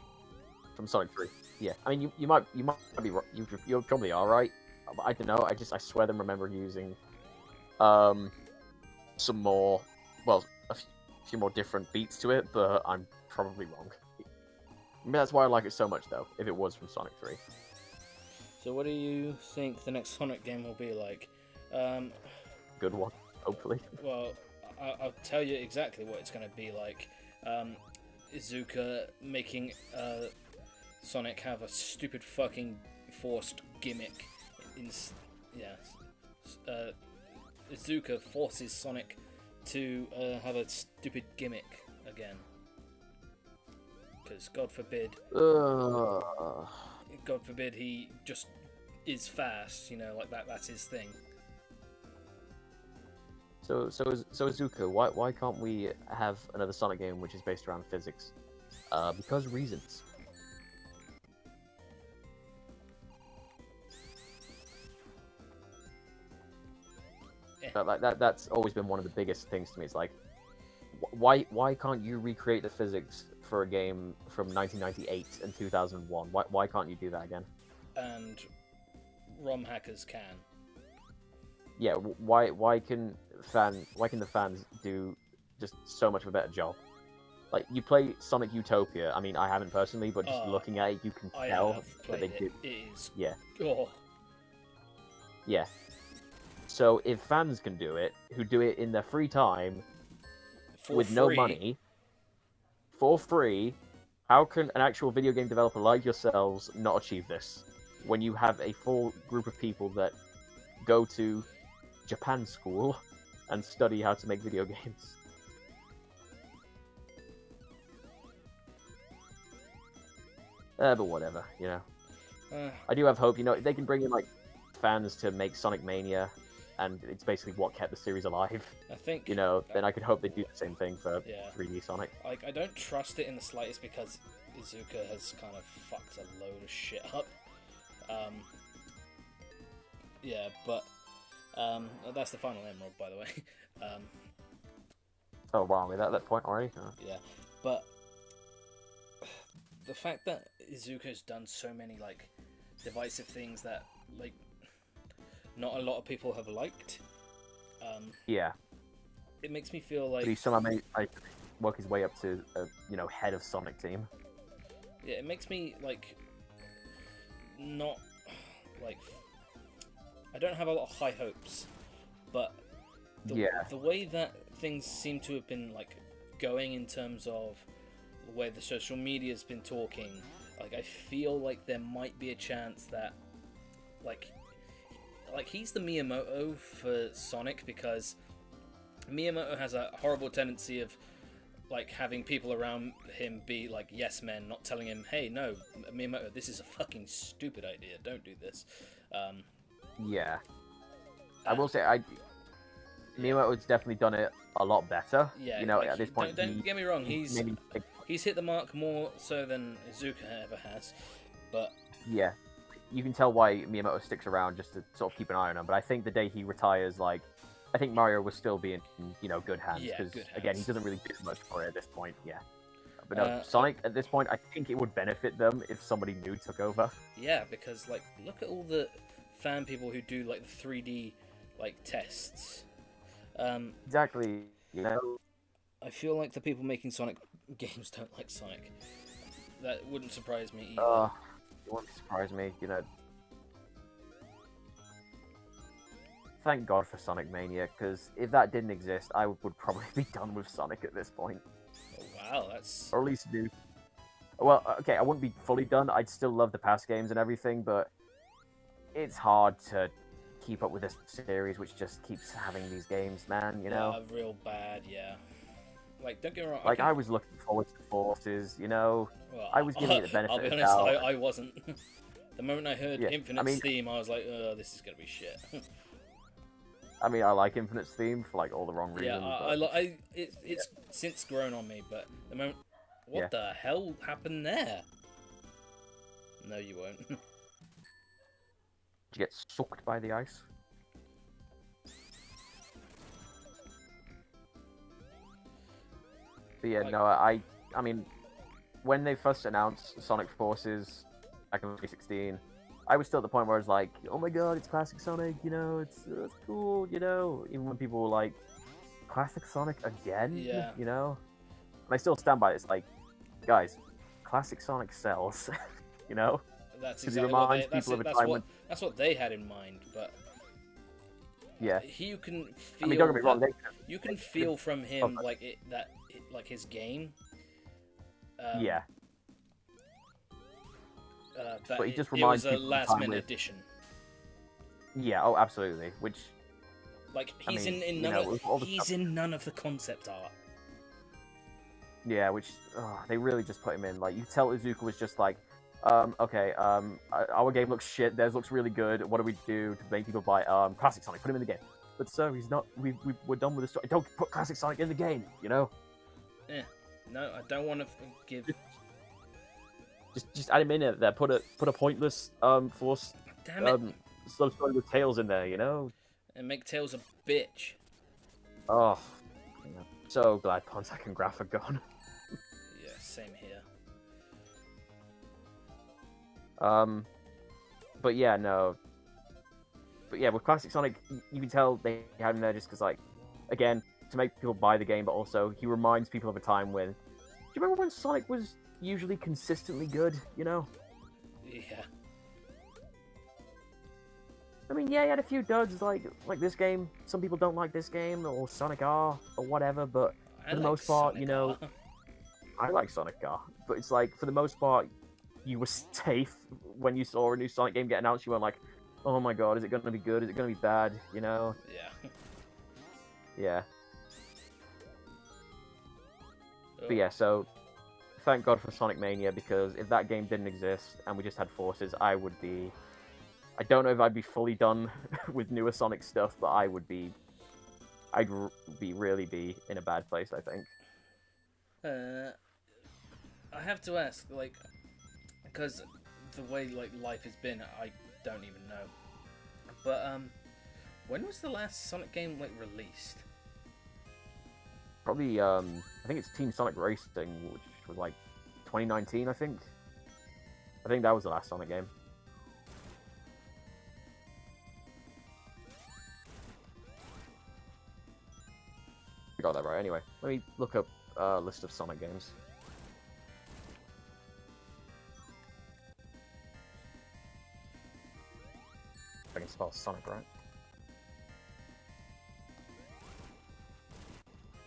From Sonic 3. Yeah, I mean, you might be right. You probably are right. I don't know. I swear them remember using some more, well, a few more different beats to it, but I'm probably wrong. Maybe that's why I like it so much, though. If it was from Sonic 3. So, what do you think the next Sonic game will be like? Good one, hopefully. Well, I'll tell you exactly what it's going to be like. Izuka making Sonic have a stupid fucking forced gimmick. Izuka forces Sonic to have a stupid gimmick again. Because God forbid he just is fast, you know, like that's his thing. So Izuka, why can't we have another Sonic game which is based around physics? Because reasons. That's always been one of the biggest things to me. It's like, why can't you recreate the physics for a game from 1998 and 2001? Why can't you do that again? And ROM hackers can. Yeah, why can the fans do just so much of a better job? Like, you play Sonic Utopia. I mean, I haven't personally, but just looking at it, you can tell that they did. It is. Yeah. Oh. Yeah. So if fans can do it, who do it in their free time, with no money, for free, how can an actual video game developer like yourselves not achieve this? When you have a full group of people that go to Japan school and study how to make video games. But whatever, you know. I do have hope, you know, they can bring in, like, fans to make Sonic Mania, and it's basically what kept the series alive. I think, you know, then I could hope they do the same thing for 3D Sonic. Like, I don't trust it in the slightest because Izuka has kind of fucked a load of shit up. Yeah, but that's the final emerald, by the way. Oh wow, we're at that point already? Oh. Yeah, but the fact that Izuka's done so many, like, divisive things that, like, not a lot of people have liked. Yeah. It makes me feel like... But he somehow made, like, work his way up to, you know, head of Sonic team. Yeah, it makes me, like, not like I don't have a lot of high hopes, but the way that things seem to have been like going in terms of the way the social media's been talking, like I feel like there might be a chance that like he's the Miyamoto for Sonic, because Miyamoto has a horrible tendency of like having people around him be like yes men, not telling him, hey, no, Miyamoto, this is a fucking stupid idea, don't do this. Yeah. I will say, Miyamoto's definitely done it a lot better. Yeah, you know, like, at this point, don't get me wrong, he's maybe hit the mark more so than Izuka ever has, but yeah, you can tell why Miyamoto sticks around just to sort of keep an eye on him. But I think the day he retires, like, I think Mario will still be in, you know, good hands, Yeah, because good again, he hands. doesn't really do much for it at this point. Yeah, but no, Sonic at this point, I think it would benefit them if somebody new took over. yeah, because like look at all the fan people who do like the 3D like tests. Exactly. You know, I feel like the people making Sonic games don't like Sonic. That wouldn't surprise me either. it wouldn't surprise me. You know, thank God for Sonic Mania, because if that didn't exist, I would probably be done with Sonic at this point. Oh, wow, that's Or at least do. Well, okay, I wouldn't be fully done. I'd still love the past games and everything, but it's hard to keep up with this series, which just keeps having these games, man. You know, real bad. Yeah, like don't get me wrong. like I was looking forward to Forces. You know, well, I was giving it the benefit I'll be of honest, doubt. I wasn't. The moment I heard Yeah, Infinite's theme, I was like, oh, this is gonna be shit. I mean, I like Infinite's theme for like all the wrong reasons. Yeah, it's since grown on me, but the moment, what the hell happened there? No, you won't. Did you get sucked by the ice? But yeah, Like- no, I mean, when they first announced Sonic Forces back in 2016, I was still at the point where I was like, oh my god, it's classic Sonic, you know, it's cool, you know, even when people were like, classic Sonic again? Yeah. You know? And I still stand by it. It's like, guys, classic Sonic sells, you know? That's 'Cause it exactly what reminds they, people of a that's time what when- that's what they had in mind, but Yeah. you can feel. I mean, don't get me wrong, you can feel from him Oh, like like his game. yeah. That But he just it reminds was a people of the last time minute with- addition. Yeah, oh, absolutely. Which, Like I he's mean, in you none know, of with all the he's stuff- in none of the concept art. yeah, which, they really just put him in. Like, you tell Izuka was just like, okay, our game looks shit, theirs looks really good, what do we do to make people buy, Classic Sonic, put him in the game. But sir, he's not, we're done with the story. Don't put Classic Sonic in the game, you know? No, I don't want to give. Just add him in there, put a pointless, force, Damn it! sub story with Tails in there, you know? And make Tails a bitch. Oh, so glad Pontac and Graph are gone. Yeah, same here. But yeah, no. But yeah, with Classic Sonic, you can tell they had him there just because, like, again, to make people buy the game, but also he reminds people of a time when. Do you remember when Sonic was usually consistently good? You know. Yeah. I mean, yeah, he had a few duds like this game. Some people don't like this game or Sonic R or whatever, but for the most part, you know, I like Sonic R. But it's like, for the most part, you were safe when you saw a new Sonic game get announced. You weren't like, oh my god, is it going to be good? Is it going to be bad? You know? Yeah. Yeah. But yeah, so thank God for Sonic Mania, because if that game didn't exist and we just had Forces, I would be... I don't know if I'd be fully done with newer Sonic stuff, but I'd really be in a bad place, I think. I have to ask, like, because the way like life has been, I don't even know. But when was the last Sonic game like released? Probably, I think it's Team Sonic Racing, which was like 2019, I think. I think that was the last Sonic game. I got that right. Anyway, let me look up a list of Sonic games. can spell Sonic, right?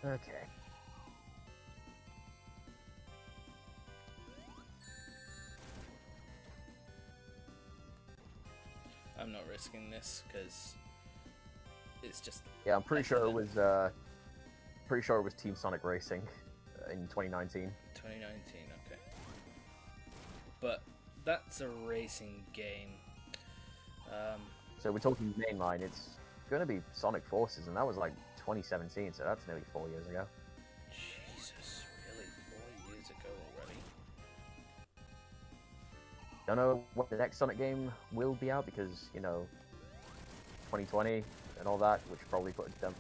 Okay. I'm not risking this because it's just. Yeah, I'm pretty sure it was. Team Sonic Racing in 2019. 2019, okay. But that's a racing game. So we're talking mainline. It's gonna be Sonic Forces, and that was like 2017. So that's nearly 4 years ago. Jesus, really? 4 years ago already? Don't know what the next Sonic game will be out because, you know, 2020 and all that, which probably put them.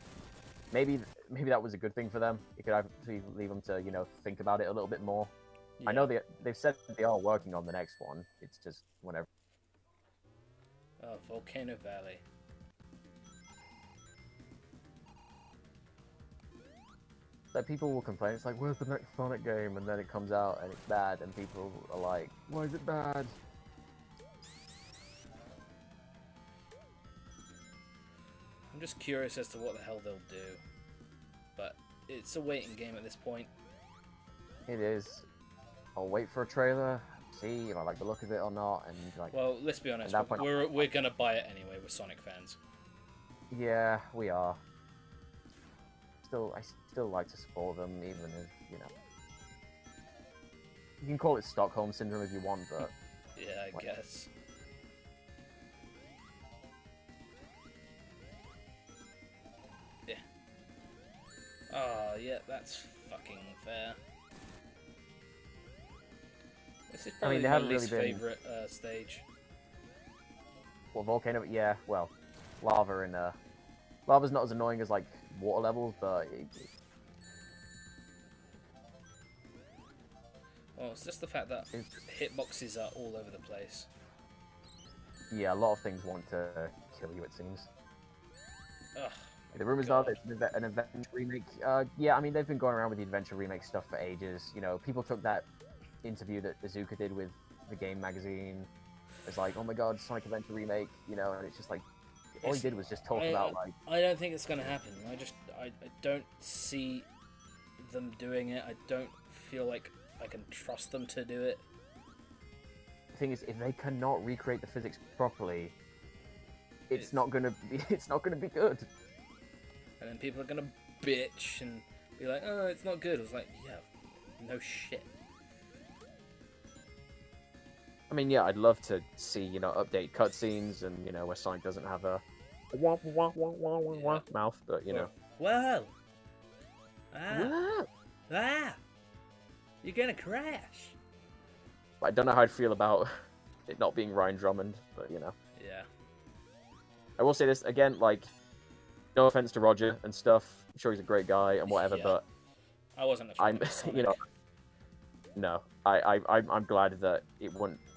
Maybe that was a good thing for them. It could actually leave them to, you know, think about it a little bit more. Yeah. I know they've said they are working on the next one. It's just whenever. Oh, Volcano Valley. Like, people will complain, it's like, where's the next Sonic game? And then it comes out and it's bad, and people are like, why is it bad? I'm just curious as to what the hell they'll do. But it's a waiting game at this point. It is. I'll wait for a trailer, see if I like the look of it or not, and like. Well, let's be honest, that point, we're gonna buy it anyway. We're Sonic fans. Yeah, we are. I still like to support them, even if, you know. You can call it Stockholm Syndrome if you want, but. Yeah, I guess. Yeah. Oh, yeah, that's fucking fair. This is probably they my haven't least really been- favorite stage. Well, Volcano, yeah, well, lava and lava's not as annoying as like water levels, but Well, it's just the fact that hitboxes are all over the place. yeah, a lot of things want to kill you, it seems. Ugh. The rumors are that it's an Adventure remake. Yeah, I mean, they've been going around with the Adventure remake stuff for ages. You know, people took that interview that Izuka did with the Game Magazine. It's like, oh my god, Sonic Adventure remake, you know, and it's just like, all he did was just talk about, like... I don't think it's going to happen. I don't see them doing it. I don't feel like I can trust them to do it. The thing is, if they cannot recreate the physics properly, it's not gonna be good. And then people are gonna bitch and be like, "Oh, it's not good." I was like, "Yeah, no shit." I mean, yeah, I'd love to see, you know, update cutscenes and, you know, where Sonic doesn't have a wah, wah, wah, wah, wah, wah mouth, but, you know. Whoa! Ah! You're gonna crash! I don't know how I'd feel about it not being Ryan Drummond, but, you know. Yeah. I will say this, again, like, no offense to Roger and stuff. I'm sure he's a great guy and whatever, Yeah. but... I wasn't a fan of you know... No. I'm glad that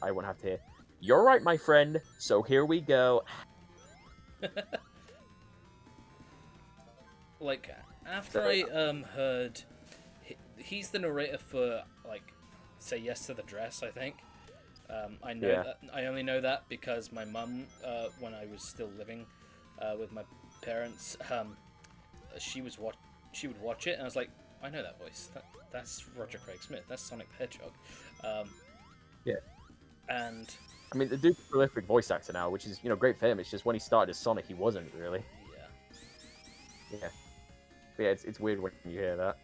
I wouldn't have to hear, "You're right, my friend, so here we go." Like, after I heard... He's the narrator for, like, Say Yes to the Dress, I think. I know that. I only know that because my mum, when I was still living with my parents, she would watch it, and I was like, I know that voice. That's Roger Craig Smith. That's Sonic the Hedgehog. Yeah. And I mean, the dude's a prolific voice actor now, which is, you know, great for him. It's just when he started as Sonic, he wasn't really. yeah. Yeah. But yeah, it's weird when you hear that.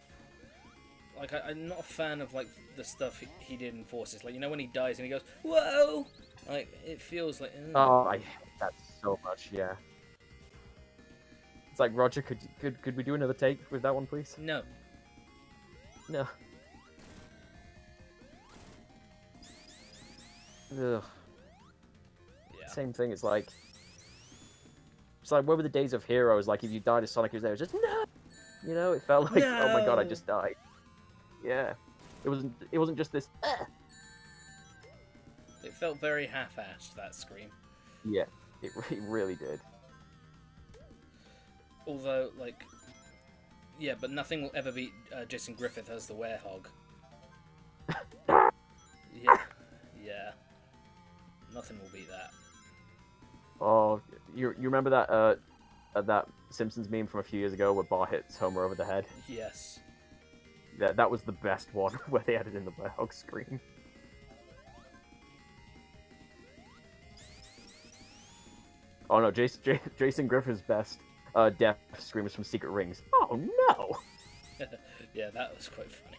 Like, I'm not a fan of, like, the stuff he did in Forces. Like, you know when he dies and he goes, "Whoa!" Like, it feels like... Oh, I hate that so much, yeah. It's like, Roger, could we do another take with that one, please? No. No. Ugh. Yeah. Same thing, it's like, where were the days of Heroes? Like, if you died as Sonic, it was just, no! You know, it felt like, oh my god, I just died. Yeah. It wasn't just this, It felt very half-assed, that scream. Yeah, it really did. Although, like... Yeah, but nothing will ever beat Jason Griffith as the Werehog. Yeah. Nothing will beat that. Oh, You remember that Simpsons meme from a few years ago where Bart hits Homer over the head? Yes. That was the best one where they added in the Hedgehog scream. Oh no, Jason Griffith's best death scream is from Secret Rings. Oh no! Yeah, that was quite funny.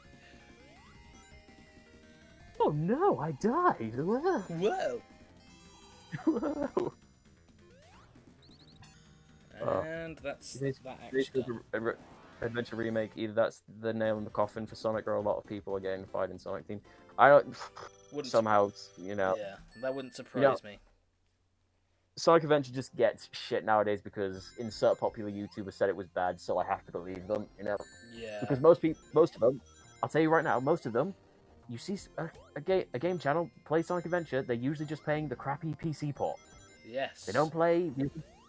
Oh no, I died! Whoa! Whoa! And that's that action done. Adventure remake. Either that's the nail in the coffin for Sonic, or a lot of people are getting fired in Sonic Team. I don't somehow, you know. Yeah, that wouldn't surprise me. Sonic Adventure just gets shit nowadays because insert popular YouTuber said it was bad, so I have to believe them. You know. Yeah. Because most of them, I'll tell you right now, most of them, you see a game channel play Sonic Adventure, they're usually just playing the crappy PC port. Yes. They don't play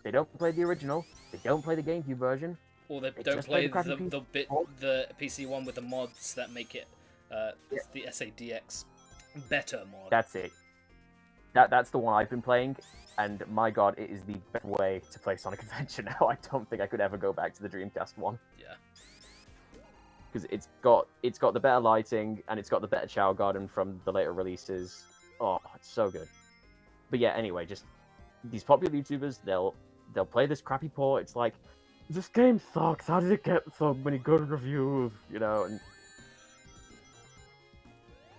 the original. They don't play the GameCube version. Or they don't play the PC one with the mods that make it the SADX better mod. That's it. That's the one I've been playing, and my god, it is the best way to play Sonic Adventure now. I don't think I could ever go back to the Dreamcast one. Yeah. Because it's got the better lighting and it's got the better Chow Garden from the later releases. Oh, it's so good. But yeah, anyway, just these popular YouTubers, they'll play this crappy port. It's like, this game sucks. How did it get so many good reviews? You know, and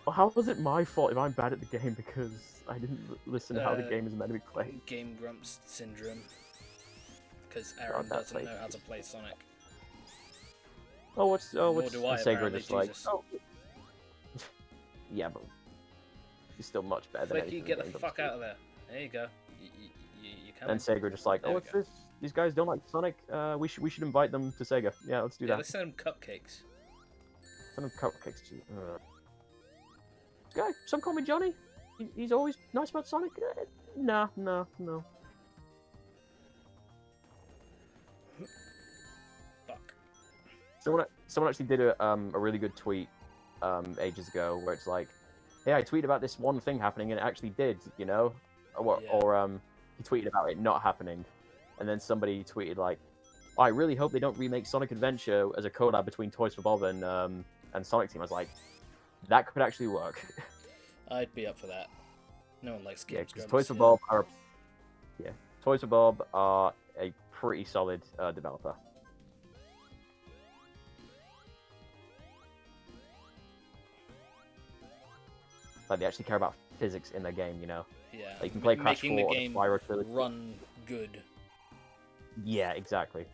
well, how was it my fault if I'm bad at the game because I didn't listen to how the game is meant to be played? Game Grumps syndrome. Because Aaron doesn't know how to play Sonic. What's Sega just like? Jesus. Oh. Yeah, but he's still much better than Flicky, get the fuck out of there. There you go. You can. And Sega just like, what's this? These guys don't like Sonic. We should invite them to Sega. Yeah, let's do that. Let's send them cupcakes. Send them cupcakes too. Guy, some call me Johnny. He's always nice about Sonic. No. Fuck. Someone actually did a really good tweet ages ago where it's like, hey, I tweeted about this one thing happening and it actually did, you know, or he tweeted about it not happening, and then somebody tweeted like, oh, I really hope they don't remake Sonic Adventure as a collab between Toys for Bob and Sonic Team. I was like, that could actually work. I'd be up for that. No one likes games. Yeah, because Toys for Bob are a pretty solid developer. Like, they actually care about physics in their game, you know? Yeah. Like, you can play Crash 4 making the game Spyro Trilogy. run good. Yeah, exactly.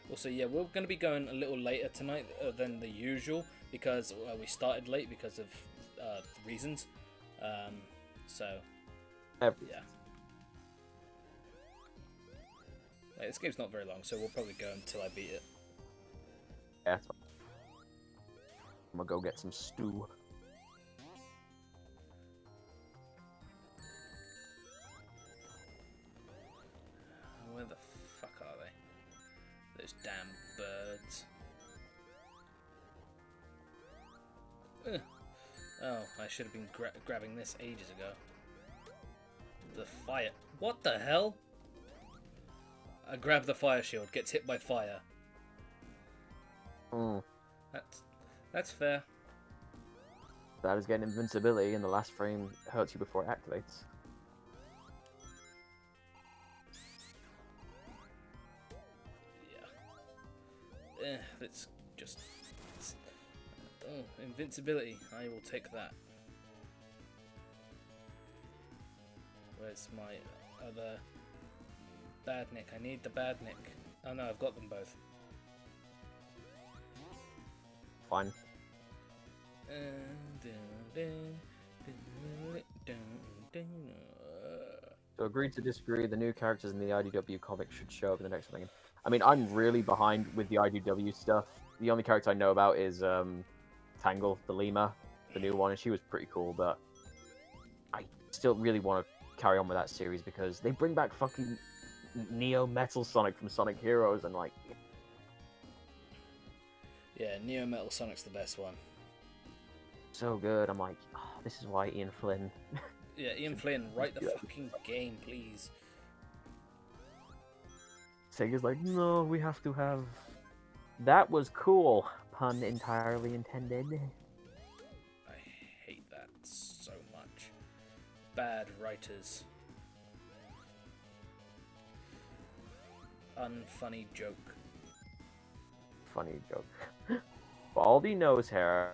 Also, yeah, we're going to be going a little later tonight than the usual because we started late because of reasons. Yeah. Like, this game's not very long, so we'll probably go until I beat it. Yeah, that's fine. I'm gonna go get some stew. Where the fuck are they? Those damn birds. Ugh. Oh, I should have been grabbing this ages ago. The fire. What the hell? I grab the fire shield, gets hit by fire. That's fair. That is getting invincibility, and the last frame hurts you before it activates. Yeah. Let's just... Oh, invincibility. I will take that. Where's my other... Badnik? I need the Badnik. Oh no, I've got them both. Fine. So agreed to disagree. The new characters in the IDW comic should show up in the next one. I mean, I'm really behind with the IDW stuff. The only character I know about is Tangle, the lemur, the new one, and she was pretty cool. But I still really want to carry on with that series because they bring back fucking Neo Metal Sonic from Sonic Heroes, and like. Yeah, Neo Metal Sonic's the best one. So good. I'm like, oh, this is why Ian Flynn Yeah, Ian Flynn, write the fucking game, please. Sega's like, no, we have to have... That was cool. Pun entirely intended. I hate that so much. Bad writers. Unfunny joke. Funny joke. Baldy nose hair.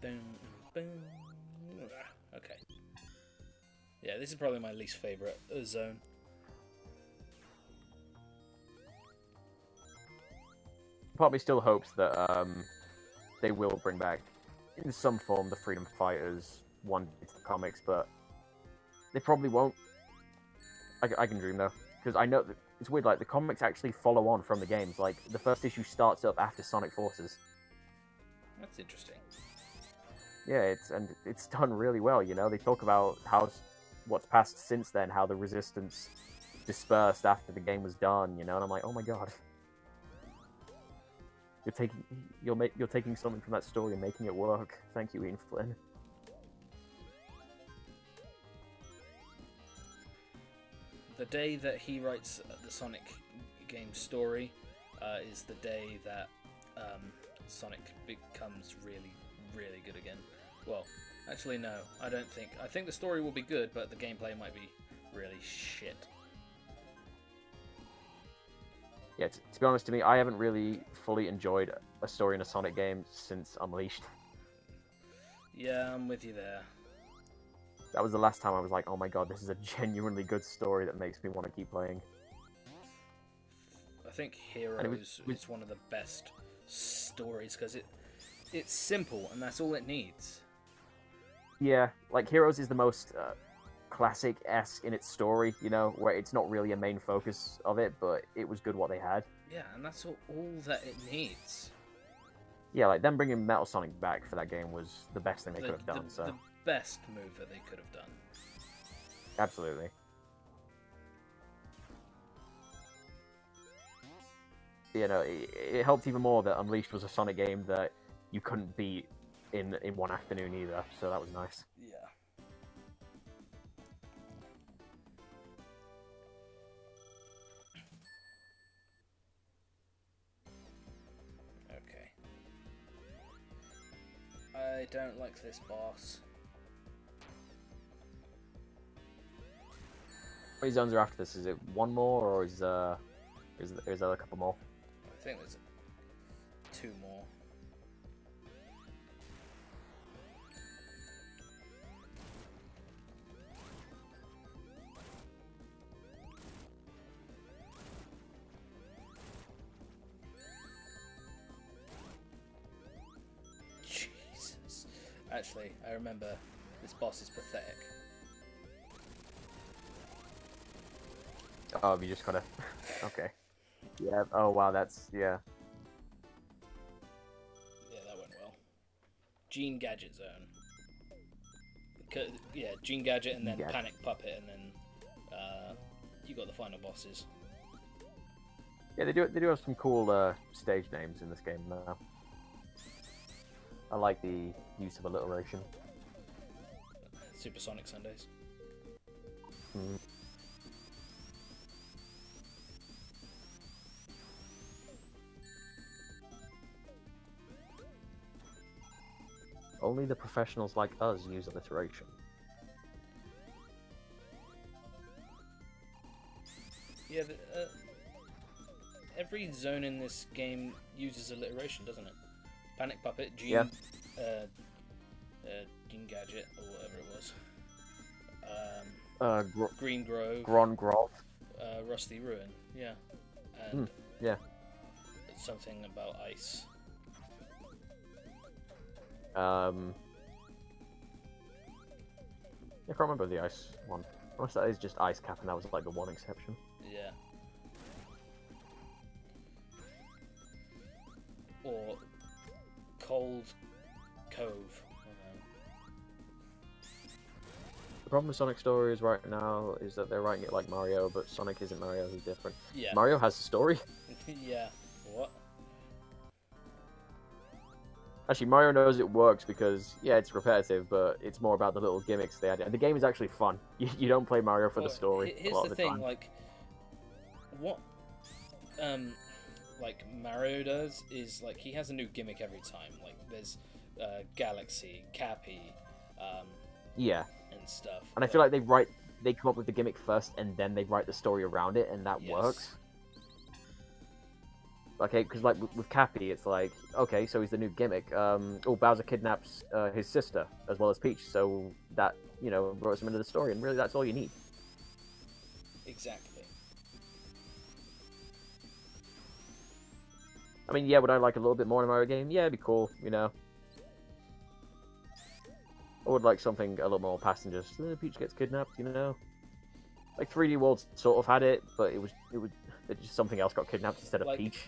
Boom, boom. Okay. Yeah, this is probably my least favorite zone. Part of me still hopes that they will bring back, in some form, the Freedom Fighters one to the comics, but they probably won't. I can dream though, because I know that it's weird. Like the comics actually follow on from the games. Like the first issue starts up after Sonic Forces. That's interesting. Yeah, it's done really well. You know, they talk about what's passed since then, how the Resistance dispersed after the game was done. You know, and I'm like, oh my god. You're taking something from that story and making it work. Thank you, Ian Flynn. The day that he writes the Sonic game story is the day that Sonic becomes really, really good again. Well, actually no, I don't think. I think the story will be good, but the gameplay might be really shit. Yeah, to be honest, to me, I haven't really fully enjoyed a story in a Sonic game since Unleashed. Yeah, I'm with you there. That was the last time I was like, oh my god, this is a genuinely good story that makes me want to keep playing. I think Heroes is one of the best stories because it's simple and that's all it needs. Yeah, like Heroes is the most classic-esque in its story, you know, where it's not really a main focus of it, but it was good what they had. Yeah, and that's all that it needs. Yeah, like them bringing Metal Sonic back for that game was the best thing they could have done. The best move that they could have done. Absolutely. You know, it helped even more that Unleashed was a Sonic game that you couldn't beat in one afternoon either, so that was nice. Yeah. Okay. I don't like this boss. How many zones are after this? Is it one more, or is there a couple more? I think there's 2 more. Jesus. Actually, I remember this boss is pathetic. Oh, you just gotta... Okay. Yeah, oh wow, that's... yeah. Yeah, that went well. Gene Gadget Zone. Yeah, Gene Gadget and then Panic Puppet and then you got the final bosses. Yeah, they do have some cool stage names in this game now. I like the use of alliteration. Supersonic Sundays. Mm. Only the professionals like us use alliteration. Yeah, every zone in this game uses alliteration, doesn't it? Panic Puppet, Gene, Gene Gadget, or whatever it was. Green Grove. Gron Grove. Rusty Ruin, yeah. And yeah. Something about ice. I can't remember the ice one. Unless that is just Ice Cap, and that was like the one exception. Yeah. Or Cold Cove. The problem with Sonic Stories right now is that they're writing it like Mario, but Sonic isn't Mario, he's different. Yeah. Mario has a story. Yeah. What? Actually, Mario knows it works because, yeah, it's repetitive, but it's more about the little gimmicks they add. And the game is actually fun. You don't play Mario for the story a Here's lot the of the thing, time. like, what, like, Mario does is, like, he has a new gimmick every time. Like, there's Galaxy, Cappy, Yeah. and stuff. And I feel like they come up with the gimmick first, and then they write the story around it, and that works. Okay, because like with Cappy, it's like, okay, so he's the new gimmick. Bowser kidnaps his sister as well as Peach, so that brought him into the story, and really that's all you need. Exactly. I mean, yeah, would I like a little bit more in a Mario game? Yeah, it'd be cool, I would like something a little more past than just Peach gets kidnapped, Like 3D World sort of had it, but it was just something else got kidnapped instead of Like, Peach,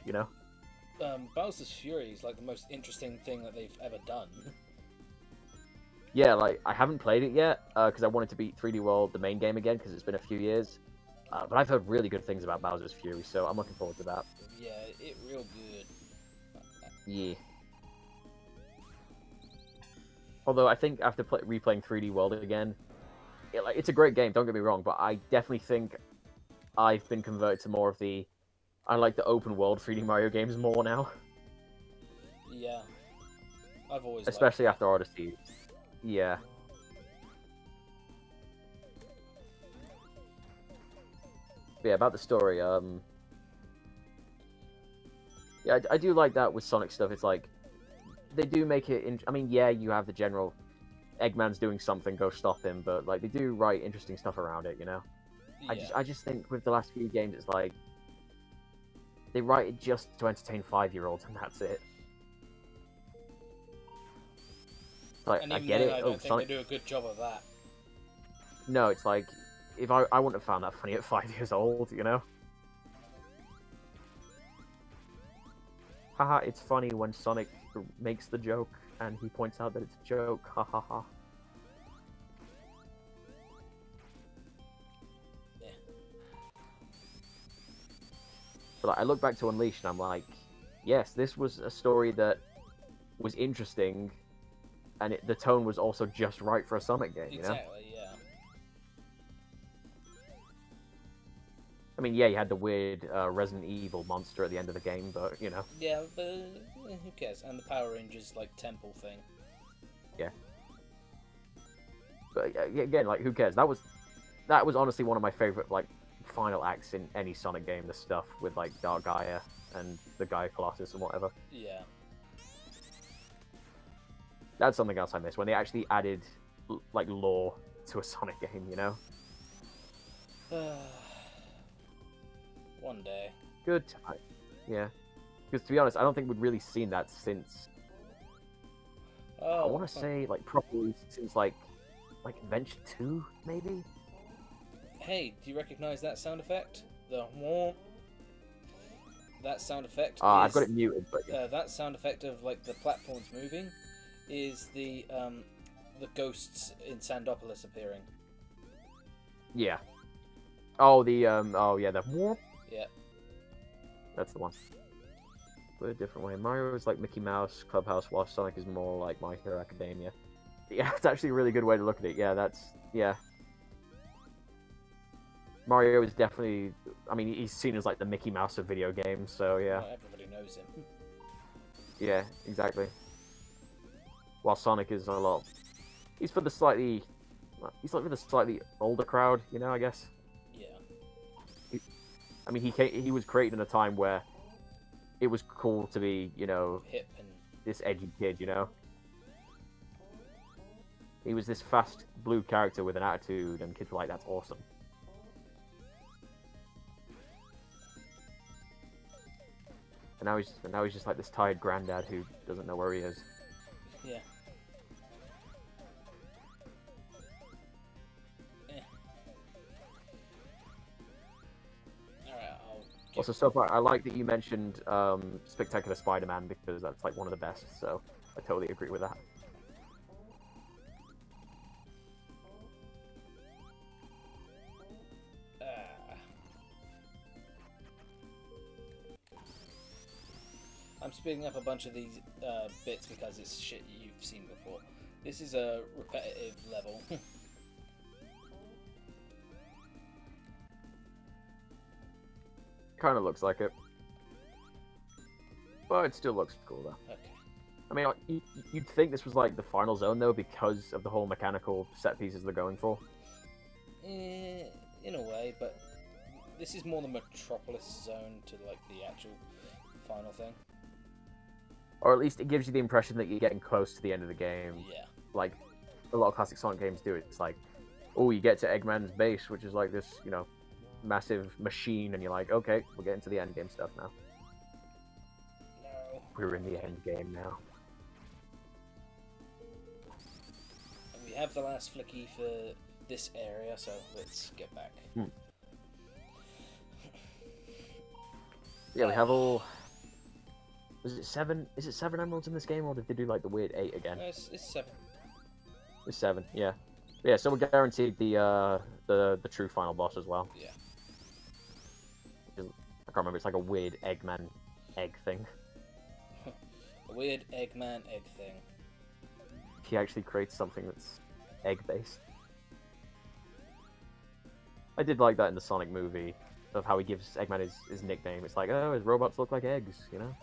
Bowser's Fury is like the most interesting thing that they've ever done. Yeah, like I haven't played it yet because I wanted to beat 3D World, the main game, again because it's been a few years. But I've heard really good things about Bowser's Fury, so I'm looking forward to that. Yeah, it real good. Yeah. Although I think after replaying 3D World again, it's a great game. Don't get me wrong, but I definitely think I've been converted to more of I like the open world 3D Mario games more now. Yeah, I've always especially liked after Odyssey. Yeah. But yeah, about the story. Yeah, I do like that with Sonic stuff. It's like they do make it. I mean, yeah, you have the general Eggman's doing something, go stop him. But like they do write interesting stuff around it. Yeah. I just think with the last few games, it's like they write it just to entertain 5-year-olds, and that's it. Like, and I even get then, it. I don't think Sonic... they do a good job of that. No, it's like if I wouldn't have found that funny at 5 years old, Haha, it's funny when Sonic makes the joke and he points out that it's a joke. Ha ha ha. Yeah. But like, I look back to Unleashed and I'm like, yes, this was a story that was interesting, and the tone was also just right for a Sonic game, Exactly, yeah. I mean, yeah, you had the weird Resident Evil monster at the end of the game, but, Yeah, but who cares? And the Power Rangers, like, temple thing. Yeah. But again, like, who cares? That was honestly one of my favorite, like, final acts in any Sonic game, the stuff with, like, Dark Gaia and the Gaia Colossus and whatever. Yeah. That's something else I miss, when they actually added, like, lore to a Sonic game, One day. Good time. Yeah. Because to be honest, I don't think we've really seen that since... I want to say, like, properly since, like Adventure 2, maybe? Hey, do you recognize that sound effect? The whoomp. That sound effect I've got it muted, but... that sound effect of, like, the platforms moving is the ghosts in Sandopolis appearing. Yeah. Oh, the, oh, yeah, the... Yeah. That's the one. But a different way. Mario is like Mickey Mouse, Clubhouse, while Sonic is more like My Hero Academia. Yeah, it's actually a really good way to look at it. Yeah, yeah. Mario is definitely... I mean, he's seen as like the Mickey Mouse of video games, so yeah. Well, everybody knows him. Yeah, exactly. While Sonic is a lot... He's for the slightly... He's like for the slightly older crowd, I guess. Yeah. I mean, he was created in a time where it was cool to be, hip and this edgy kid, He was this fast blue character with an attitude, and kids were like, "That's awesome." And now he's just like this tired granddad who doesn't know where he is. yeah. Also, so far, I like that you mentioned Spectacular Spider-Man, because that's like one of the best, so I totally agree with that. speeding up a bunch of these bits because it's shit you've seen before. This is a repetitive level. Kind of looks like it. But it still looks cool, though. Okay. I mean, like, you'd think this was like the final zone, though, because of the whole mechanical set pieces they're going for. In a way, but this is more the Metropolis zone to like the actual final thing. Or at least it gives you the impression that you're getting close to the end of the game. Yeah. Like, a lot of classic Sonic games do it. It's like, oh, you get to Eggman's base, which is like this, you know, massive machine, and you're like, okay, we're getting to the end game stuff now. No. We're in the end game now. And we have the last flicky for this area, so let's get back. Yeah, we have all... Is it 7? Is it 7 emeralds in this game, or did they do like the weird 8 again? No, it's 7. It's 7, yeah. Yeah, so we're guaranteed the true final boss as well. Yeah. I can't remember, it's like a weird Eggman egg thing. A weird Eggman egg thing. He actually creates something that's egg-based. I did like that in the Sonic movie, of how he gives Eggman his nickname. It's like, oh, his robots look like eggs, you know?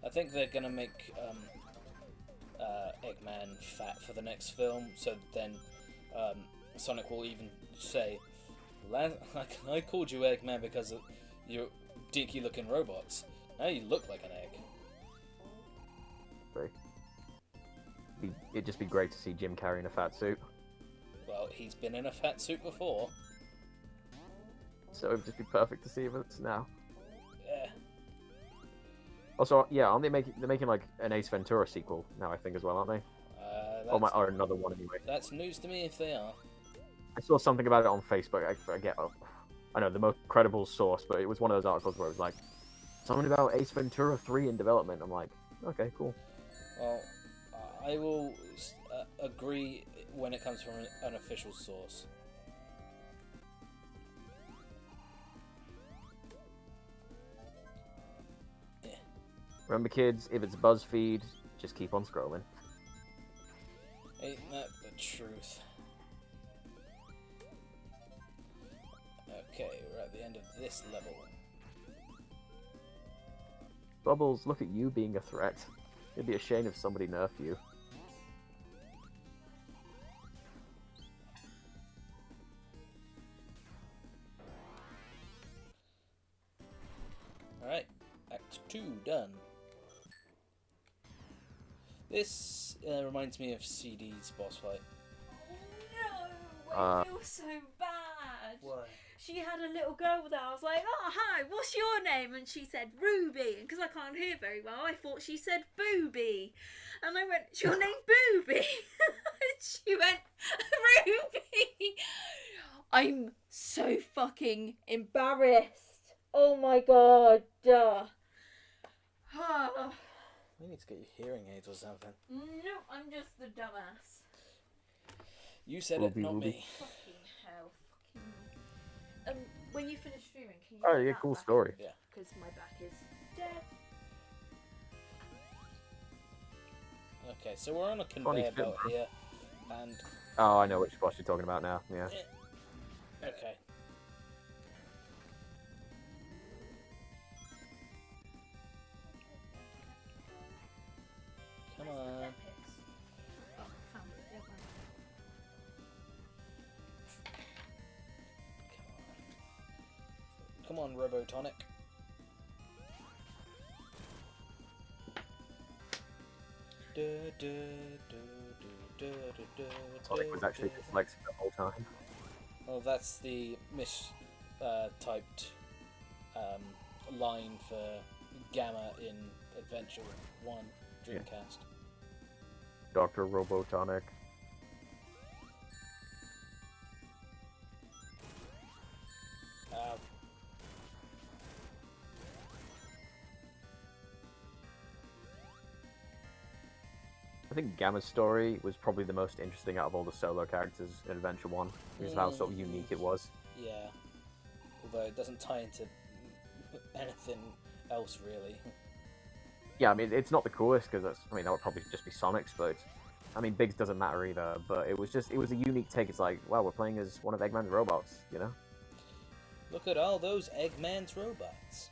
I think they're gonna make Eggman fat for the next film, so then Sonic will even say, I called you Eggman because of your dinky looking robots. Now you look like an egg. It'd just be great to see Jim Carrey in a fat suit. Well, he's been in a fat suit before. So it'd just be perfect to see if it's now. Yeah. Also, yeah, aren't they're making like an Ace Ventura sequel now, I think, as well, aren't they? Or another one anyway. That's news to me if they are. I saw something about it on Facebook. I forget. I know the most credible source, but it was one of those articles where it was like something about Ace Ventura 3 in development. I'm like, okay, cool. Well, I will agree when it comes from an official source. Remember, kids, if it's BuzzFeed, just keep on scrolling. Ain't that the truth? Okay, we're at the end of this level. Bubbles, look at you being a threat. It'd be a shame if somebody nerfed you. Alright, Act 2 done. This reminds me of CD's boss fight. No, I feel so bad. Why? She had a little girl there. I was like, oh, hi, what's your name? And she said Ruby. And because I can't hear very well, I thought she said Booby. And I went, is your name Booby? And she went, Ruby. I'm so fucking embarrassed. Oh my god. We need to get you hearing aids or something. No, I'm just the dumbass. You said it, not me. Fucking hell. Fucking... when you finish streaming, can you... Oh, yeah, cool story. Yeah. Because my back is dead. Okay, so we're on a conveyor belt here, and... Oh, I know which boss you're talking about now, yeah. Okay. Come on. Come on, Robotonic. Sonic was actually dyslexic the whole time. Well, that's the typed line for Gamma in Adventure 1 Dreamcast. Dr. Robotonic. I think Gamma's story was probably the most interesting out of all the solo characters in Adventure 1, because of how sort of unique it was. Yeah. although it doesn't tie into anything else really. Yeah, I mean, it's not the coolest because I mean, that would probably just be Sonic's, but I mean, Biggs doesn't matter either. But it was a unique take. It's like, wow, we're playing as one of Eggman's robots, you know? Look at all those Eggman's robots.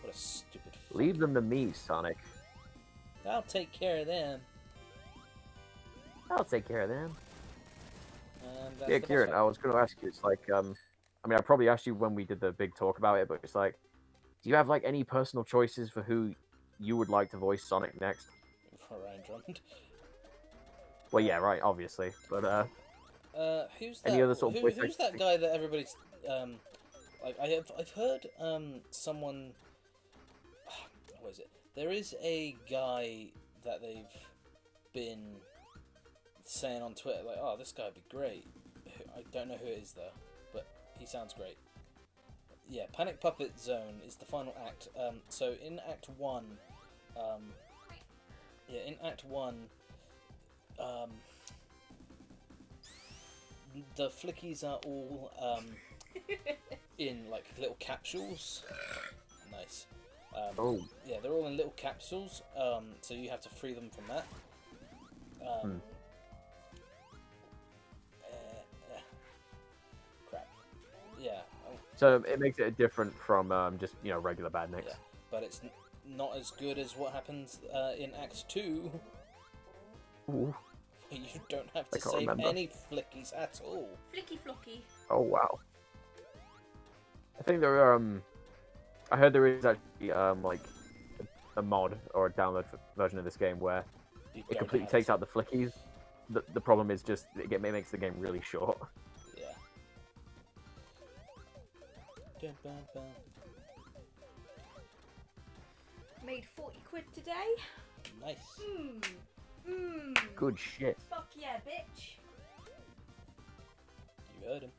What a stupid. Leave them to me, Sonic. I'll take care of them. I'll take care of them. That's Yeah, the Kieran, boss I was going to ask you. It's like, I mean, I probably asked you when we did the big talk about it, but it's like, do you have like any personal choices for who you would like to voice Sonic next? fight. Ryan Drummond. Well, yeah, right, obviously, but who's that? any other sort of voice who's that guy that everybody's like? I've heard someone. What is it? There is a guy that they've been saying on Twitter, like, oh, this guy would be great. I don't know who it is though, but he sounds great. Yeah, Panic Puppet Zone is the final act. So in Act 1, the flickies are all in like little capsules. Nice. oh, Yeah, they're all in little capsules. So you have to free them from that. Crap. Yeah. so it makes it different from just regular badniks. Yeah, but it's not as good as what happens in Act 2. Ooh. You don't have I to can't save remember. any flickies at all. Flicky flocky. Oh wow. I think there are I heard there is actually like a mod or a download version of this game where You it don't completely have takes to. out the flickies. The problem is just it makes the game really short. Yeah. Dun, dun, dun. Made 40 quid today. Nice. Good shit. Fuck yeah, bitch. You heard him.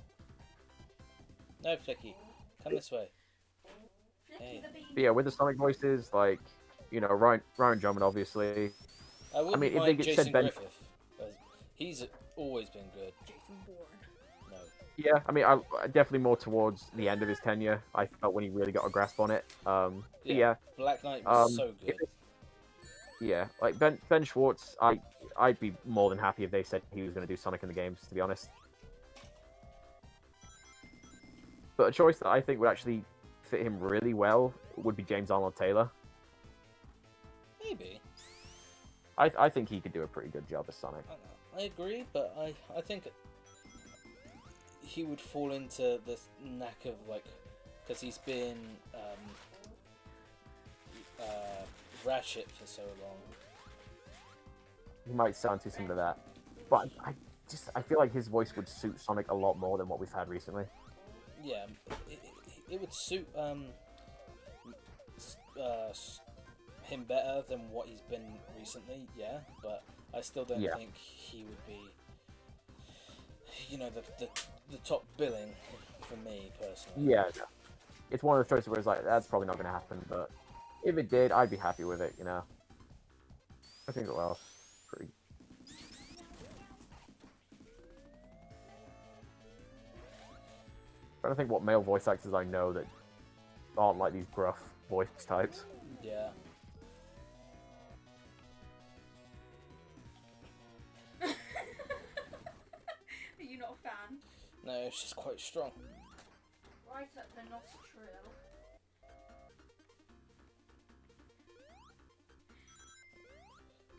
No, Flicky. Come this way. Flicky Hey. the bean. But yeah, with the Sonic voices, like Ryan Drummond, obviously. I wouldn't mean, if mind they Jason said Ben- Griffith. He's always been good. Jason Bourne. No. Yeah, I mean, I definitely more towards the end of his tenure. I felt when he really got a grasp on it. But yeah, Black Knight was so if good. yeah, like Ben Schwartz, I'd be more than happy if they said he was going to do Sonic in the games, to be honest. But a choice that I think would actually fit him really well would be James Arnold Taylor. Maybe. I think he could do a pretty good job as Sonic. I agree, but I think he would fall into the knack of, like, because he's been Ratchet for so long. He might sound too similar to that, but I feel like his voice would suit Sonic a lot more than what we've had recently. Yeah, it would suit him better than what he's been recently, yeah, but I still don't Yeah. think he would be, the top billing for me personally. Yeah, no. It's one of those choices where it's like, that's probably not going to happen, but if it did, I'd be happy with it, I think it was pretty. I don't think what male voice actors I know that aren't like these gruff voice types. Yeah. Are you not a fan? No, it's just quite strong. Right up the nostril.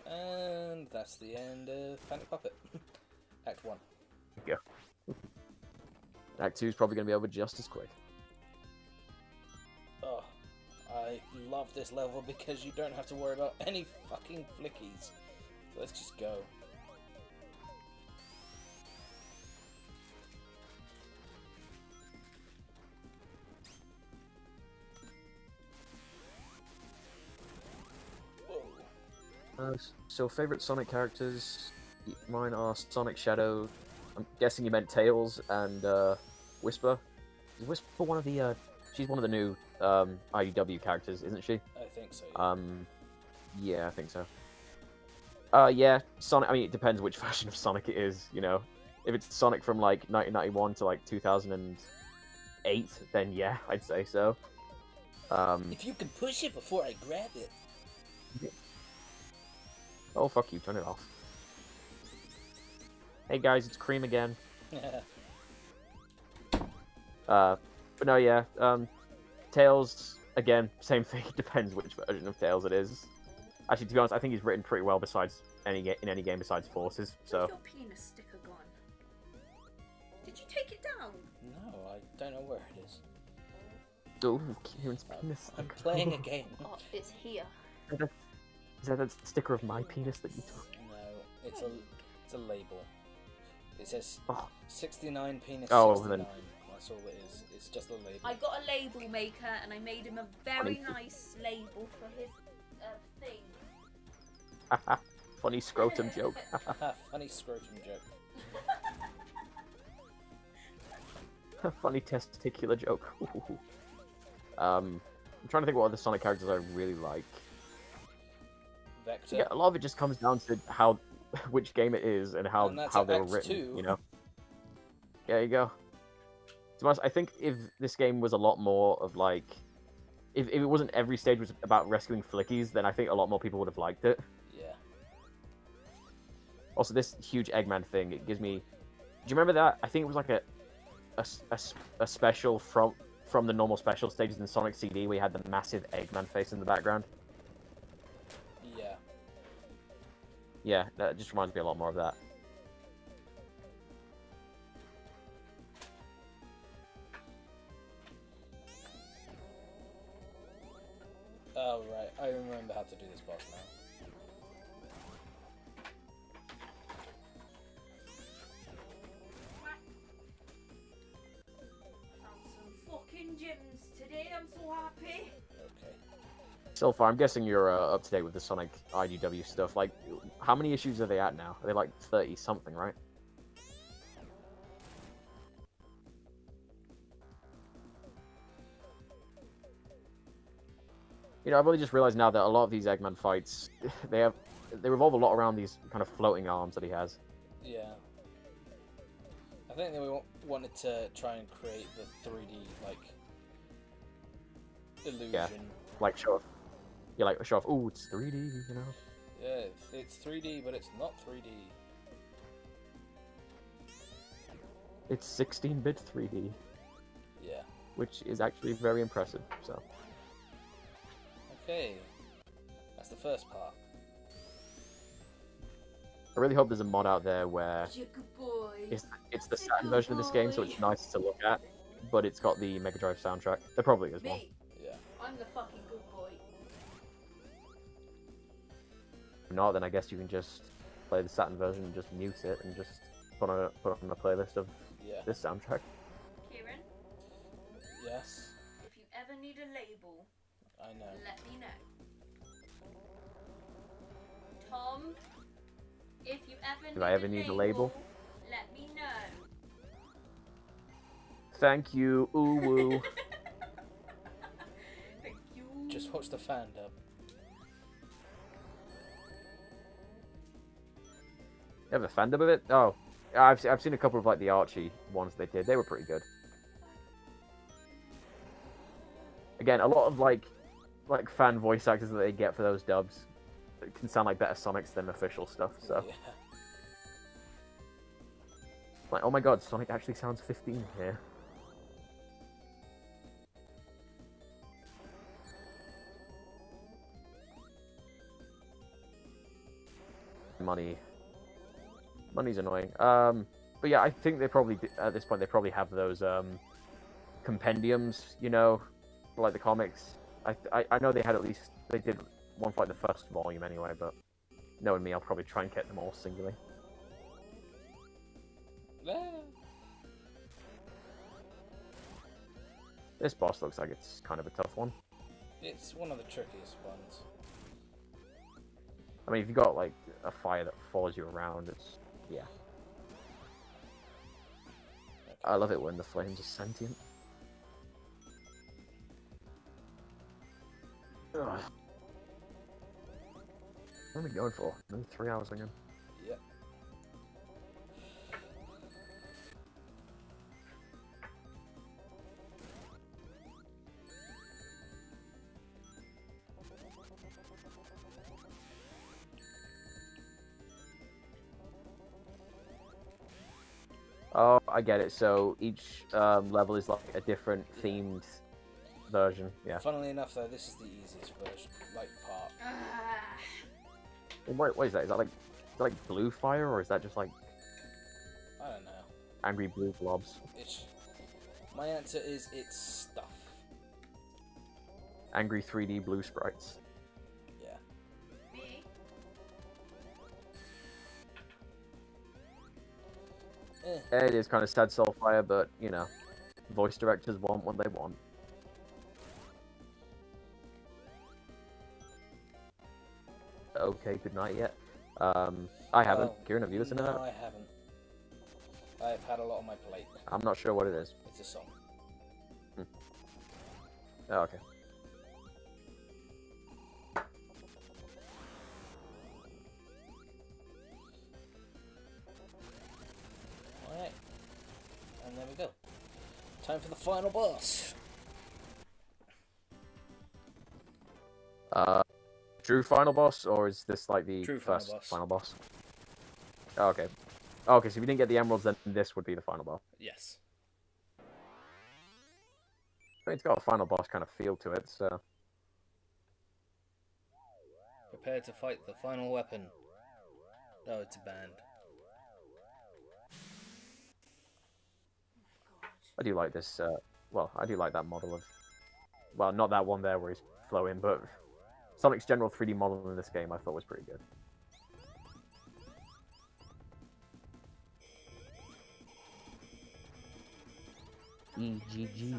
And that's the end of Panic Puppet. Act 1. Yeah. Act 2 is probably going to be over just as quick. Oh, I love this level because you don't have to worry about any fucking flickies. So let's just go. Whoa. So favorite Sonic characters, mine are Sonic Shadow. I'm guessing you meant Tails and Whisper. Is Whisper one of the? She's one of the new IDW characters, isn't she? I think so. Yeah. Yeah, I think so. Yeah, Sonic. I mean, it depends which version of Sonic it is. If it's Sonic from like 1991 to like 2000 and 8, then yeah, I'd say so. If you can push it before I grab it. Oh, fuck you, turn it off. Hey guys, it's Cream again. But no, yeah, Tails, again, same thing, depends which version of Tails it is. Actually, to be honest, I think he's written pretty well besides in any game besides Forces, so... Where's your penis sticker gone? Did you take it down? No, I don't know where it is. Oh, Kieran's penis I'm sticker. playing a game. Oh, it's here. Is that a sticker of my penis that you took? No, it's a label. It says 69 penis 69. Then... That's all it is. It's just a label. I got a label maker and I made him a very nice label for his thing. Funny scrotum joke. Funny scrotum joke. Funny testicular joke. I'm trying to think what other Sonic characters I really like. Vector. Yeah, a lot of it just comes down to how, which game it is and how they were written. You know. There you go. To be honest, I think if this game was a lot more of like, if it wasn't every stage was about rescuing flickies, then I think a lot more people would have liked it. Yeah. Also, this huge Eggman thing, it gives me... Do you remember that? I think it was like a special from the normal special stages in Sonic CD where you had the massive Eggman face in the background. Yeah. Yeah, that just reminds me a lot more of that. Oh, right. I remember how to do this boss now. Found some fucking gems today. I'm so happy. Okay. So far, I'm guessing you're up to date with the Sonic IDW stuff. Like, how many issues are they at now? Are they like 30-something, right? You know, I've only just realized now that a lot of these Eggman fights, they revolve a lot around these kind of floating arms that he has. Yeah. I think they wanted to try and create the 3D, like, illusion. Yeah, like show off. Yeah, like show off. Ooh, it's 3D, you know. Yeah, it's 3D, but it's not 3D. It's 16-bit 3D. Yeah. Which is actually very impressive. So. Okay, that's the first part. I really hope there's a mod out there where it's the Saturn version of this game, so it's nice to look at, but it's got the Mega Drive soundtrack. There probably is one. Yeah. I'm the fucking good boy. If not, then I guess you can just play the Saturn version and just mute it and just put on a playlist of this soundtrack. Kieran? Yes? If you ever need a label, I know. let me know. Tom, if you ever need a label, let me know. Thank you, ooh woo. Thank you. Just watch the fan dub. You have a fan dub of it? Oh, I've seen a couple of like the Archie ones they did. They were pretty good. Again, a lot of like fan voice actors that they get for those dubs, it can sound like better Sonics than official stuff. So, Yeah. like, oh my god, Sonic actually sounds 15 here. Money's annoying. But yeah, I think they probably at this point they probably have those compendiums, you know, like the comics. I know they did one for like the first volume anyway, but knowing me, I'll probably try and get them all singly. This boss looks like it's kind of a tough one. It's one of the trickiest ones. I mean, if you got like a fire that follows you around, it's yeah. Okay. I love it when the flames are sentient. Ugh. What are we going for? Another 3 hours again. Yep. Oh, I get it. So each level is like a different themed version. Yeah. Funnily enough, though, this is the easiest version, like part. What is that? Is that like blue fire, or is that just like I don't know. angry blue blobs? My answer is it's stuff. Angry 3D blue sprites. Yeah. Me? Eh. It is kind of sad Soulfire, but you know, voice directors want what they want. Okay, good night yet. I haven't. Kieran, have you listened to No, that? I haven't. I've had a lot on my plate. I'm not sure what it is. It's a song. Oh, okay. Alright. And there we go. Time for the final boss. True final boss, or is this like the True first final boss. Oh, okay. Oh, okay, so if you didn't get the emeralds, then this would be the final boss. Yes. I mean, it's got a final boss kind of feel to it, so... Prepare to fight the final weapon. Oh, it's a band. I do like this, well, I do like that model of... Well, not that one there where he's flowing, but... Sonic's general 3D model in this game I thought was pretty good. EGG.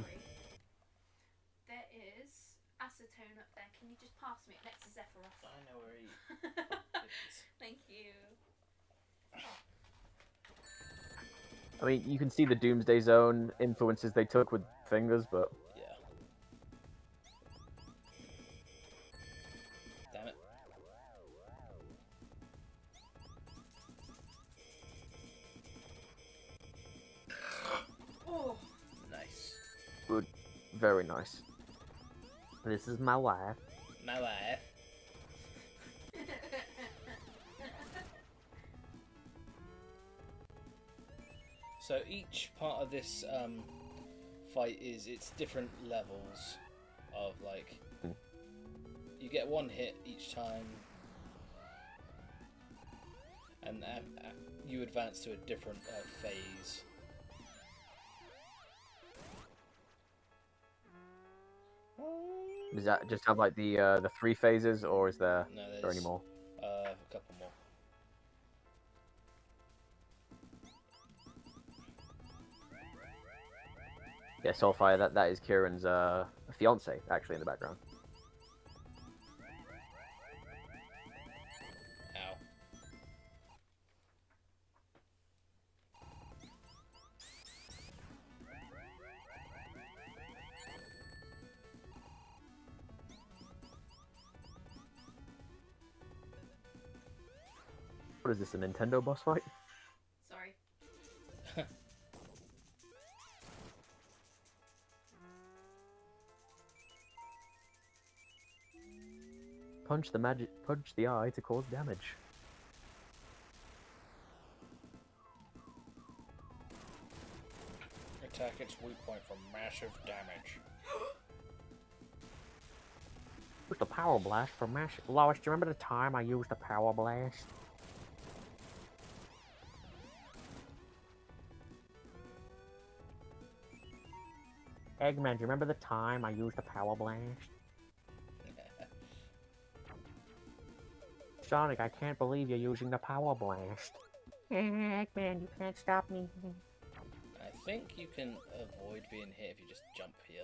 There is acetone up there. Can you just pass me it next to Zephyros? I know where he is. Thank you. I mean, you can see the Doomsday Zone influences they took with fingers, but... Yeah. Damn it. Oh. Nice. Good. Very nice. This is my wife. My wife. So each part of this fight it's different levels of like you get one hit each time, and you advance to a different phase. Does that just have like the 3 phases, or is there any more? A couple more. Yeah, Soulfire, that is Kieran's fiance actually in the background. Ow. What is this, a Nintendo boss fight? Sorry. Punch the eye to cause damage. Attack its weak point for massive damage. Used a power blast for massive. Lois, do you remember the time I used a power blast? Eggman, do you remember the time I used a power blast? Sonic, I can't believe you're using the power blast. Eggman, you can't stop me. I think you can avoid being hit if you just jump here.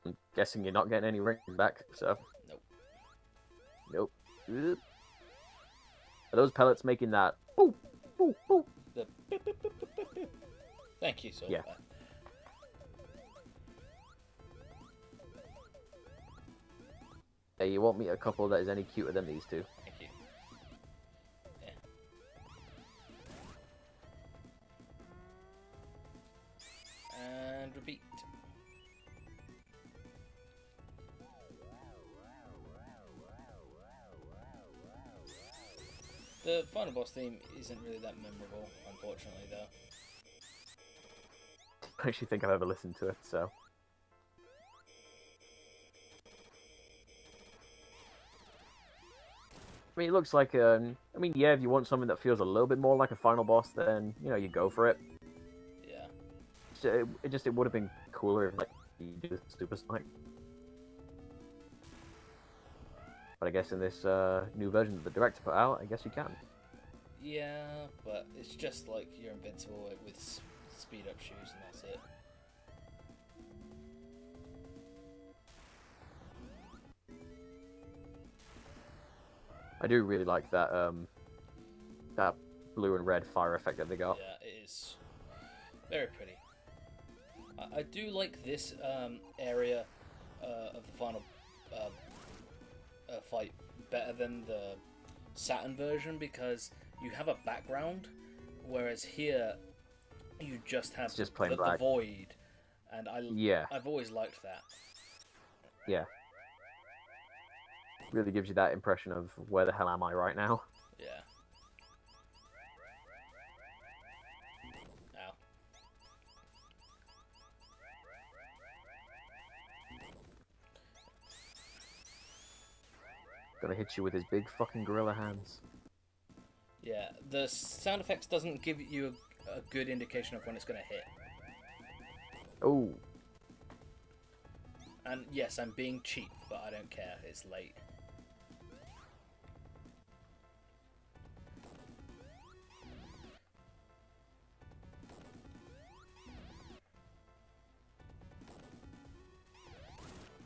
I'm guessing you're not getting any rings back, so... Nope. Nope. Are those pellets making that... Boo, boo, boo. The beep, beep, beep, beep, beep, beep. Thank you, Soulfire. Yeah. Yeah, you won't meet a couple that is any cuter than these two. Thank you. Yeah. And repeat. The final boss theme isn't really that memorable, unfortunately, though. I don't actually think I've ever listened to it, so. I mean, it looks like I mean, yeah, if you want something that feels a little bit more like a final boss, then you know you go for it. Yeah. So it would have been cooler if like you do the Super Sonic. But I guess in this new version that the director put out, I guess you can. Yeah, but it's just like you're invincible with speed up shoes, and that's it. I do really like that that blue and red fire effect that they got. Yeah, it is very pretty. I do like this area of the final fight better than the Saturn version because you have a background, whereas here you just have just plain the black. void, and I've always liked that. Yeah. Really gives you that impression of where the hell am I right now? Yeah. Ow. Gonna hit you with his big fucking gorilla hands. Yeah, the sound effects doesn't give you a good indication of when it's going to hit. Oh. And yes, I'm being cheap, but I don't care. It's late.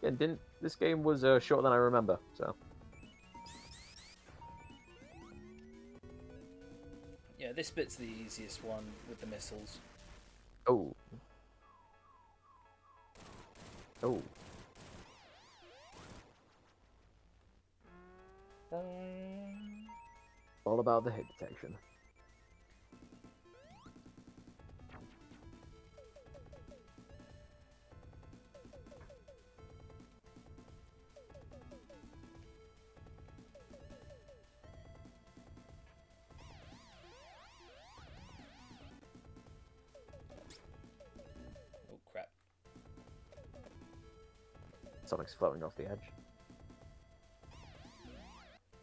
Yeah, this game was shorter than I remember, so. Yeah, this bit's the easiest one with the missiles. Oh. Oh. All about the hit detection. Oh crap. Sonic's floating off the edge.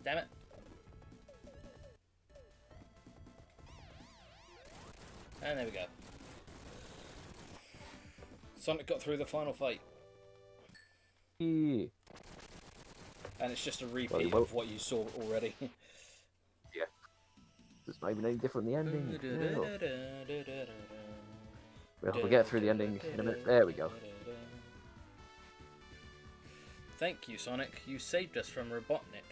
Damn it. And there we go. Sonic got through the final fight. Yeah. And it's just a repeat of what you saw already. Yeah. It's not even any different in the ending. No. We'll get through the ending in a minute. There we go. Thank you, Sonic. You saved us from Robotnik.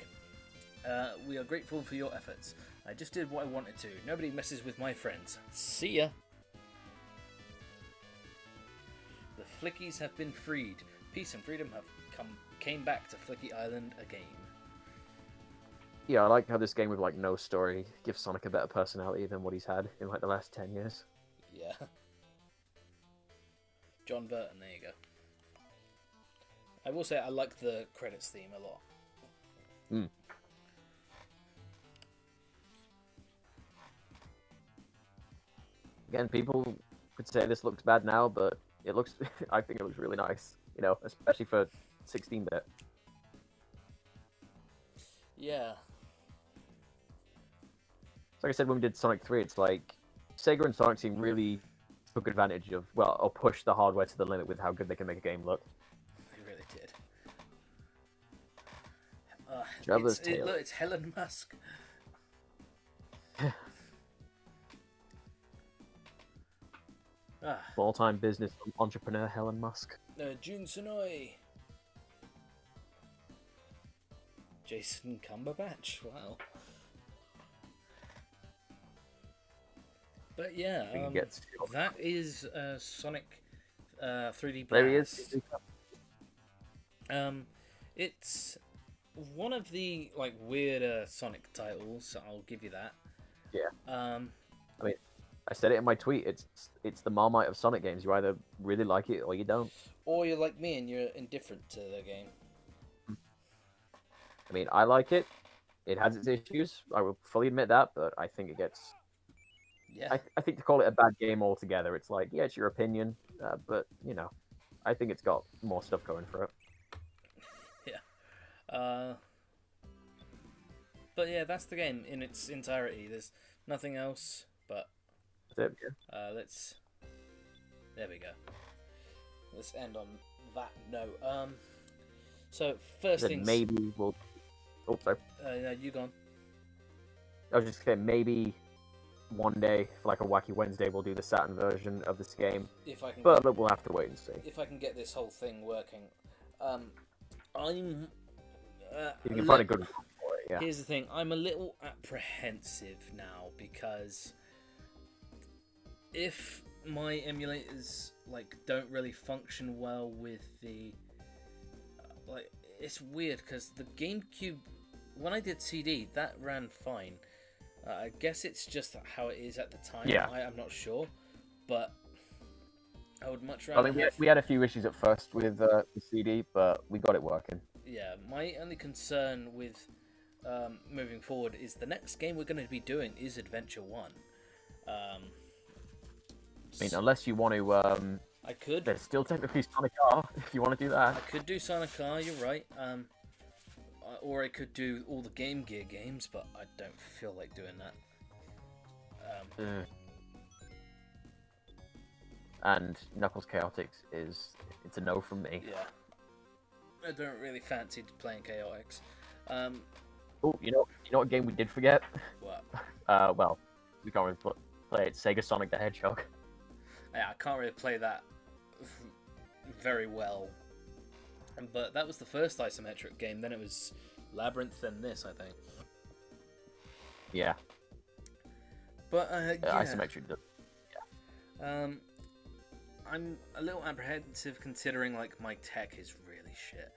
We are grateful for your efforts. I just did what I wanted to. Nobody messes with my friends. See ya! The Flickies have been freed. Peace and freedom have came back to Flicky Island again. Yeah, I like how this game with like no story gives Sonic a better personality than what he's had in like the last 10 years. Yeah. John Burton, there you go. I will say I like the credits theme a lot. Hmm. Again, people could say this looks bad now, but it looks. I think it looks really nice. You know, especially for 16-bit. Yeah. Like I said when we did Sonic 3, it's like Sega and Sonic Team really took advantage of, well, or pushed the hardware to the limit with how good they can make a game look. They really did. Look, it's Helen Musk. Small-time business entrepreneur Helen Musk. Jun Sonoy. Jason Cumberbatch. Wow. But yeah, that is Sonic 3D Blast. There he is. It's one of the like weirder Sonic titles. I'll give you that. Yeah. I mean, I said it in my tweet. It's the Marmite of Sonic games. You either really like it or you don't. Or you're like me and you're indifferent to the game. I mean, I like it. it has its issues. I will fully admit that, but I think it gets. Yeah. I think to call it a bad game altogether, it's like, yeah, it's your opinion, but I think it's got more stuff going for it. But yeah, that's the game in its entirety. There's nothing else, but That's it. Yeah. let's. There we go. Let's end on that note. So first Then things. maybe we'll. Oh, sorry. No, you gone. I was just saying maybe one day for like a Wacky Wednesday we'll do the Saturn version of this game, If I can. but we'll have to wait and see. If I can get this whole thing working, I'm. You can find a good one for it. Yeah. Here's the thing: I'm a little apprehensive now because if my emulators don't really function well with the it's weird because the GameCube, when I did CD, that ran fine. I guess it's just how it is at the time. Yeah. I'm not sure, but I would much rather. I mean, we had a few issues at first with the CD, but we got it working. Yeah, my only concern with moving forward is the next game we're going to be doing is Adventure 1. I mean, unless you want to, I could. there's still technically Sonic R if you want to do that. I could do Sonic R, you're right. Or I could do all the Game Gear games, but I don't feel like doing that. And Knuckles Chaotix it's a no from me. Yeah. I don't really fancy playing Chaotix. Oh, you know what game we did forget? What? Well, we can't really play it. Sega Sonic the Hedgehog. Yeah, I can't really play that very well. But that was the first isometric game. Then it was Labyrinth, then this, I think. Yeah. But yeah. Isometric. Yeah. I'm a little apprehensive considering my tech is really shit,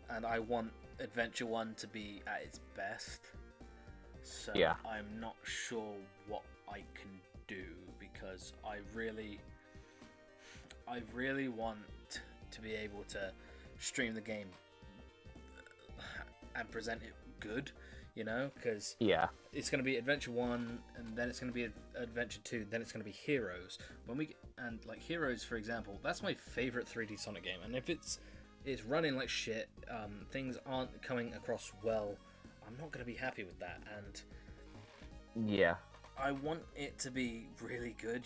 and I want Adventure 1 to be at its best. So yeah. I'm not sure what I can do because I really want to be able to stream the game and present it good, because it's going to be Adventure 1 and then it's going to be Adventure 2, then it's going to be Heroes. Heroes, for example, that's my favorite 3D Sonic game, and if it's running like shit, things aren't coming across well, I'm not going to be happy with that. And yeah, I want it to be really good,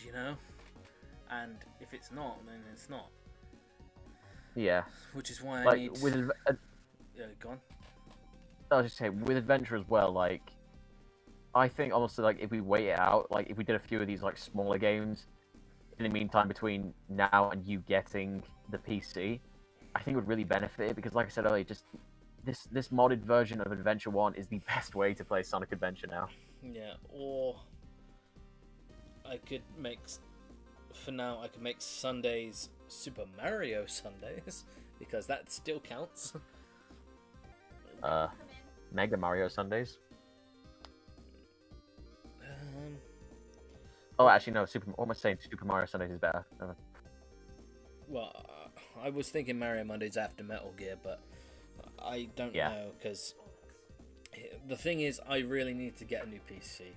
and if it's not, then it's not. Yeah. Which is why I need... Yeah, go on. I was just saying, with Adventure as well, I think honestly, if we wait it out, if we did a few of these smaller games in the meantime between now and you getting the PC, I think it would really benefit it because, like I said earlier, just this modded version of Adventure 1 is the best way to play Sonic Adventure now. Yeah, or I could make Sundays Super Mario Sundays because that still counts. Mega Mario Sundays. Oh, actually, no. What am I saying? Super Mario Sundays is better. Well, I was thinking Mario Mondays after Metal Gear, but I don't know because the thing is, I really need to get a new PC.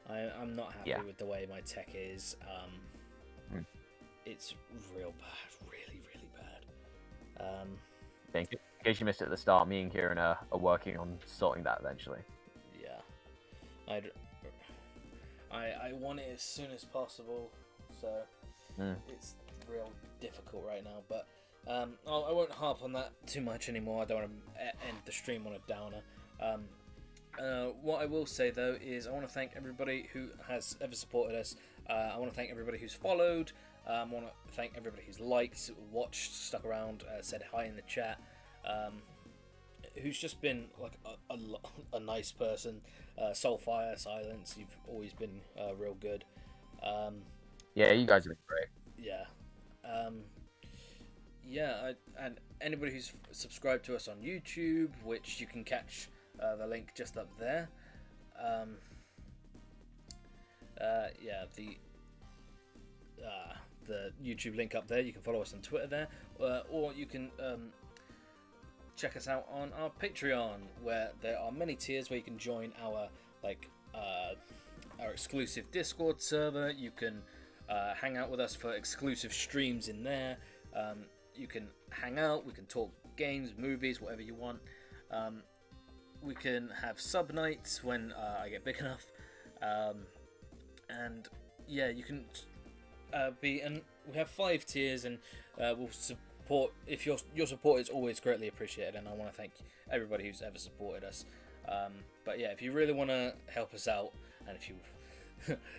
I'm not happy with the way my tech is. It's real bad, really, really bad. Thank you. In case you missed it at the start, me and Kieran are working on sorting that eventually. Yeah, I want it as soon as possible, so it's real difficult right now. But I won't harp on that too much anymore. I don't want to end the stream on a downer. What I will say though is I want to thank everybody who has ever supported us. I want to thank everybody who's followed. I want to thank everybody who's liked, watched, stuck around, said hi in the chat. Who's just been a nice person. Soulfire, Silence, you've always been real good. Yeah, you guys have been great. Yeah. And anybody who's subscribed to us on YouTube, which you can catch the link just up there. The YouTube link up there. You can follow us on Twitter there, or you can check us out on our Patreon, where there are many tiers where you can join our our exclusive Discord server. You can hang out with us for exclusive streams in there. You can hang out. We can talk games, movies, whatever you want. We can have sub nights when I get big enough, and yeah, you can be. And we have 5 tiers, and we'll support. If your support is always greatly appreciated, and I want to thank everybody who's ever supported us. But yeah, if you really want to help us out, and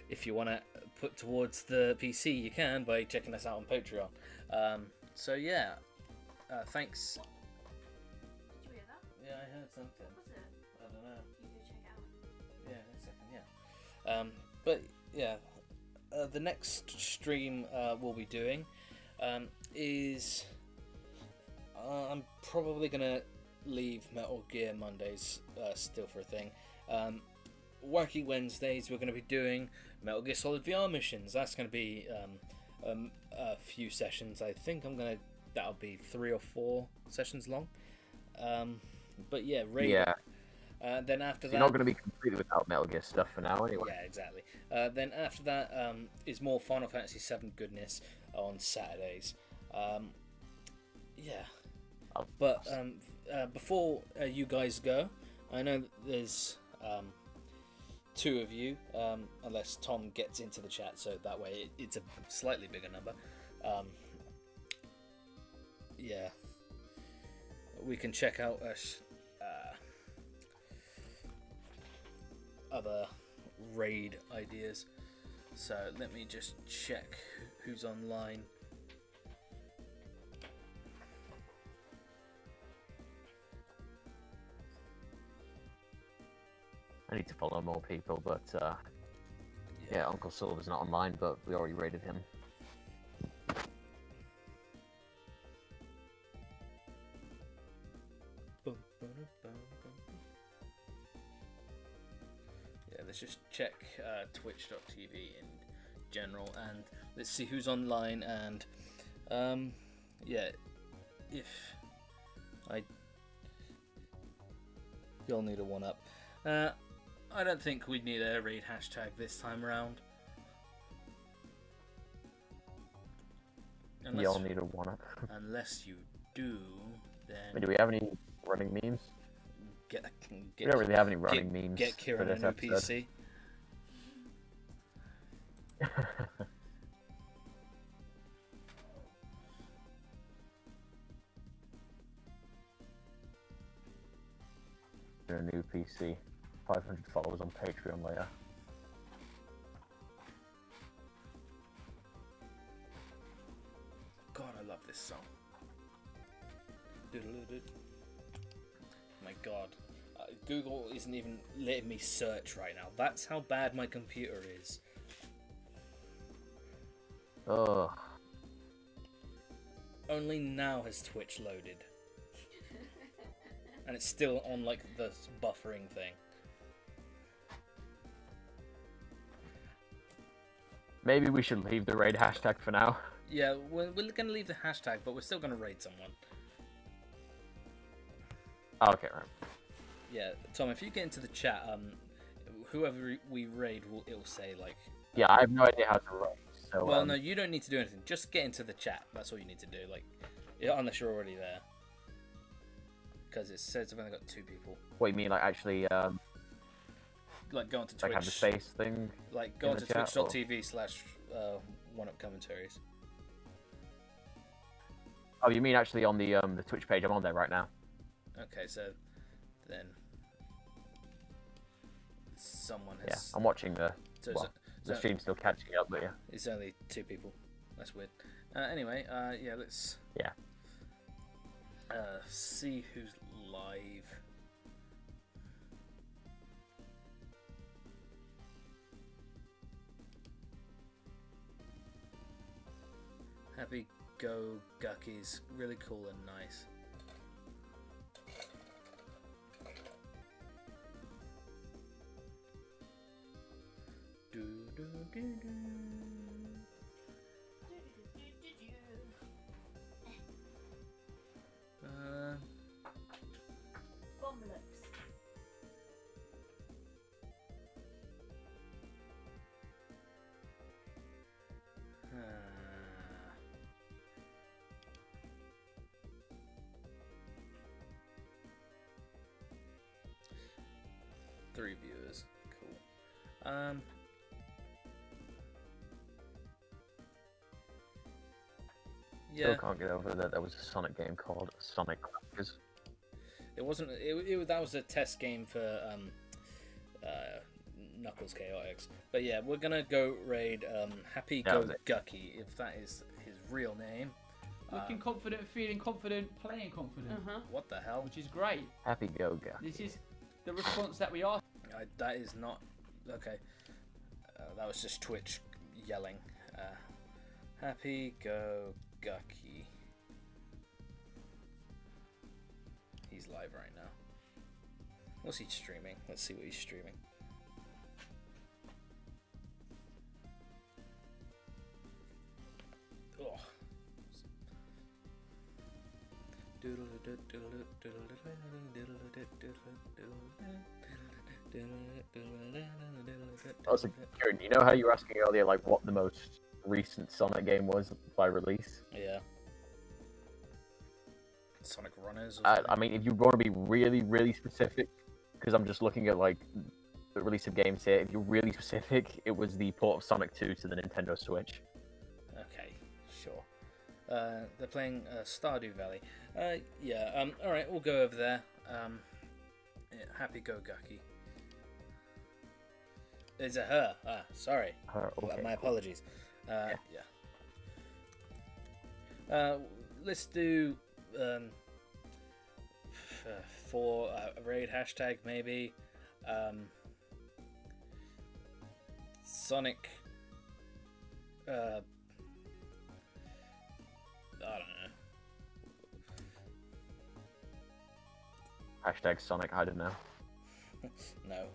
if you want to put towards the PC, you can by checking us out on Patreon. So yeah, thanks. Did you hear that? Yeah, I heard something. What was it? I don't know. You go check it out. Yeah, in a second. Yeah. But yeah, the next stream we'll be doing is I'm probably gonna leave Metal Gear Mondays still for a thing. Wacky Wednesdays we're gonna be doing Metal Gear Solid VR missions. That's gonna be a few sessions. I think that'll be 3 or 4 sessions long. But yeah, Yeah. then after that, You're not going to be completely without Metal Gear stuff for now, anyway. yeah, exactly. Then after that is more Final Fantasy VII goodness on Saturdays. Yeah. But before you guys go, I know there's 2 of you, unless Tom gets into the chat, so that way it's a slightly bigger number. Yeah. We can check out other raid ideas. So let me just check who's online. I need to follow more people, but yeah, Uncle Silver's not online, but we already raided him. Yeah, let's just check twitch.tv in general, and let's see who's online, and yeah, if you'll need a 1-up. I don't think we need a raid hashtag this time around. You'll need a 1-up. Unless you do, then... Wait, do we have any running memes? We don't really have any running memes. Get Kieran a new PC. A new PC. 500 followers on Patreon later. God, I love this song. My God, Google isn't even letting me search right now. That's how bad my computer is. Ugh. Only now has Twitch loaded. And it's still on like the buffering thing. Maybe we should leave the raid hashtag for now. Yeah, we're going to leave the hashtag, but we're still going to raid someone. Oh, okay, right. Yeah, Tom, if you get into the chat, whoever we raid, it'll say like... Yeah, I have no idea how to raid, so... Well, no, you don't need to do anything. Just get into the chat. That's all you need to do, like, unless you're already there. Because it says I've only got 2 people. What, you mean, like, actually, like, go onto Twitch. like, have the space thing? Like, go onto twitch.tv/one-up commentaries. Oh, you mean actually on the Twitch page? I'm on there right now. Okay, so then someone has... Yeah, I'm watching the... So well, the stream's still catching up, but yeah. It's only 2 people. That's weird. Anyway, yeah, let's... Yeah. See who's live. Happy Go Guckies, really cool and nice. Do, do, do, do. 3 viewers. Cool. Still Yeah, can't get over that there was a Sonic game called Sonic Crackers. it wasn't. That was a test game for Knuckles Chaotix. But yeah, we're gonna go raid Happy That Go was it. Gucky, if that is his real name. Looking confident, feeling confident, playing confident, What the hell? which is great. Happy Go Go. This is the response that we asked. That is not okay. That was just Twitch yelling. Happy Go Gucky. He's live right now. What's he streaming? Let's see what he's streaming. Oh. Also, Kieran, you know how you were asking earlier, like, what the most recent Sonic game was by release? Yeah. Sonic Runners. Or I mean, if you want to be really, really specific, because I'm just looking at, like, the release of games here, if you're really specific, it was the port of Sonic 2 to the Nintendo Switch. Okay, sure. They're playing Stardew Valley. Yeah, alright, we'll go over there. Yeah, Happy Go Gucky. Is it her? Ah, sorry. Okay. My apologies. Yeah. Let's do 4 raid hashtag maybe. Sonic. I don't know. Hashtag Sonic, I don't know. No.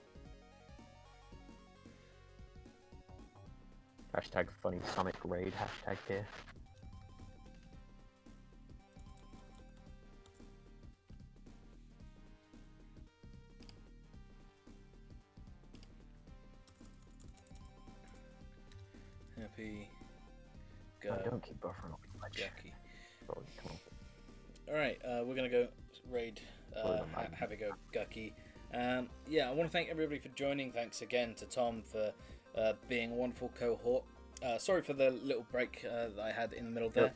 Hashtag funny Sonic raid hashtag here. Happy Go No, don't keep buffering up too much. Gucky. Oh, come on. Alright, we're gonna go raid Oh, my- Happy Go Gucky. Yeah, I want to thank everybody for joining. Thanks again to Tom for being a wonderful cohort. Sorry for the little break that I had in the middle there.